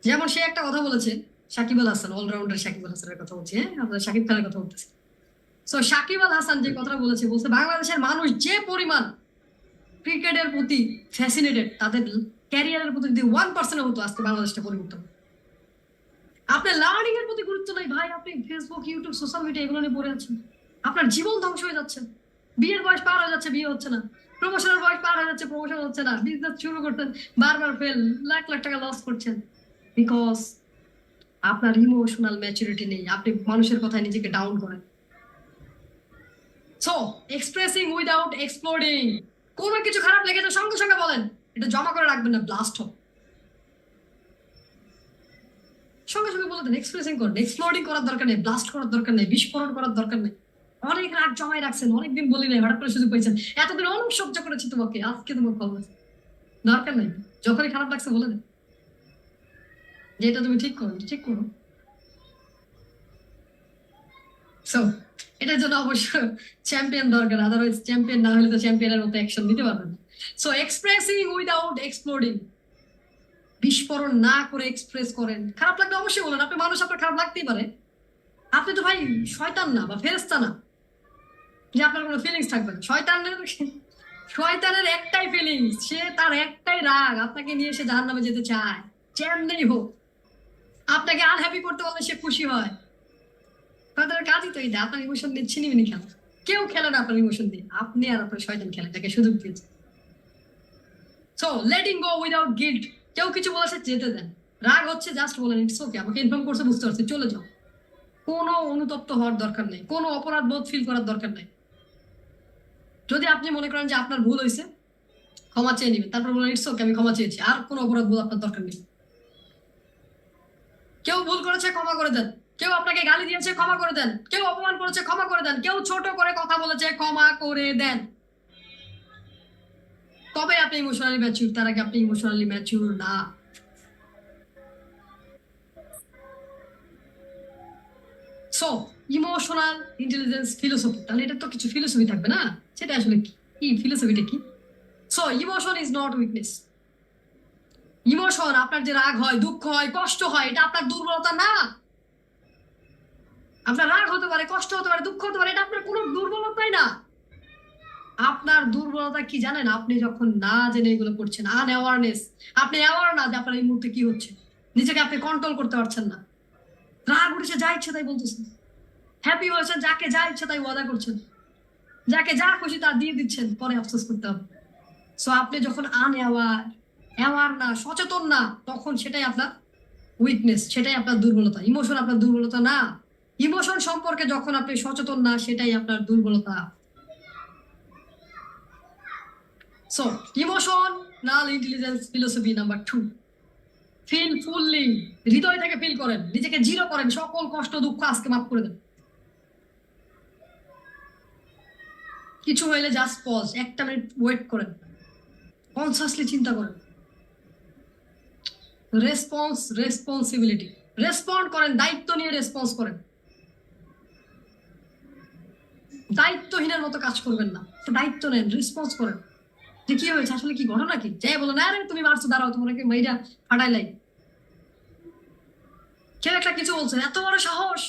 যেমন সে একটা কথা বলেছে, সাকিব আল হাসান, অলরাউন্ডার সাকিব আল হাসানের কথা বলছি, হ্যাঁ আমরা শাকিব খানের কথা বলতেছি। সো সাকিব আল হাসান যে কথা বলেছে, বলছে বাংলাদেশের মানুষ যে পরিমাণ ক্রিকেটের প্রতি ফ্যাসিনেটেড, তাদের ক্যারিয়ারের প্রতি যদি 1% হতো আজকে বাংলাদেশটা পরিবর্তন। আপনার লার্নিং এর প্রতি গুরুত্ব নাই ভাই, আপনি ফেসবুক, ইউটিউব, সোশ্যাল মিডিয়া এগুলো নিয়ে পড়ে আছেন। আপনার জীবন ধ্বংস হয়ে যাচ্ছে। বিয়ের বয়স পার হয়ে যাচ্ছে, বিয়ে হচ্ছে না। প্রমোশনের বয়স পার হয়ে যাচ্ছে, প্রমোশন হচ্ছে না। বিজনেস শুরু করতেন, বারবার ফেল, লাখ লাখ টাকা লস করছেন। বিকজ আপনার ইমোশনাল ম্যাচুরিটি নেই। আপনি মানুষের কথায় নিজেকে ডাউন করেন। So expressing without exploding. কোনো কিছু খারাপ লেগেছে সঙ্গে সঙ্গে বলেন, এটা জমা করে রাখবেন না, ব্লাস্ট হোক। সঙ্গে সঙ্গে বলে দেন, এক্সপ্রেসিং করেন। এক্সপ্লোডিং করার দরকার নেই, ব্লাস্ট করার দরকার নেই, বিস্ফোরণ করার দরকার নেই। অনেক রাগ জমাই রাখছেন, অনেকদিন বলি নাই, হঠাৎ করে সুযোগ পেয়েছেন। এতদিন অনেক সহ্য করেছি তোমাকে, আজকে তোমার খবর আছে। দরকার নেই, যখনই খারাপ লাগছে বলে দেন যে এটা তুমি ঠিক করো, ঠিক করো। সো এটার জন্য অবশ্য চ্যাম্পিয়ন দরকার, আদারওয়াইজ চ্যাম্পিয়ন না হলে তো চ্যাম্পিয়নের মতো অ্যাকশন দিতে পারবেন না। সো এক্সপ্রেসিং উইদাউট এক্সপ্লোডিং, বিস্ফোরণ না করে এক্সপ্রেস করেন। খারাপ লাগলে অবশ্যই বলেন। আপনি মানুষ, আপনার খারাপ লাগতেই পারে। আপনি তো ভাই শয়তান না বা ফেরেশতা না যে আপনার কোনো ফিলিংস থাকবে না। শয়তানের একটাই ফিলিংস, সে তার একটাই রাগ, আপনাকে নিয়ে সে জাহান্নামে যেতে চায়। যেমনি হোক আপনাকে আনহ্যাপি করতে পারলে সে খুশি হয়। শয়তানের কাজই তো এটা, আপনার ইমোশন দিয়ে ছিনিমিনি খেলা। কেউ খেলে না আপনার ইমোশন দিয়ে, আপনি আর আপনার শয়তান খেলে, তাকে সুযোগ দিয়েছে। So letting go without guilt. কেউ কিছু বলেছে যেতে দেন। রাগ হচ্ছে জাস্ট বলেন ইটস ওকে, আমাকে ইনফর্ম করছে, বুঝতে পারছি, চলে যাও। কোনো অনুতপ্ত হওয়ার দরকার নেই, কোনো অপরাধ বোধ ফিল করার দরকার নেই। যদি আপনি মনে করেন যে আপনার ভুল হয়েছে, ক্ষমা চেয়ে নিবেন, তারপর বলেন ইটস ওকে, আমি ক্ষমা চেয়েছি। আর কোনো অপরাধ বোধ আপনার দরকার নেই। কেউ ভুল করেছে, ক্ষমা করে দেন। কেউ আপনাকে গালি দিয়েছে, ক্ষমা করে দেন। কেউ অপমান করেছে, ক্ষমা করে দেন। কেউ ছোট করে কথা বলেছে, ক্ষমা করে দেন। তবে আপনি ইমোশনালি ম্যাচিউর, তার আগে আপনি ইমোশনালি ম্যাচিউর না। সো ইমোশনাল ইন্টেলিজেন্স ফিলোসফি, তাহলে এটা তো কিছু ফিলোসফি থাকবে না? সেটা আসলে কি ফিলোসফিটা কি? So emotion is not weakness. Emotion, আপনার যে রাগ হয়, দুঃখ হয়, কষ্ট হয়, এটা আপনার দুর্বলতা না। আপনার রাগ হতে পারে, কষ্ট হতে পারে, দুঃখ হতে পারে, এটা আপনার কোনো দুর্বলতাই না। আপনার দুর্বলতা কি জানেন? আপনি যখন না জেনে এগুলো করছেন, আনঅ্যাওয়ারনেস। আপনি অ্যাওয়ার না যে আপনার এই মুহূর্তে কি হচ্ছে। নিজেকে আপনি কন্ট্রোল করতে পারছেন না। রাগ উঠেছে, যা ইচ্ছে তাই বলতেছেন। হ্যাপি হয়েছেন, যাকে যা ইচ্ছে তাই ওয়াদা করছেন। যাকে যা খুশি তা দিয়ে দিচ্ছেন, পরে আফসোস করতে হবে। সো আপনি যখন আনঅ্যাওয়ার, অ্যাওয়ার না, সচেতন না, তখন সেটাই আপনার উইকনেস, সেটাই আপনার দুর্বলতা। ইমোশন আপনার দুর্বলতা না। ইমোশন সম্পর্কে যখন আপনি সচেতন না, সেটাই আপনার দুর্বলতা। So emotional intelligence philosophy number 2, feel fully. হৃদয় থেকে ফিল করেন, নিজেকে জিরো করেন, সকল কষ্ট দুঃখ আজকে মাফ করে দেন। কিছু হইলে জাস্ট পজ, 1 মিনিট ওয়েট করেন, কনসাসলি চিন্তা করেন। রেসপন্সিবিলিটি, রেসপন্ড করেন, দায়িত্ব নিয়ে রেসপন্স করেন। দায়িত্বহীনের মতো কাজ করবেন না, দায়িত্ব নেন, রেসপন্স করেন যে কি হয়েছে, আসলে কি ঘটনা কি। যাই বলো না, তুমি মারছো, দাঁড়াও, তোমাকে মেয়েটা ফাটাই লাই। কেউ একটা কিছু বলছে, এত বড় সাহস।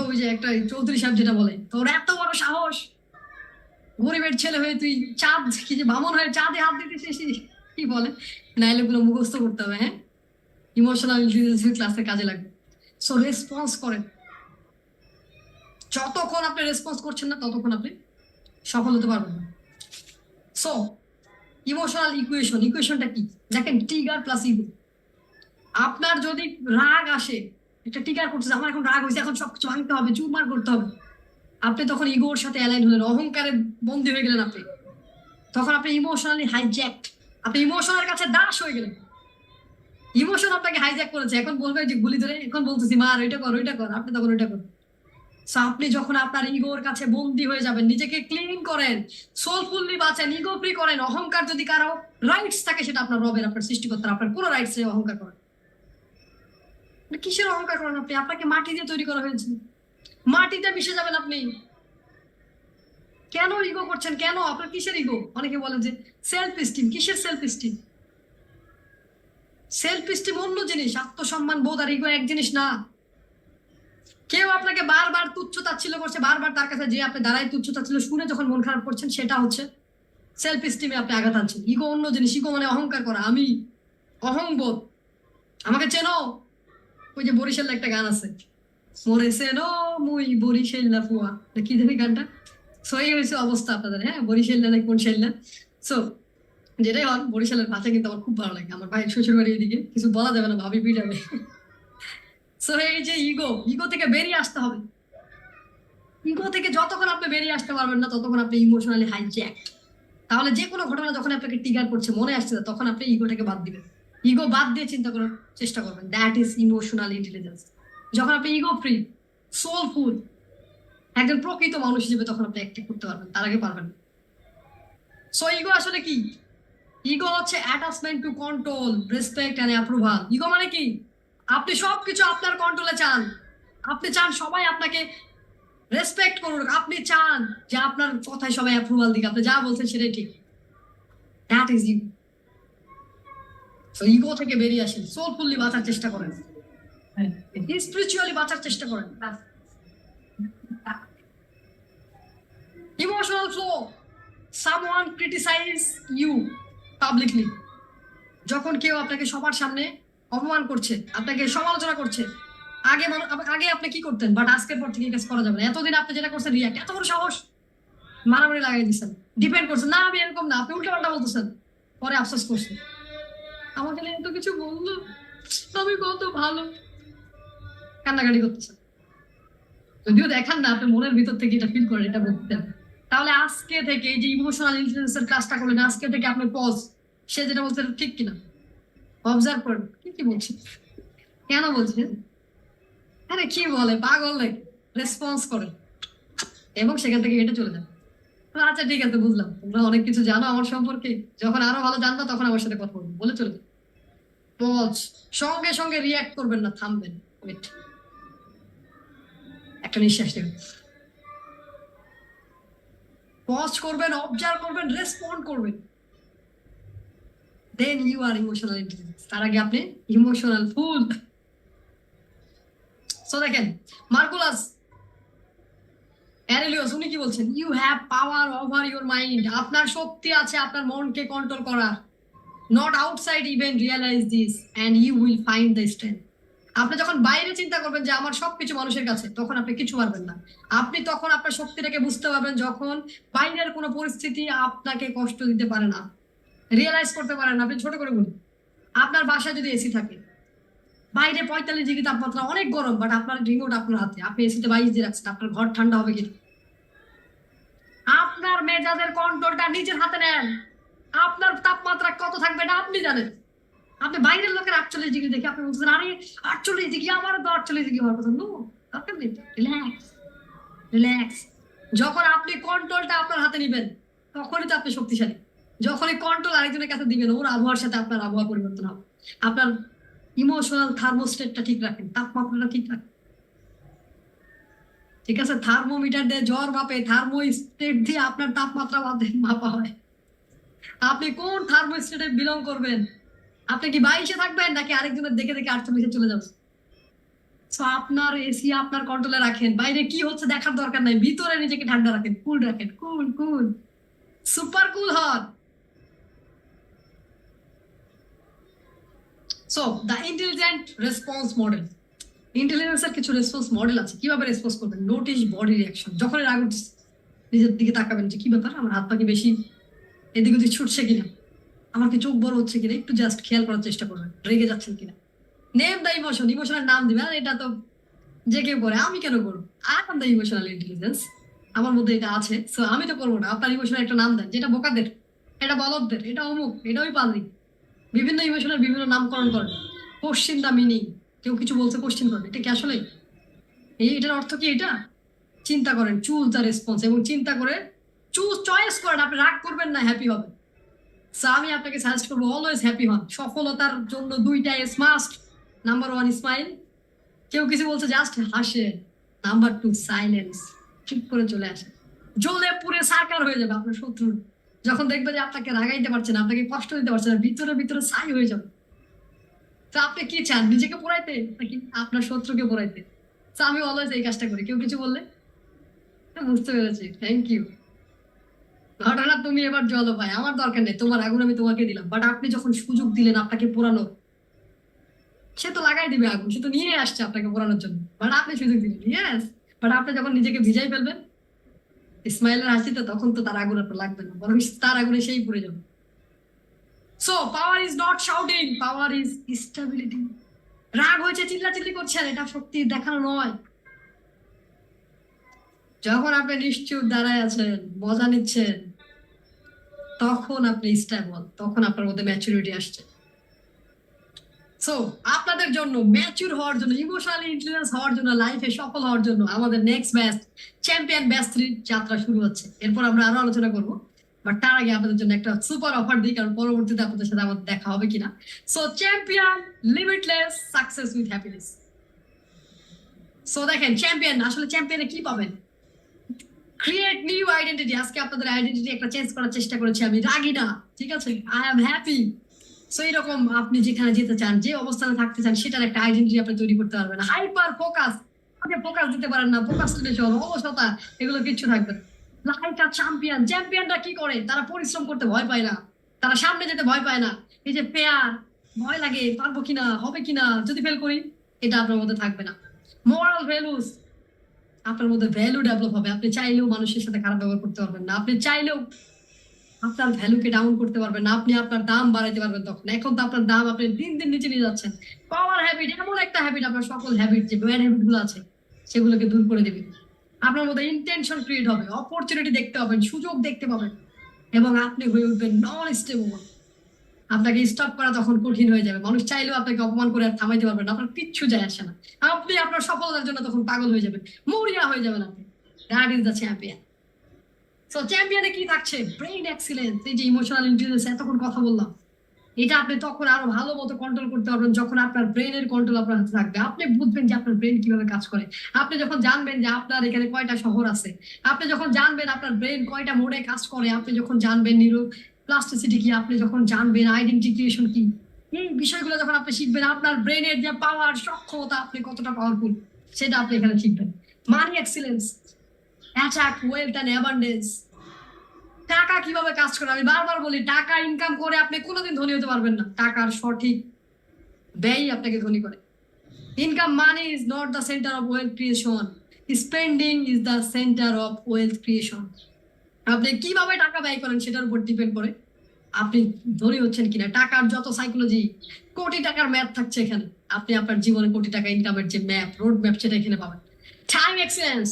ওই যে একটা চৌধুরী সাহেব যেটা বলে, তোর এত বড় সাহস, গরিবের ছেলে হয়ে তুই চাঁদ, কি যে বামন হয়ে চাঁদে হাত দিতেছিস, কি বলে, নাইলে গুলো মুখস্থ করতে হবে। হ্যাঁ, ইমোশনাল ইন্টেলিজেন্স ক্লাসে কাজে লাগবে। সো রেসপন্স করেন। যতক্ষণ আপনি রেসপন্স করছেন না, ততক্ষণ আপনি সফল হতে পারবেন না। সো ইমোশনাল ইকুয়েশনটা কি দেখেন, ট্রিগার প্লাস ইগো। আপনার যদি রাগ আসে, একটা টিকার করতেছে, আমার এখন রাগ হয়েছে, এখন সবকিছু ভাঙতে হবে, চুরমার করতে হবে। আপনি তখন ইগোর সাথে অ্যালাইন হলেন, অহংকারে বন্দী হয়ে গেলেন আপনি। তখন আপনি ইমোশনালি হাইজ্যাক্ট, আপনি ইমোশনের কাছে দাস হয়ে গেলেন। ইমোশন আপনাকে হাইজ্যাক করেছে, এখন বলবে যে গুলি ধরে, এখন বলতেছি মার, ওইটা কর ওইটা কর, আপনি তখন ওইটা করেন। সো আপনি যখন আপনার ইগোর কাছে বন্দী হয়ে যাবেন, নিজেকে ক্লিন করেন, সোলফুললি বাঁচেন, ইগো ফ্রি করেন। অহংকার যদি কারো রাইটস থাকে, সেটা আপনার রবের, আপনার সৃষ্টিকর্তার, আপনার কোনো রাইটস নেই অহংকার করেন। কিসের অহংকার করেন আপনি? আপনাকে মাটি দিয়ে তৈরি করা হয়েছে, মাটিতে মিশে যাবেন আপনি। কেন ইগো করছেন? কেন আপনার কিসের ইগো? অনেকে বলেন যে সেলফ এস্টিম। কিসের সেলফ এস্টিম? সেলফ এস্টিম অন্য জিনিস, আত্মসম্মান বোধ আর ইগো এক জিনিস না। কেউ আপনাকে বারবার তুচ্ছ তাচ্ছিল্য করছে, বারবার তার কাছে যে আপনি দাঁড়ায় তুচ্ছ তাচ্ছিল্য শুনে যখন মন খারাপ করছেন, সেটা হচ্ছে সেলফ এস্টিমে আপনি আঘাত আনছেন। ইগো অন্য জিনিস। ইগো মানে অহংকার করা, আমি, অহংবোধ। আমাকে চেনো? ওই যে বরিশালের একটা গান আছে, মোরে চেনো মুই বরিশাল্লা ফুয়া, কি জানি গানটা। সো এই হয়েছে অবস্থা আপনাদের। হ্যাঁ, বরিশাল্লা না কোন শাল্লা। সো যেটাই হন, বরিশালের ভাষা কিন্তু আমার খুব ভালো লাগে। আমার ভাই শ্বশুর বাড়ি এদিকে, কিছু বলা যাবে না, ভাবি পিটাবে। সো এই যে ইগো, ইগো থেকে বেরিয়ে আসতে হবে। ইগো থেকে যতক্ষণ আপনি বেরিয়ে আসতে পারবেন না, ততক্ষণ আপনি ইমোশনালি হাইজ্যাক। তাহলে যে কোনো ঘটনা যখন আপনাকে ট্রিগার করছে, মনে আসছে না, তখন আপনি ইগোটাকে বাদ দিবেন। ইগো বাদ দিয়ে চিন্তা করার চেষ্টা করবেন। That is emotional intelligence. যখন আপনি ইগো ফ্রি, সোলফুল, একজন প্রকৃত মানুষ হিসেবে, তখন আপনি অ্যাক্টিভ করতে পারবেন, তার আগে পারবেন না। সো ইগো আসলে কি? ইগো হচ্ছে attachment to control, respect and approval. Ego মানে কি? আপনি সবকিছু আপনার কন্ট্রোলে চান। আপনি চান সবাই আপনাকে রেসপেক্ট করুন, আপনি চান যে আপনার কথায় সবাই অ্যাপ্রুভাল দিক, আপনি যা বলছেন সেটাই ঠিক। That is ego. So ego থেকে বেরিয়ে আসেন, সোলফুলি বাঁচার চেষ্টা করেন, স্পিরিচুয়ালি বাঁচার চেষ্টা করেন। Emotional flow, someone criticise you publicly. যখন কেউ আপনাকে সবার সামনে অপমান করছে, আপনাকে সমালোচনা করছে, আগে আপনি কি করতেন, বাট আজকের পর থেকে এই কাজ করা যাবে না। এতদিন আপনি যেটা করছেন রিয়াক্ট, এত বড় সাহস, মারামারি লাগাই দিচ্ছেন, ডিপেন্ড করছেন, না আমি এরকম না, আপনি উল্টো পাল্টা বলতেছেন, পরে আফসোস করছেন, আমাকে এত কিছু বললো, আমি কত ভালো, কান্নাকাটি করতেছেন। যদিও দেখান না, আপনি মনের ভিতর থেকে এটা ফিল করেন, এটা বলতেন। তাহলে আজকে থেকে এই যে ইমোশনাল ইন্টেলিজেন্সের ক্লাসটা করলেন, আজকে থেকে আপনি পজ, সে যেটা বলছে ঠিক কিনা অবজার্ভ করেন, কি বলছে, কেন বলছে, আরে কি বলে, পাগল নাকি, রেসপন্স করেন এবং সেখান থেকে হেঁটে চলে যান। আচ্ছা ঠিক আছে, বুঝলাম, তোমরা অনেক কিছু জানো আমার সম্পর্কে, যখন আরো ভালো জানবো তখন আমার সাথে কথা বলবো, বলে চলে যান। পজ, সঙ্গে সঙ্গে রিয়াক্ট করবেন না, থামবেন, ওয়েট, একটা নিঃশ্বাস নেবেন, পজ করবেন, অবজার্ভ করবেন, রেসপন্ড করবেন, then you are emotional intelligence. তার আগে আপনি ইমোশনাল ফুল। সো দেখেন, মার্কুলাস অ্যারেলিয়াস উনি কি বলছেন, you have power over your mind. আপনার শক্তি আছে আপনার মনকে কন্ট্রোল করার। Not outside even realise this and you will find the strength. আপনি যখন বাইরে চিন্তা করবেন যে আমার সবকিছু মানুষের কাছে, তখন আপনি কিছু পারবেন না। আপনি তখন আপনার শক্তিটাকে বুঝতে পারবেন যখন বাইরের কোনো পরিস্থিতি আপনাকে কষ্ট দিতে পারে না, রিয়েলাইজ করতে পারেন না। আপনি ছোট করে বলুন, আপনার বাসায় যদি এসি থাকে, বাইরে 45 ডিগ্রি তাপমাত্রা, অনেক গরম, বাট আপনার রিমোট আপনার হাতে, আপনি এসিতে 22 দিয়ে রাখছেন, আপনার ঘর ঠান্ডা হবে কিনা? আপনার মেজাজের কন্ট্রোলটা নিজের হাতে নেন। আপনার তাপমাত্রা কত থাকবে এটা আপনি জানেন। আপনি বাইরের লোকের 48 ডিগ্রি দেখে আপনি বলছেন আরে 48 ডিগ্রি, আমারও তো 48 ডিগ্রি হওয়ার কথা। নো, দরকার নেই, রিল্যাক্স রিল্যাক্স। যখন আপনি কন্ট্রোলটা আপনার হাতে নিবেন, তখনই তো আপনি শক্তিশালী। যখনই কন্ট্রোল আরেকজনের কাছে দিবেন, ওর আবহাওয়ার সাথে আপনার আবহাওয়া পরিবর্তন হবে। আপনার ইমোশনাল থার্মোস্টেটটা ঠিক রাখেন, তাপমাত্রাটা ঠিক রাখেন, ঠিক আছে? থার্মোমিটার দিয়ে জ্বর মাপে, থার্মোস্টেট দিয়ে আপনার তাপমাত্রা মাপা হয়। আপনি কোন থার্মোস্টেটে বিলং করবেন? আপনি কি 22-এ থাকবেন নাকি আরেকজনের দেখে দেখে 48-এ চলে যাবেন? সো আপনার এসি আপনার কন্ট্রোলে রাখেন, বাইরে কি হচ্ছে দেখার দরকার নাই, ভিতরে নিজেকে ঠান্ডা রাখেন, কুল রাখেন, কুল কুল, সুপার কুল হন। So the intelligent response model. ইন্টেলিজেন্সের কিছু রেসপন্স মডেল আছে, কিভাবে রেসপন্স করবেন। Notice body reaction. যখন রাগ উঠছে, নিজের দিকে তাকাবেন যে কি ব্যাপার, আমার হাত পা কি বেশি এদিক ওদিক ছুটছে কিনা, আমার কি চোখ বড় হচ্ছে কিনা, একটু জাস্ট খেয়াল করার চেষ্টা করবেন, রেগে যাচ্ছেন কিনা। নেম দ্য ইমোশন, ইমোশনের নাম দিবে। আর এটা তো যে কেউ করে, আমি কেন করবো? I am the emotional intelligence, আমার মধ্যে এটা আছে, সো আমি তো করবো না। আপনার ইমোশনের একটা নাম দেন, যেটা বোকাদের, এটা বলদদের, এটা অমুক, এটা ওই পাগলি। বিভিন্ন ইমোশনের বিভিন্ন নামকরণ করেন। কোশ্চিন দা মিনিং, কেউ কিছু বলছে কোশ্চিন করেন, এটা কি আসলে এটার অর্থ কি? এটা চিন্তা করেন, চুজ দ্য রেসপন্স, এবং চিন্তা করে চয়েস করেন। আপনি রাগ করবেন না, হ্যাপি হবেন। সো আমি আপনাকে সাজেস্ট করবো অলওয়েজ হ্যাপি হন। সফলতার জন্য দুইটা এস মাস্ট। নাম্বার 1 স্মাইল, কেউ কিছু বলছে জাস্ট হাসে। নাম্বার 2 সাইলেন্স, চুপ করে চলে আসে। জ্বলে পুড়ে সাকার হয়ে যাবে আপনার শত্রু, যখন দেখবে যে আপনাকে রাগাইতে পারছে না, আপনাকে কষ্ট দিতে পারছে না, ভিতরে ভিতরে ছাই হয়ে যাবে। তো আপনি কি চান, নিজেকে পোড়াইতে নাকি আপনার শত্রুকে পোড়াইতে? তো আমি অলওয়েজ এই কাজটা করি। কেউ কিছু বললে বুঝতে পেরেছি, থ্যাংক ইউ। ঘটনা তুমি এবার জ্বলো ভাই, আমার দরকার নেই, তোমার আগুন আমি তোমাকে দিলাম। বাট আপনি যখন সুযোগ দিলেন আপনাকে পোড়ানো, সে তো লাগাই দিবে আগুন, সে তো নিয়ে আসছে আপনাকে পোড়ানোর জন্য, বাট আপনি সুযোগ দিলেন। ইয়েস, বাট আপনি যখন নিজেকে ভিজাই ফেলবেন ইসমাইলের হাসিতে, তখন তো তার আগুন আপনার লাগবে না, বরং তার আগুনে সেই পুড়ে যাবে। So power is not shouting, power is stability. রাগ হয়েছে চিল্লাচিল্লি করছেন, এটা শক্তি দেখানো নয়। যখন আপনি নিশ্চুপ দাঁড়ায় আছেন, মজা নিচ্ছেন, তখন আপনি স্টেবল, তখন আপনার মধ্যে ম্যাচুরিটি আসছে। সো আপনাদের জন্য ম্যাচুর হওয়ার জন্য, ইমোশনালি ইন্টেলিজেন্স হওয়ার জন্য, লাইফে সফল হওয়ার জন্য আমাদের নেক্সট ব্যাচ চ্যাম্পিয়ন ব্যাচ 3 যাত্রা শুরু হচ্ছে। এরপর আমরা আরো আলোচনা করবো, বাট তার আগে আপনাদের জন্য একটা সুপার অফার দিই, কারণ পরবর্তীতে আপনাদের সাথে আমাদের দেখা হবে কিনা। So champion limitless success with happiness. So দেখেন, চ্যাম্পিয়ন আসলে চ্যাম্পিয়নে কি পাবেন? Create new identity. আজকে আপনাদের আইডেন্টিটি একটা চেঞ্জ করার চেষ্টা করেছি আমি। রাগি না, ঠিক আছে, আই এম হ্যাপি। সো এরকম আপনি যেখানে যেতে চান, যে অবস্থানে থাকতে চান, সেটার একটা আইডেন্টিটি আপনি তৈরি করতে পারবেন। হাইপার ফোকাস, আপনি ফোকাস দিতে পারেন না, প্রোক্রাস্টিনেশন, অলসতা, এগুলো কিচ্ছু থাকবে না। লাইক আ চ্যাম্পিয়ন। চ্যাম্পিয়নরা কি করে? তারা পরিশ্রম করতে ভয় পায় না, তারা সামনে যেতে ভয় পায় না। এই যে ফেয়ার, ভয় লাগে, পারবো কিনা, হবে কিনা, যদি ফেল করি, এটা আপনার মধ্যে থাকবে না। মোরাল ভ্যালুস, আপনার মধ্যে ভ্যালু ডেভেলপ হবে। আপনি চাইলেও মানুষের সাথে খারাপ ব্যবহার করতে পারবেন না, আপনি চাইলেও আপনার ভ্যালুকে ডাউন করতে পারবেন না, আপনি আপনার দাম বাড়াইতে পারবেন তখন। এখন তো আপনার দাম আপনি দিন দিন নিচে নিয়ে যাচ্ছেন। পাওয়ার হ্যাবিট এমন একটা হ্যাবিট, আপনার সকল হ্যাবিট, যে ব্যাড হ্যাবিট গুলো আছে, সেগুলোকে দূর করে দেবে। আপনার মধ্যে ইন্টেনশন ক্রিয়েট হবে, অপরচুনিটি দেখতে পাবেন, সুযোগ দেখতে পাবেন, এবং আপনি হয়ে উঠবেন নন স্টেবল। আপনাকে স্টপ করা তখন কঠিন হয়ে যাবে। মানুষ চাইলেও আপনাকে অপমান করে আর থামাইতে পারবেন না, আপনার কিচ্ছু যায় আসে না। আপনি আপনার সফলতার জন্য তখন পাগল হয়ে যাবেন, মরিয়া হয়ে যাবেন আপনি। That is the champion. So চ্যাম্পিয়নে কি থাকছে? Brain excellence. এই যে ইমোশনাল ইন্টেলিজেন্স এতক্ষণ কথা বললাম, এটা আপনি তখন আরো ভালো মতো কন্ট্রোল করতে পারবেন যখন আপনার ব্রেনের কন্ট্রোল আপনার হাতে থাকবে। আপনি বুঝবেন যে আপনার ব্রেন কিভাবে কাজ করে। আপনি যখন জানবেন যে আপনার এখানে কয়টা শহর আছে, আপনি যখন জানবেন আপনার ব্রেন কয়টা মোডে কাজ করে, আপনি যখন জানবেন নিউরো প্লাস্টিসিটি কি, আপনি যখন জানবেন আইডেন্টি ক্রিয়েশন কি, এই বিষয়গুলো যখন আপনি শিখবেন, আপনার ব্রেনের যে পাওয়ার, সক্ষমতা, আপনি কতটা পাওয়ারফুল, সেটা আপনি এখানে শিখবেন। Money excellence, attract wealth and abundance. টাকা কিভাবে কাজ করে? আমি বারবার বলি, টাকা ইনকাম করে আপনি কোনোদিন ধনী হতে পারবেন না। টাকার সঠিক ব্যয় আপনাকে ধনী করে। Income, money is not the centre of wealth creation, spending is the centre of wealth creation. আপনি কিভাবে টাকা ব্যয় করেন সেটার উপর ডিপেন্ড করে আপনি ধনী হচ্ছেন কিনা। টাকার যত সাইকোলজি, কোটি টাকার ম্যাপ থাকছে এখানে। আপনি আপনার জীবনে কোটি টাকা ইনকামের যে ম্যাপ, রোড ম্যাপ, সেটা এখানে পাবেন। Time excellence,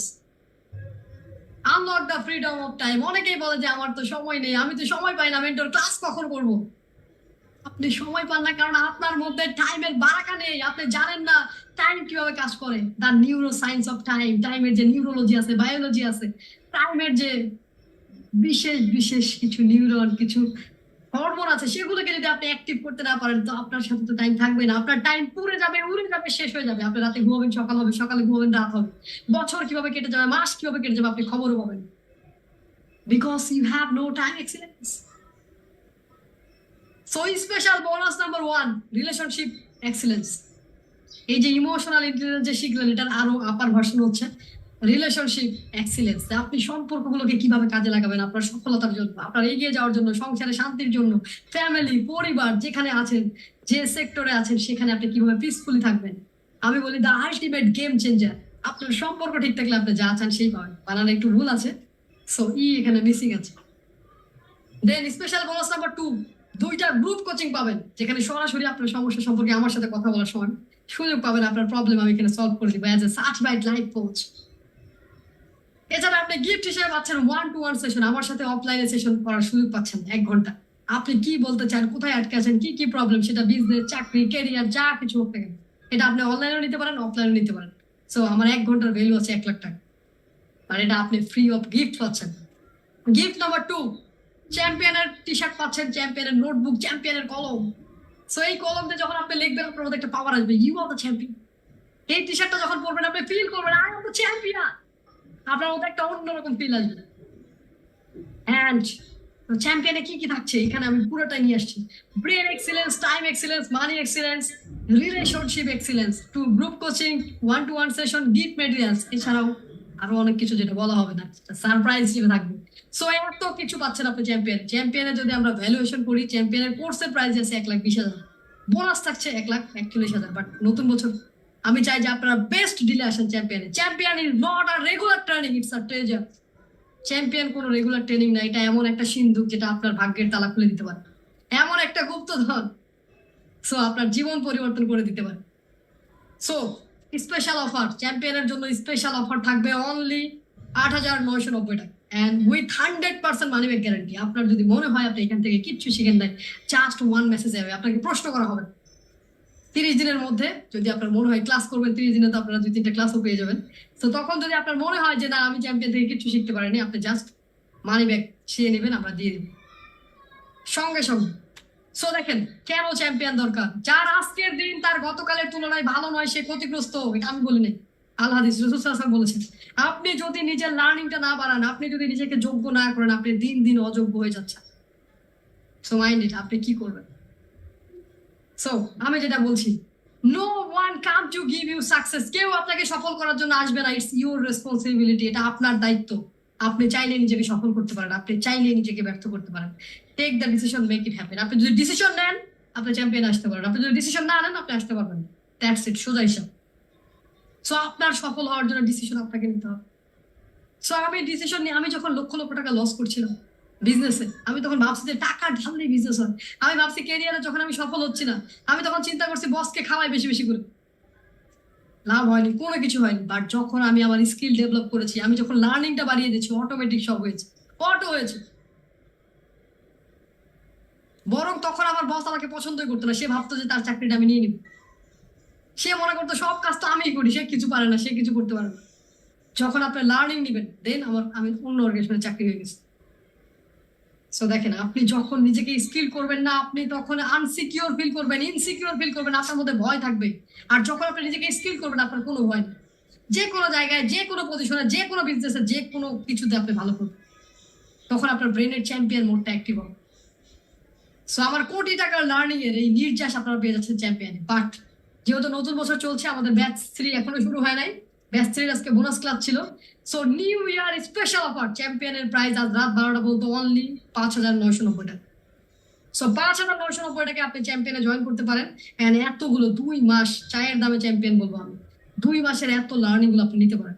unlock the freedom of time. অনেকেই বলে যে আমার তো সময় নেই, আমি তো সময় পাই না, মেন্টর ক্লাস কখন করব? আপনি সময় পান না কারণ আপনার মধ্যে টাইমের বারাকা নেই। আপনি জানেন না টাইম কিভাবে কাজ করে। The neuro science of time, টাইমের যে নিউরোলজি আছে, বায়োলজি আছে, টাইমের যে বিশেষ বিশেষ কিছু নিউরন, কিছু হরমোন আছে, সেগুলোকে যদি আপনি অ্যাক্টিভ করতে না পারেন, তো আপনার সাথে তো টাইম থাকবে না। আপনার টাইম পুড়ে যাবে, উড়ে যাবে, শেষ হয়ে যাবে। আপনি রাতে ঘুমাবেন, সকাল হবে, সকালে ঘুমাবেন, রাত হবে। বছর কিভাবে কেটে যাবে, মাস কিভাবে কেটে যাবে, আপনি খবরও পাবেন, because you have no time excellence. So special bonus number 1, relationship excellence. এই যে ইমোশনাল ইন্টেলিজেন্স যে শিখলেন, এটার আরো আপার ভার্সন হচ্ছে রিলেশনশিপ এক্সিলেন্স। আপনি সম্পর্কগুলোকে কিভাবে কাজে লাগাবেন আপনার সফলতার জন্য, আপনার এগিয়ে যাওয়ার জন্য, সংসারে শান্তির জন্য, ফ্যামিলি, পরিবার, যেখানে আছেন, যে সেক্টরে আছেন, সেখানে আপনি কিভাবে পিসফুলি থাকবেন। আমি বলি দ্য আলটিমেট গেম চেঞ্জার। আপনার সম্পর্ক ঠিক থাকলে আপনি যা চান সেই পাবেন। বানানে একটু ভুল আছে, সো এখানে মিসিং আছে। দেন স্পেশাল বোনাস নাম্বার 2, 2টা গ্রুপ কোচিং পাবেন, যেখানে সরাসরি আপনার সমস্যা সম্পর্কে আমার সাথে কথা বলার সময় সুযোগ পাবেন, আপনার প্রবলেম আমি এখানে সলভ করে দিব as a certified life coach. এছাড়া আপনি গিফট হিসেবে পাচ্ছেন 1-to-1 সেশন, আমার সাথে অফলাইনে সেশন করার সুযোগ পাচ্ছেন 1 ঘন্টা। আপনি কি বলতে চান, কোথায় আটকে আছেন, কি কি প্রবলেম, সেটা বিজনেস, চাকরি, ক্যারিয়ার, যা কিছু হোক না কেন, এটা আপনি অনলাইনেও নিতে পারেন, অফলাইনেও নিতে পারেন। সো আমার 1 ঘন্টার ভ্যালু আছে 1 লাখ টাকা, আর এটা আপনি ফ্রি অফ গিফট পাচ্ছেন। গিফট নাম্বার 2, চ্যাম্পিয়নের টি শার্ট পাচ্ছেন, চ্যাম্পিয়নের নোটবুক, চ্যাম্পিয়নের কলম। সো এই কলমতে যখন আপনি লিখবেন আপনার মধ্যে একটা পাওয়ার আসবে, ইউ আর দ্য চ্যাম্পিয়ন। এই টি শার্টটা যখন পরবেন আপনি ফিল করবেন আই এম দ্য চ্যাম্পিয়ন, আপনার মধ্যে একটা অন্যরকম ফিল আসবে। অ্যান্ড চ্যাম্পিয়নে কি কি থাকছে এখানে আমি পুরোটাই নিয়ে আসছি। Brain excellence, time excellence, money excellence, relationship excellence, two group coaching, 1-to-1 session, gift materials, এছাড়াও আরো অনেক কিছু যেটা বলা হবে না, সারপ্রাইজ হিসেবে থাকবে। সো এত কিছু পাচ্ছেন আপনি চ্যাম্পিয়নে যদি আমরা ভ্যালুয়েশন করি, চ্যাম্পিয়নের কোর্সের প্রাইস আছে 1,20,000, বোনাস থাকছে 1,41,000। বাট নতুন বছর আমি চাই যে আপনারা বেস্ট ডিলে আসেন চ্যাম্পিয়নে। Champion is not a regular training, it's a treasure. Champion কোনো রেগুলার ট্রেনিং না, এটা এমন একটা সিন্ধুক যেটা আপনার ভাগ্যের তালা খুলে দিতে পারে, এমন একটা গুপ্তধন, সো আপনার জীবন পরিবর্তন করে দিতে পারে। সো স্পেশাল অফার, চ্যাম্পিয়নের জন্য স্পেশাল অফার থাকবে অনলি 8,990 টাকা and with 100% money back guarantee. আপনার যদি মনে হয় আপনি এখান থেকে কিচ্ছু শিখেন নাই, জাস্ট 1 মেসেজ যাবে, আপনাকে প্রশ্ন করা হবে 30 দিনের মধ্যে। যদি আপনার মনে হয় ক্লাস করবেন 30 দিনে, তো আপনারা 2-3টা ক্লাসও পেয়ে যাবেন। তো তখন যদি আপনার মনে হয় যে না আমি চ্যাম্পিয়ন থেকে কিছু শিখতে পারিনি, আপনি জাস্ট মানি ব্যাক শিখে নেবেন, আমরা দিয়ে দেব সঙ্গে সঙ্গে। সো দেখেন কেন চ্যাম্পিয়ন দরকার, যার আজকের দিন তার গতকালের তুলনায় ভালো নয় সে ক্ষতিগ্রস্ত। এটা আমি বলি নাই, আল্লাহ হাদিস রাসূল সাল্লাল্লাহু আলাইহি ওয়াসাল্লাম বলেছেন। আপনি যদি নিজের লার্নিংটা না বাড়ান, আপনি যদি নিজেকে যোগ্য না করেন, আপনি দিন দিন অযোগ্য হয়ে যাচ্ছেন। সো মাইন্ড ইট, আপনি কি করবেন। সো আমি যেটা বলছি, no one come to give you success, কেউ আপনাকে সফল করার জন্য আসবে না, ইটস ইউর রেসপন্সিবিলিটি, এটা আপনার দায়িত্ব। আপনি চাইলে নিজেকে সফল করতে পারেন, আপনি চাইলে নিজেকে ব্যর্থ করতে পারেন। Take the decision, make it happen. আপনি যদি ডিসিশন নেন আপনি চ্যাম্পিয়ন আসতে পারেন, আপনি যদি ডিসিশন না নেন আপনি আসতে পারবেন না। দ্যাটস ইট, সোজা হিসাব। সো আপনার সফল হওয়ার জন্য ডিসিশন আপনাকে নিতে হবে। সো আমি ডিসিশন নিয়ে, আমি যখন লক্ষ লক্ষ টাকা লস করছিলাম বিজনেসে, আমি তখন ভাবছি যে টাকা ঢাললেই বিজনেস হয়। আমি ভাবছি ক্যারিয়ারে যখন আমি সফল হচ্ছি না, আমি তখন চিন্তা করছি বসকে খাওয়াই বেশি বেশি করে, লাভ হয়নি, কোনো কিছু হয়নি। বাট যখন আমি আমার স্কিল ডেভেলপ করেছি, আমি যখন লার্নিংটা বাড়িয়ে দিচ্ছি, অটোমেটিক সব হয়েছে, অটো হয়েছে। বরং তখন আমার বস আমাকে পছন্দই করতো না, সে ভাবতো যে তার চাকরিটা আমি নিয়ে নিব। সে মনে করতো সব কাজ তো আমিই করি, সে কিছু পারে না, সে কিছু করতে পারে না। যখন আপনি লার্নিং নিবেন দেন আমি অন্য অর্গানাইজেশনে চাকরি হয়ে গেছি। সো দেখেন, আপনি যখন নিজেকে স্কিল করবেন না, আপনি তখন আনসিকিউর ফিল করবেন, ইনসিকিউর ফিল করবেন, আপনার মধ্যে ভয় থাকবে। আর যখন আপনি নিজেকে স্কিল করবেন আপনার কোনো ভয় নেই, যে কোনো জায়গায়, যে কোনো পজিশনে, যে কোনো বিজনেসে, যে কোনো কিছুতে আপনি ভালো করবেন, তখন আপনার ব্রেনের চ্যাম্পিয়ন মোডটা অ্যাক্টিভ হবে। সো আমার কোটি টাকার লার্নিং এর এই নির্যাস আপনারা পেয়ে যাচ্ছেন চ্যাম্পিয়নে। বাট যেহেতু নতুন বছর চলছে, আমাদের ব্যাচ 3 এখনো শুরু হয় নাই, ব্যাচ 3 আজকে বোনাস ক্লাস ছিল। So new year special offer, চ্যাম্পিয়নের প্রাইস আজ রাত 12টা বলতো অনলি 5,990 টাকা। সো 5,990 টাকা আপনি চ্যাম্পিয়নে জয়েন করতে পারেন। এন্ড এতগুলো 2 মাস চায়ের দামে চ্যাম্পিয়ন বলবো আমি, 2 মাসের এত লার্নিং গুলো আপনি নিতে পারেন।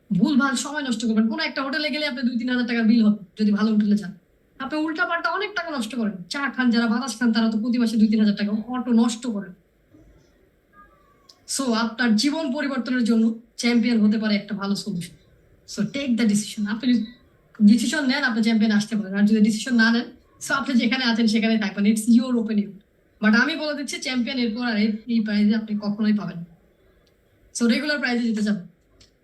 ভুলভাল সময় নষ্ট করবেন, কোনো একটা হোটেলে গেলে আপনি 2-3 হাজার টাকার বিল হবে যদি ভালো হোটেলে যান। আপনি উল্টা পাল্টা অনেক টাকা নষ্ট করেন, চা খান, যারা বাতাস খান তারা তো প্রতি মাসে 2-3 হাজার টাকা অটো নষ্ট করেন। সো আপনার জীবন পরিবর্তনের জন্য চ্যাম্পিয়ন হতে পারে একটা ভালো solution. So take the decision, আপনি ডিসিশন নেন আপনি চ্যাম্পিয়ন আসতে পারেন, আর যদি ডিসিশন না নেন সো আপনি যেখানে আছেন সেখানে থাকবেন, ইটস ইউর ওপিনিয়ন। বাট আমি বলে দিচ্ছি চ্যাম্পিয়ন এরপর আর এই প্রাইজে আপনি কখনোই পাবেন। সো রেগুলার প্রাইজে যেতে যাবেন।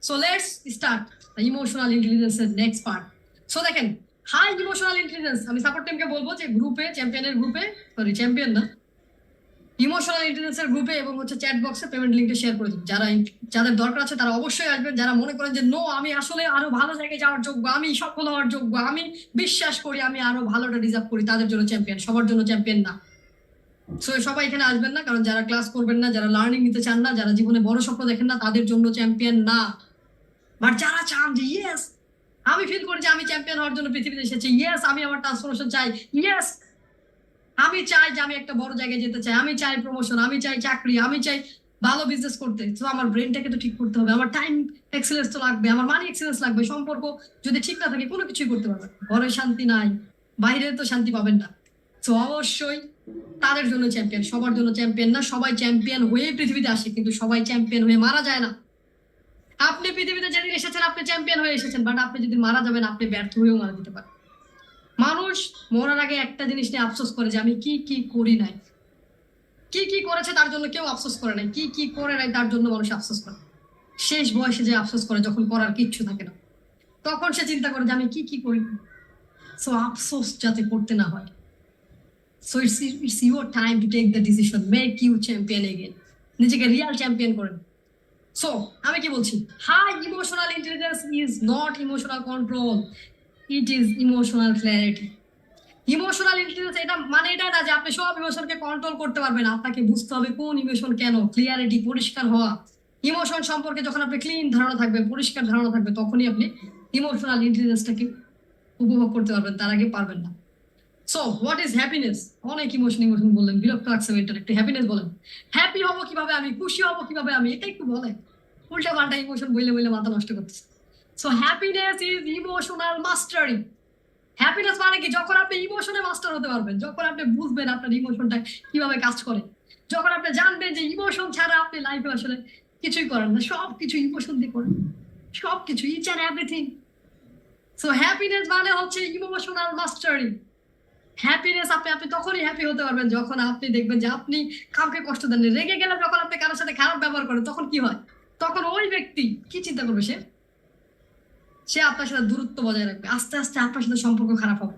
So let's start the emotional ইন্টেলিজেন্সের নেক্সট পার্ট। সো দেখেন, হাই ইমোশনাল ইন্টেলিজেন্স, আমি সাপোর্ট টিমকে বলবো যে গ্রুপে, চ্যাম্পিয়নের গ্রুপে, সরি চ্যাম্পিয়ন না, ইমোশনাল ইন্টেলিজেন্সের গ্রুপে এবং চ্যাট বক্সে পেমেন্ট লিঙ্কটা শেয়ার করে দিন। যাদের দরকার আছে তারা অবশ্যই আসবেন। যারা মনে করেন যে নো, আমি আসলে আরো ভালো জায়গায় যাওয়ার যোগ্য, আমি সফল হওয়ার যোগ্য, আমি বিশ্বাস করি আমি আরো ভালোটা ডিজার্ভ করি, তাদের জন্য চ্যাম্পিয়ন, সবার জন্য চ্যাম্পিয়ন না। সো সবাই এখানে আসবেন না, কারণ যারা ক্লাস করবেন না, যারা লার্নিং নিতে চান না, যারা জীবনে বড় স্বপ্ন দেখেন না, তাদের জন্য চ্যাম্পিয়ন না। বাট যারা চান যে ইয়েস আমি ফিল করি যে আমি চ্যাম্পিয়ন হওয়ার জন্য পৃথিবীতে এসেছি, ইয়েস আমি আমার ট্রান্সফরমেশন চাই, ইয়েস আমি চাই যে আমি একটা বড় জায়গায় যেতে চাই, আমি চাই প্রমোশন, আমি চাই চাকরি, আমি চাই ভালো বিজনেস করতে, তো আমার ব্রেনটাকে তো ঠিক করতে হবে, আমার টাইম এক্সেলেন্স তো লাগবে, আমার মানি এক্সেলেন্স লাগবে। সম্পর্ক যদি ঠিক না থাকে কোনো কিছুই করতে পারবেন। ঘরে শান্তি নাই, বাইরে তো শান্তি পাবেন না। তো অবশ্যই তাদের জন্য চ্যাম্পিয়ন, সবার জন্য চ্যাম্পিয়ন না। সবাই চ্যাম্পিয়ন হয়ে পৃথিবীতে আসে, কিন্তু সবাই চ্যাম্পিয়ন হয়ে মারা যায় না। আপনি পৃথিবীতে যেদিন এসেছেন আপনি চ্যাম্পিয়ন হয়ে এসেছেন, বাট আপনি যদি মারা যাবেন আপনি ব্যর্থ হয়েও মারা যেতে পারেন। মানুষ মরার আগে একটা জিনিস নিয়ে আফসোস করে যে আমি কি কি করি নাই। কি কি করেছে তার জন্য কেউ আফসোস করে নাই, কি কি করে নাই তার জন্য মানুষ আফসোস করে। শেষ বয়সে যে আফসোস করে যখন করার কিচ্ছু থাকে না, তখন সে চিন্তা করে যে আমি কি কি করি। সো আফসোস যাতে করতে না হয়। So it's your time to take the decision, make you champion again. নিজেকে রিয়াল চ্যাম্পিয়ন করেন। সো আমি কি বলছি, high emotional intelligence is not emotional control, it is emotional clarity. Emotional intelligence এটা মানে এটা না যে আপনি সব ইমোশনকে কন্ট্রোল করতে পারবেন। আপনাকে বুঝতে হবে কোন ইমোশন কেন, ক্লিয়ারিটি, পরিষ্কার হওয়া। ইমোশন সম্পর্কে যখন আপনি ক্লিন ধারণা থাকবে, পরিষ্কার ধারণা থাকবে, তখনই আপনি ইমোশনাল ইন্টেলিজেন্সটাকে উপভোগ করতে পারবেন, তার আগে পারবেন না। So what is happiness? অনেক ইমোশন বললেন, বিরক্ত লাগছে এটা, একটু হ্যাপিনেস বলেন। হ্যাপি হবো কিভাবে আমি, খুশি হবো কিভাবে আমি, এটা একটু বলেন। উল্টা পাল্টা ইমোশন বইলে মাথা নষ্ট করতেছে। So happiness is emotional mastery. Happiness মানে কি? যখন আপনি ইমোশনে মাস্টার হতে পারবেন, যখন আপনি বুঝবেন আপনার ইমোশনটা কিভাবে কাজ করে, যখন আপনি জানবেন যে ইমোশন ছাড়া আপনি লাইফে আসলে কিছুই করেন না, সবকিছু ইমোশন দিয়ে করেন, সবকিছু, each and everything. So happiness মানে হচ্ছে ইমোশনাল মাস্টারি। হ্যাপিনেস আপনি তখনই হ্যাপি হতে পারবেন যখন আপনি দেখবেন যে আপনি কাউকে কষ্ট দেন। রেগে গেলে যখন আপনি কারোর সাথে খারাপ ব্যবহার করেন, তখন কি হয়? তখন ওই ব্যক্তি কি চিন্তা করবে? সে আপনার সাথে দূরত্ব বজায় রাখবে, আস্তে আস্তে আপনার সাথে সম্পর্ক খারাপ হবে।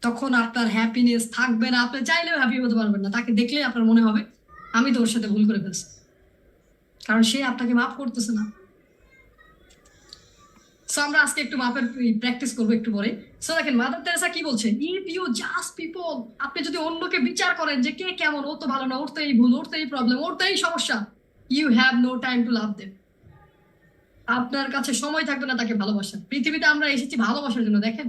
তখন আপনার হ্যাপিনেস থাকবে না, আপনি চাইলেও হ্যাপি হতে পারবেন না। তাকে দেখলেই আপনার মনে হবে আমি তো ওর সাথে ভুল করে ফেলছি, কারণ সে আপনাকে মাফ করতেছে না। সো আমরা আজকে একটু মাপের প্র্যাকটিস করবো একটু পরে। সো দেখেন মাদার তেরেসা কি বলছে, ইফ ইউ জাজ পিপল, আপনি যদি অন্যকে বিচার করেন যে কে কেমন, ও তো ভালো না, ওর তো এই ভুল, ওর তো এই প্রবলেম, ওর তো এই সমস্যা, you have no time to love them. আপনার কাছে সময় থাকবে না তাকে ভালোবাসেন। পৃথিবীতে আমরা এসেছি ভালোবাসার জন্য। দেখেন,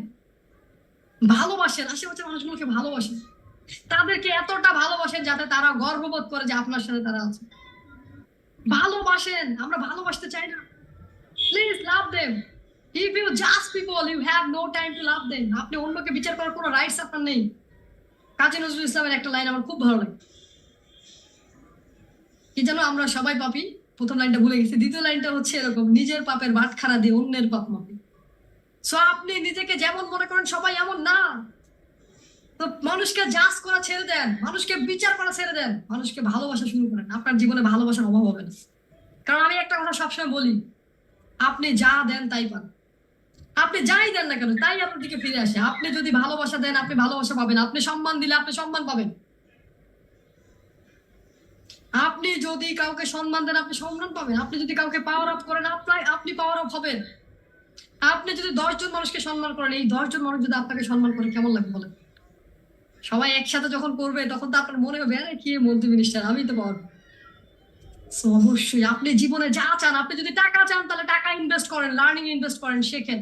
ভালোবাসেন, আশেপাশের মানুষগুলোকে ভালোবাসেন, তাদেরকে এতটা ভালোবাসেন যাতে তারা গর্ববোধ করে যে আপনার সাথে তারা আছে। ভালোবাসেন, আমরা ভালোবাসতে চাই না। Please love them. If you জাজ people, you have no time to love them. আপনি অন্যকে বিচার করার কোনো রাইটস আপনার নেই। কাজী নজরুল ইসলামের একটা লাইন আমার খুব ভালো লাগে, কি যেন, আমরা সবাই পাপী। প্রথম লাইনটা ভুলে গেছি, দ্বিতীয় লাইনটা হচ্ছে এরকম, নিজের পাপের বাটখারা দিয়ে অন্যের পাপ মাপি। সো আপনি নিজেকে যেমন মনে করেন সবাই এমন না। তো মানুষকে জাজ করা ছেড়ে দেন, মানুষকে বিচার করা ছেড়ে দেন, মানুষকে ভালোবাসা শুরু করেন। আপনার জীবনে ভালোবাসার অভাব হবে না। কারণ আমি একটা কথা সবসময় বলি, আপনি যা দেন তাই পান। আপনি যাই দেন না কেন তাই আপনার দিকে ফিরে আসে। আপনি যদি ভালোবাসা দেন আপনি ভালোবাসা পাবেন, আপনি সম্মান দিলে আপনি সম্মান পাবেন, আপনি যদি কাউকে সম্মান দেন আপনি সম্মান পাবেন, আপনি যদি কাউকে পাওয়ার আপ করেন আপনি পাওয়ার আপ হবেন। আপনি যদি 10 জন মানুষকে সম্মান করেন, এই 10 জন মানুষ যদি আপনাকে সম্মান করে কেমন লাগবে বলেন? সবাই একসাথে যখন করবে তখন তো আপনার মনে হবে আরে কি মন্ত্রী মিনিস্টার, আমি তো পাওয়ার। সো অবশ্যই আপনি জীবনে যা চান, আপনি যদি টাকা চান তাহলে টাকা ইনভেস্ট করেন, লার্নিং ইনভেস্ট করেন, শেখেন।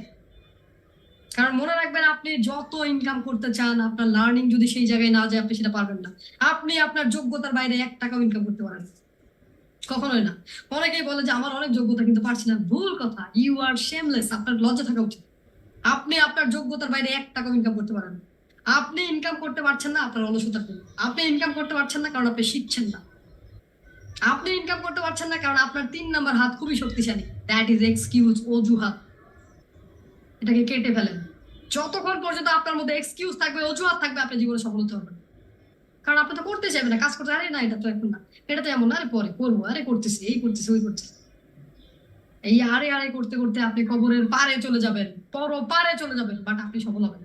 কারণ মনে রাখবেন, আপনি যত ইনকাম করতে চান আপনার লার্নিং যদি সেই জায়গায় না যায় আপনি সেটা পারবেন না। আপনি আপনার যোগ্যতার বাইরে 1 টাকাও ইনকাম করতে পারেন না, কখনোই না। অনেকেই বলে যে আমার অনেক যোগ্যতা কিন্তু পারছি না, ভুল কথা। ইউ আর শেমলেস, আপনার লজ্জা থাকা উচিত। আপনি আপনার যোগ্যতার বাইরে 1 টাকাও ইনকাম করতে পারেন না। আপনি ইনকাম করতে পারছেন না আপনার অলসতার জন্য, আপনি ইনকাম করতে পারছেন না কারণ আপনি শিখছেন না, আপনি ইনকাম করতে পারছেন না কারণ আপনার 3 নাম্বার হাত খুবই শক্তিশালী। দ্যাট ইজ এক্সকিউজ, অজুহাত। এটাকে কেটে ফেলেন। যতক্ষণ পর্যন্ত আপনার মধ্যে এক্সকিউজ থাকবে, অজুহাত থাকবে, আপনি জীবনে সফল হতে পারবেন। কারণ আপনি তো করতে চাইবেন না, কাজ করতে, আরে না এটা তো এখন না, এটা তো এমন না, আরে পরে করবো, আরে করতেছি, এই করতেছি, ওই করতেছি। এই আরে আরে করতে করতে আপনি কবরের পারে চলে যাবেন, পারে চলে যাবেন, বাট আপনি সফল হবেন।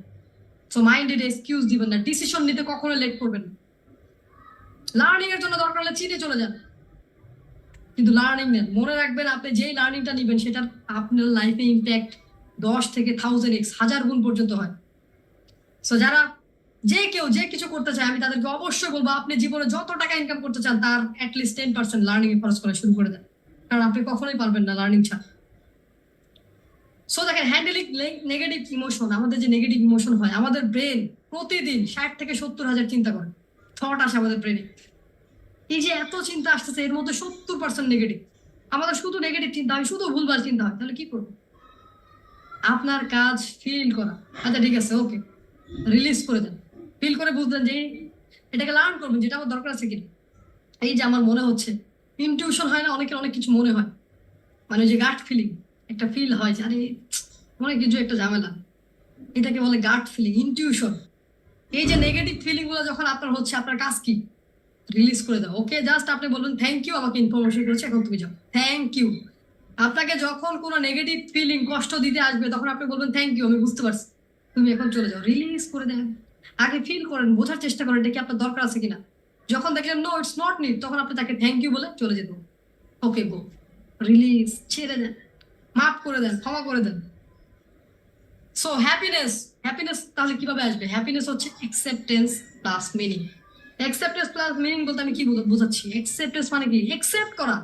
সো মাইন্ডেড এক্সকিউজ দিবেন না, ডিসিশন নিতে কখনো লেট করবেন না। লার্নিং এর জন্য দরকার হলে চীনে চলে যান, কিন্তু লার্নিং নেন। মনে রাখবেন, আপনি যেই লার্নিংটা নিবেন সেটার আপনার লাইফে ইম্প্যাক্ট 10 থেকে 1000x, 1000 গুণ পর্যন্ত হয়। সো যারা যে কিছু করতে চায় আমি তাদেরকে অবশ্যই বলবো, আপনি জীবনে যত টাকা ইনকাম করতে চান তার অ্যাটলিস্ট 10% লার্নিং এ খরচ করা শুরু করে দেন, কারণ আপনি কখনোই পারবেন না লার্নিং ছাড়া। সো দেখেন, হ্যান্ডেলিং নেগেটিভ ইমোশন, আমাদের যে নেগেটিভ ইমোশন হয়, আমাদের ব্রেন প্রতিদিন 60 থেকে 70,000 চিন্তা করে, থট আসে আমাদের ব্রেনে। এই যে এত চিন্তা আসতেছে এর মধ্যে 70% নেগেটিভ। আমাদের শুধু নেগেটিভ চিন্তা হয়, শুধু ভুলভাল চিন্তা হয়, তাহলে কি করবো? আপনার কাজ ফিল করা। আচ্ছা ঠিক আছে, ওকে, রিলিজ করে দেন। ফিল করে বুঝলেন যে এটাকে লার্ন করবেন যেটা আমার দরকার আছে কিনা। এই যে আমার মনে হচ্ছে, ইনটিউশন হয় না, অনেকের অনেক কিছু মনে হয়, মানে যে গাট ফিলিং, একটা ফিল হয় যে আরে অনেক কিছু একটা ঝামেলা, এটাকে বলে গাট ফিলিং, ইনটিউশন। এই যে নেগেটিভ ফিলিং গুলো যখন আপনার হচ্ছে, আপনার কাজ কি? রিলিজ করে দাও। ওকে, জাস্ট আপনি বলবেন থ্যাংক ইউ, আমাকে ইনফরমেশন করেছে, এখন তুমি যাও, থ্যাংক ইউ। আপনাকে যখন কোনো নেগেটিভ ফিলিং কষ্ট দিতে আসবে তখন আপনি বলবেন থ্যাংক ইউ, আমি বুঝতে পারছি, তুমি এখন চলে যাও, রিলিজ করে দেন। আগে ফিল করেন, বোঝার চেষ্টা করেন এটা কি আপনার দরকার আছে কিনা। যখন দেখলেন নো ইটস নট নিড, তখন আপনি তাকে থ্যাংক ইউ বলে চলে যেত। ওকে গো, রিলিজ, ছেড়ে দেন, মাফ করে দেন, ক্ষমা করে দেন। সো হ্যাপিনেস, হ্যাপিনেস তাহলে কিভাবে আসবে? হ্যাপিনেস হচ্ছে acceptance plus meaning. Acceptance plus meaning বলতে আমি কি বোঝাচ্ছি? অ্যাকসেপ্টেন্স মানে কি? অ্যাকসেপ্ট করা।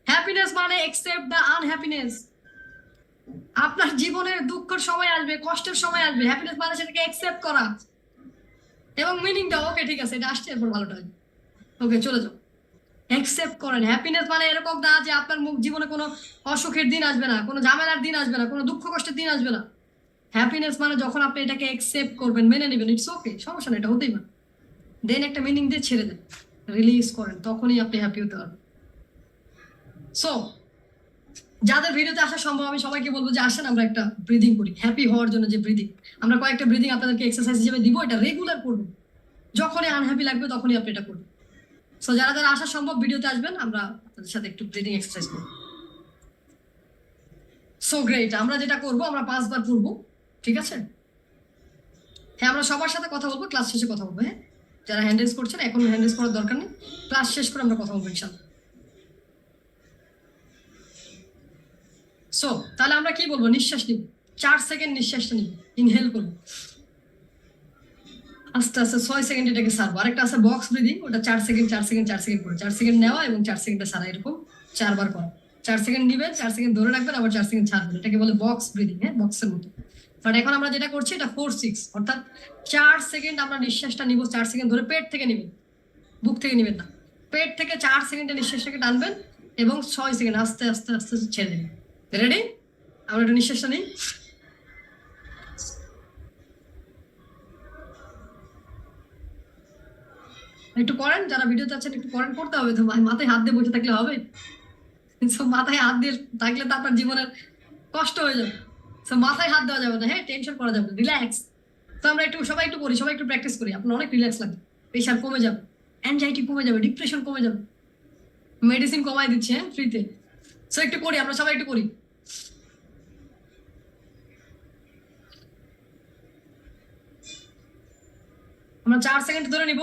হ্যাপিনেস মানে অ্যাকসেপ্ট দ্য আনহ্যাপিনেস। আপনার জীবনের দুঃখের সময় আসবে, কষ্টের সময় আসবে, হ্যাপিনেস মানে সেটাকে অ্যাকসেপ্ট করা এবং মিনিংটা ওকে ঠিক আছে, এটা আসছে, এরপর ভালোটা আসবে, ওকে চলে যাও, অ্যাকসেপ্ট করেন। হ্যাপিনেস মানে এরকম না যে আপনার জীবনে কোনো অসুখের দিন আসবে না, কোনো ঝামেলার দিন আসবে না, কোনো দুঃখ কষ্টের দিন আসবে না। হ্যাপিনেস মানে যখন আপনি এটাকে অ্যাকসেপ্ট করবেন, মেনে নেবেন, ইটস ওকে, সমস্যা না, এটা হতেই পারে, দেন একটা মিনিং দিয়ে ছেড়ে দেন, রিলিজ করেন, তখনই আপনি হ্যাপি হতে পারবেন। সো যাদের ভিডিওতে আসা সম্ভব, আমি সবাইকে বলবো যে আসেন আমরা একটা ব্রিদিং করি, হ্যাপি হওয়ার জন্য যে ব্রিদিং, আমরা কয়েকটা ব্রিদিং আপনাদেরকে এক্সারসাইজ হিসেবে দিব, এটা রেগুলার করবেন, যখনই আনহ্যাপি লাগবে তখনই আপনি এটা করবেন। সো যারা যারা আসা সম্ভব ভিডিওতে আসবেন, আমরা আপনাদের সাথে একটু ব্রিদিং এক্সারসাইজ করব। সো গ্রেট, আমরা যেটা করব, আমরা 5 বার করবো, ঠিক আছে? হ্যাঁ, আমরা সবার সাথে কথা বলবো, ক্লাস শেষে কথা বলবো। হ্যাঁ, যারা হ্যান্ডেলস করছেন এখন হ্যান্ডেলস করার দরকার নেই, ক্লাস শেষ করে আমরা কথা বলবো ইনশাআল্লাহ। সো তাহলে আমরা কি বলবো? নিঃশ্বাস নিব, 4 সেকেন্ড নিঃশ্বাসটা নিব, ইনহেল করবো, আস্তে আস্তে 6 সেকেন্ড এটাকে ছাড়বো। আরেকটা আছে বক্স ব্রিদিং, ওটা 4 সেকেন্ড 4 সেকেন্ড 4 সেকেন্ড করে, 4 সেকেন্ড নেওয়া এবং 4 সেকেন্ডে ছাড়া, এরকম 4 বার করা। 4 সেকেন্ড নিবেন, 4 সেকেন্ড ধরে রাখবেন, আবার 4 সেকেন্ড ছাড়বেন, এটাকে বলে বক্স ব্রিদিং। হ্যাঁ, বক্সের মতো। বাট এখন আমরা যেটা করছি এটা 4-6, অর্থাৎ 4 সেকেন্ড আমরা নিঃশ্বাসটা নিব, 4 সেকেন্ড ধরে পেট থেকে নিবেন, বুক থেকে নিবেন না, পেট থেকে 4 সেকেন্ডে নিঃশ্বাসটাকে টানবেন এবং 6 সেকেন্ড আস্তে আস্তে আস্তে আস্তে ছেড়ে দেবেন। রেডি? আমরা একটা নিঃশ্বাসটা নিই, একটু করেন, যারা ভিডিওতে আছেন একটু করেন, করতে হবে তো, মাথায় হাত দিয়ে বসে থাকলে হবে? মাথায় হাত দিয়ে থাকলে তো আপনার জীবনের কষ্ট হয়ে যাবে। মাথায় হাত দেওয়া যাবে না, হ্যাঁ, টেনশন করা যাবে, রিল্যাক্স। তো আমরা একটু সবাই একটু করি, সবাই একটু প্র্যাকটিস করি, আপনার অনেক রিল্যাক্স লাগবে, প্রেশার কমে যাবে, অ্যাংজাইটি কমে যাবে, ডিপ্রেশন কমে যাবে, মেডিসিন কমাই দিচ্ছে, হ্যাঁ, ফ্রিতে। সো একটু করি, আমরা সবাই একটু করি। আমরা 4 সেকেন্ড ধরে নিব,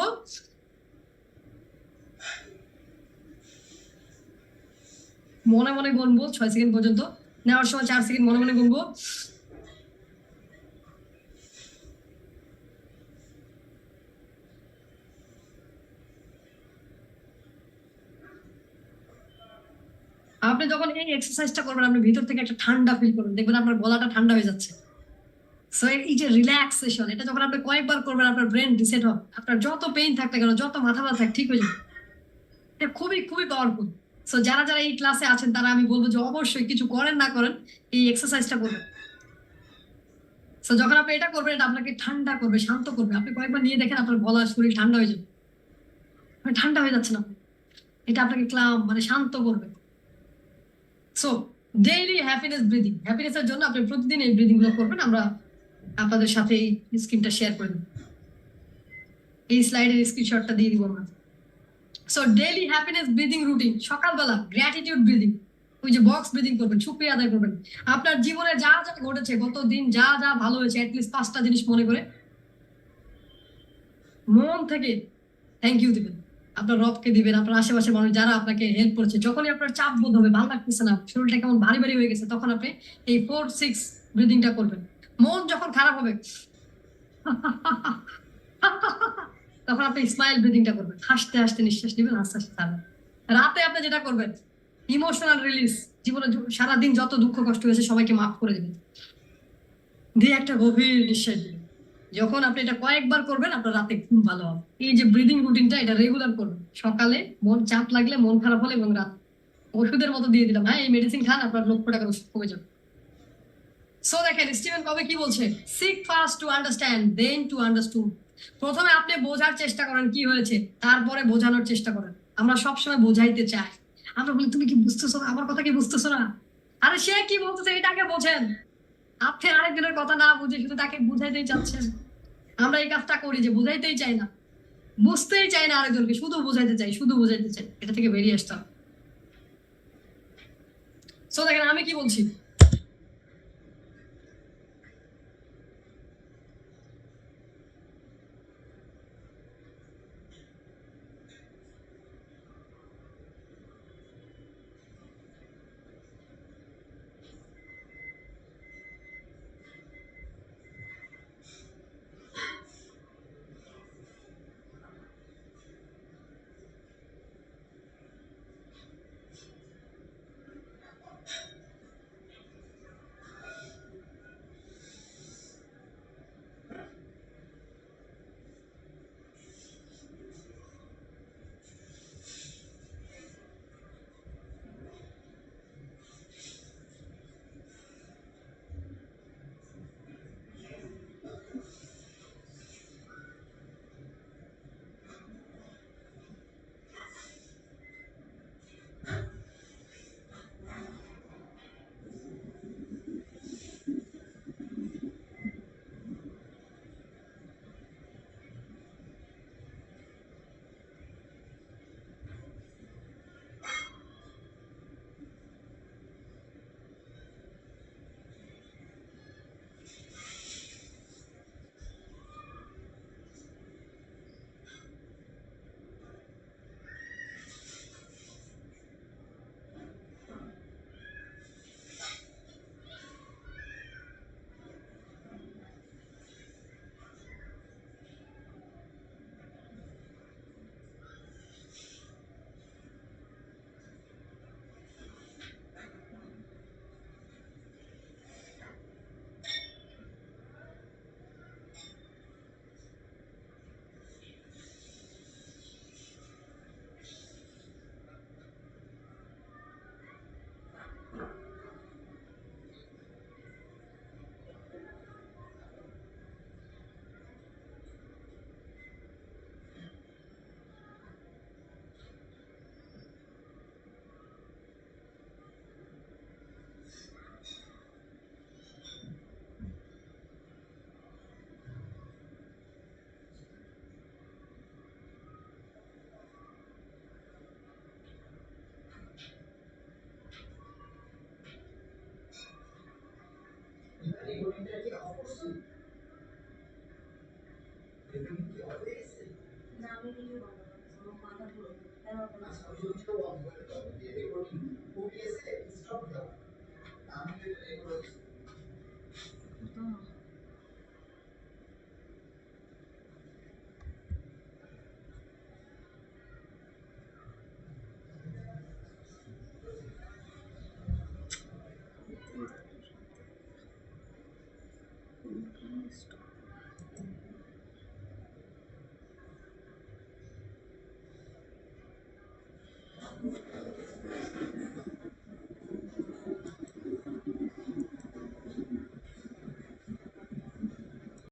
মনে মনে গুনবো 6 সেকেন্ড পর্যন্ত, নেওয়ার সময় 4 সেকেন্ড মনে মনে গুনবো, আপনি যখন এই এক্সারসাইজটা করবেন, আপনি ভিতর থেকে একটা ঠান্ডা ফিল করবেন, দেখবেন আপনার গলাটা ঠান্ডা হয়ে যাচ্ছে। সো এই যে রিল্যাক্সেশন, এটা যখন আপনি কয়েকবার করবেন, আপনার ব্রেন রিসেট হবে, আপনার যত পেইন থাকতে কেন, যত মাথা ব্যথা থাক, ঠিক হয়ে যাবে। এটা খুবই খুবই পাওয়ারফুল। সো যারা যারা এই ক্লাসে আছেন তারা আমি বলবো যে অবশ্যই কিছু করেন না করেন এই এক্সারসাইজটা করবেন। সো যখন আপনি এটা করবেন, এটা আপনাকে ঠান্ডা করবে, শান্ত করবে। আপনি কয়েকবার নিয়ে দেখেন, আপনার গলা, শরীর ঠান্ডা হয়ে যাবে, ঠান্ডা হয়ে যাচ্ছে না, এটা আপনাকে ক্লাম মানে শান্ত করবে। সো ডেইলি হ্যাপিনেস ব্রিদিং, হ্যাপিনেসের জন্য আপনি প্রতিদিন এই ব্রিদিং গুলো করবেন। আমরা আপনাদের সাথে এই স্ক্রিনটা শেয়ার করে দেব, এই স্লাইডের স্ক্রিনশটটা দিয়ে দিব আমরা। So daily happiness breathing routine, সকালবেলা গ্র্যাটিটিউড ব্রিদিং, ওই যে বক্স ব্রিদিং করবেন, শুকরিয়া আদায় করবেন, আপনার জীবনে যা যা ঘটেছে, গত দিন যা যা ভালো হয়েছে, অ্যাটলিস্ট 5টা জিনিস মনে করে মন থেকে থ্যাংক ইউ দিবেন, আপনার রবকে দিবেন, আপনার আশেপাশের মানুষ যারা আপনাকে হেল্প করেছে। যখনই আপনার চাপ বোধ হবে, ভালো লাগতেছে না, শরীরটা কেমন ভারী ভারী হয়ে গেছে, তখন আপনি এই 4-6 ব্রিদিংটা করবেন। মন যখন খারাপ হবে তখন আপনি স্মাইল ব্রিদিংটা করবেন, হাসতে হাসতে নিঃশ্বাস নেবেন, হাসতে হাসতে ছাড়বেন। রাতে আপনি যেটা করবেন, ইমোশনাল রিলিজ, জীবনে সারাদিন যত দুঃখ কষ্ট হয়েছে সবাইকে মাফ করে দেবেন, দিয়ে একটা গভীর নিঃশ্বাস দিবেন। যখন আপনি এটা কয়েকবার করবেন, আপনার রাতে ঘুম ভালো হবে। এই যে ব্রিদিং রুটিনটা, এটা রেগুলার করবেন, সকালে মন চাপ লাগলে, মন খারাপ হলে, এবং রাত ওষুধের মতো দিয়ে দিলাম, হ্যাঁ, এই মেডিসিন খান, আপনার লক্ষ টাকার ওষুধ কমে যাবে। সো দেখেন স্টিভেন কবে কি বলছে, seek first to understand, then to understood. প্রথমে আপনি বোঝার চেষ্টা করেন কি হয়েছে, তারপরে বোঝানোর চেষ্টা করেন। আমরা সবসময় বোঝাইতে চাই, আমরা বলি তুমি কি বুঝতেছো না, আমার কথা কি বুঝতেছো না? আরে সে কি বলতেছে এটাকে বোঝেন। আপনি আরেকজনের কথা না বুঝে শুধু তাকে বুঝাইতেই চাচ্ছেন। আমরা এই কাজটা করি যে বুঝাইতেই চাই না, বুঝতেই চাই না আরেকজনকে, শুধু বুঝাইতে চাই, শুধু বুঝাইতে চাই। এটা থেকে বেরিয়ে আসতে হবে। সো দেখেন আমি কি বলছি, Stop.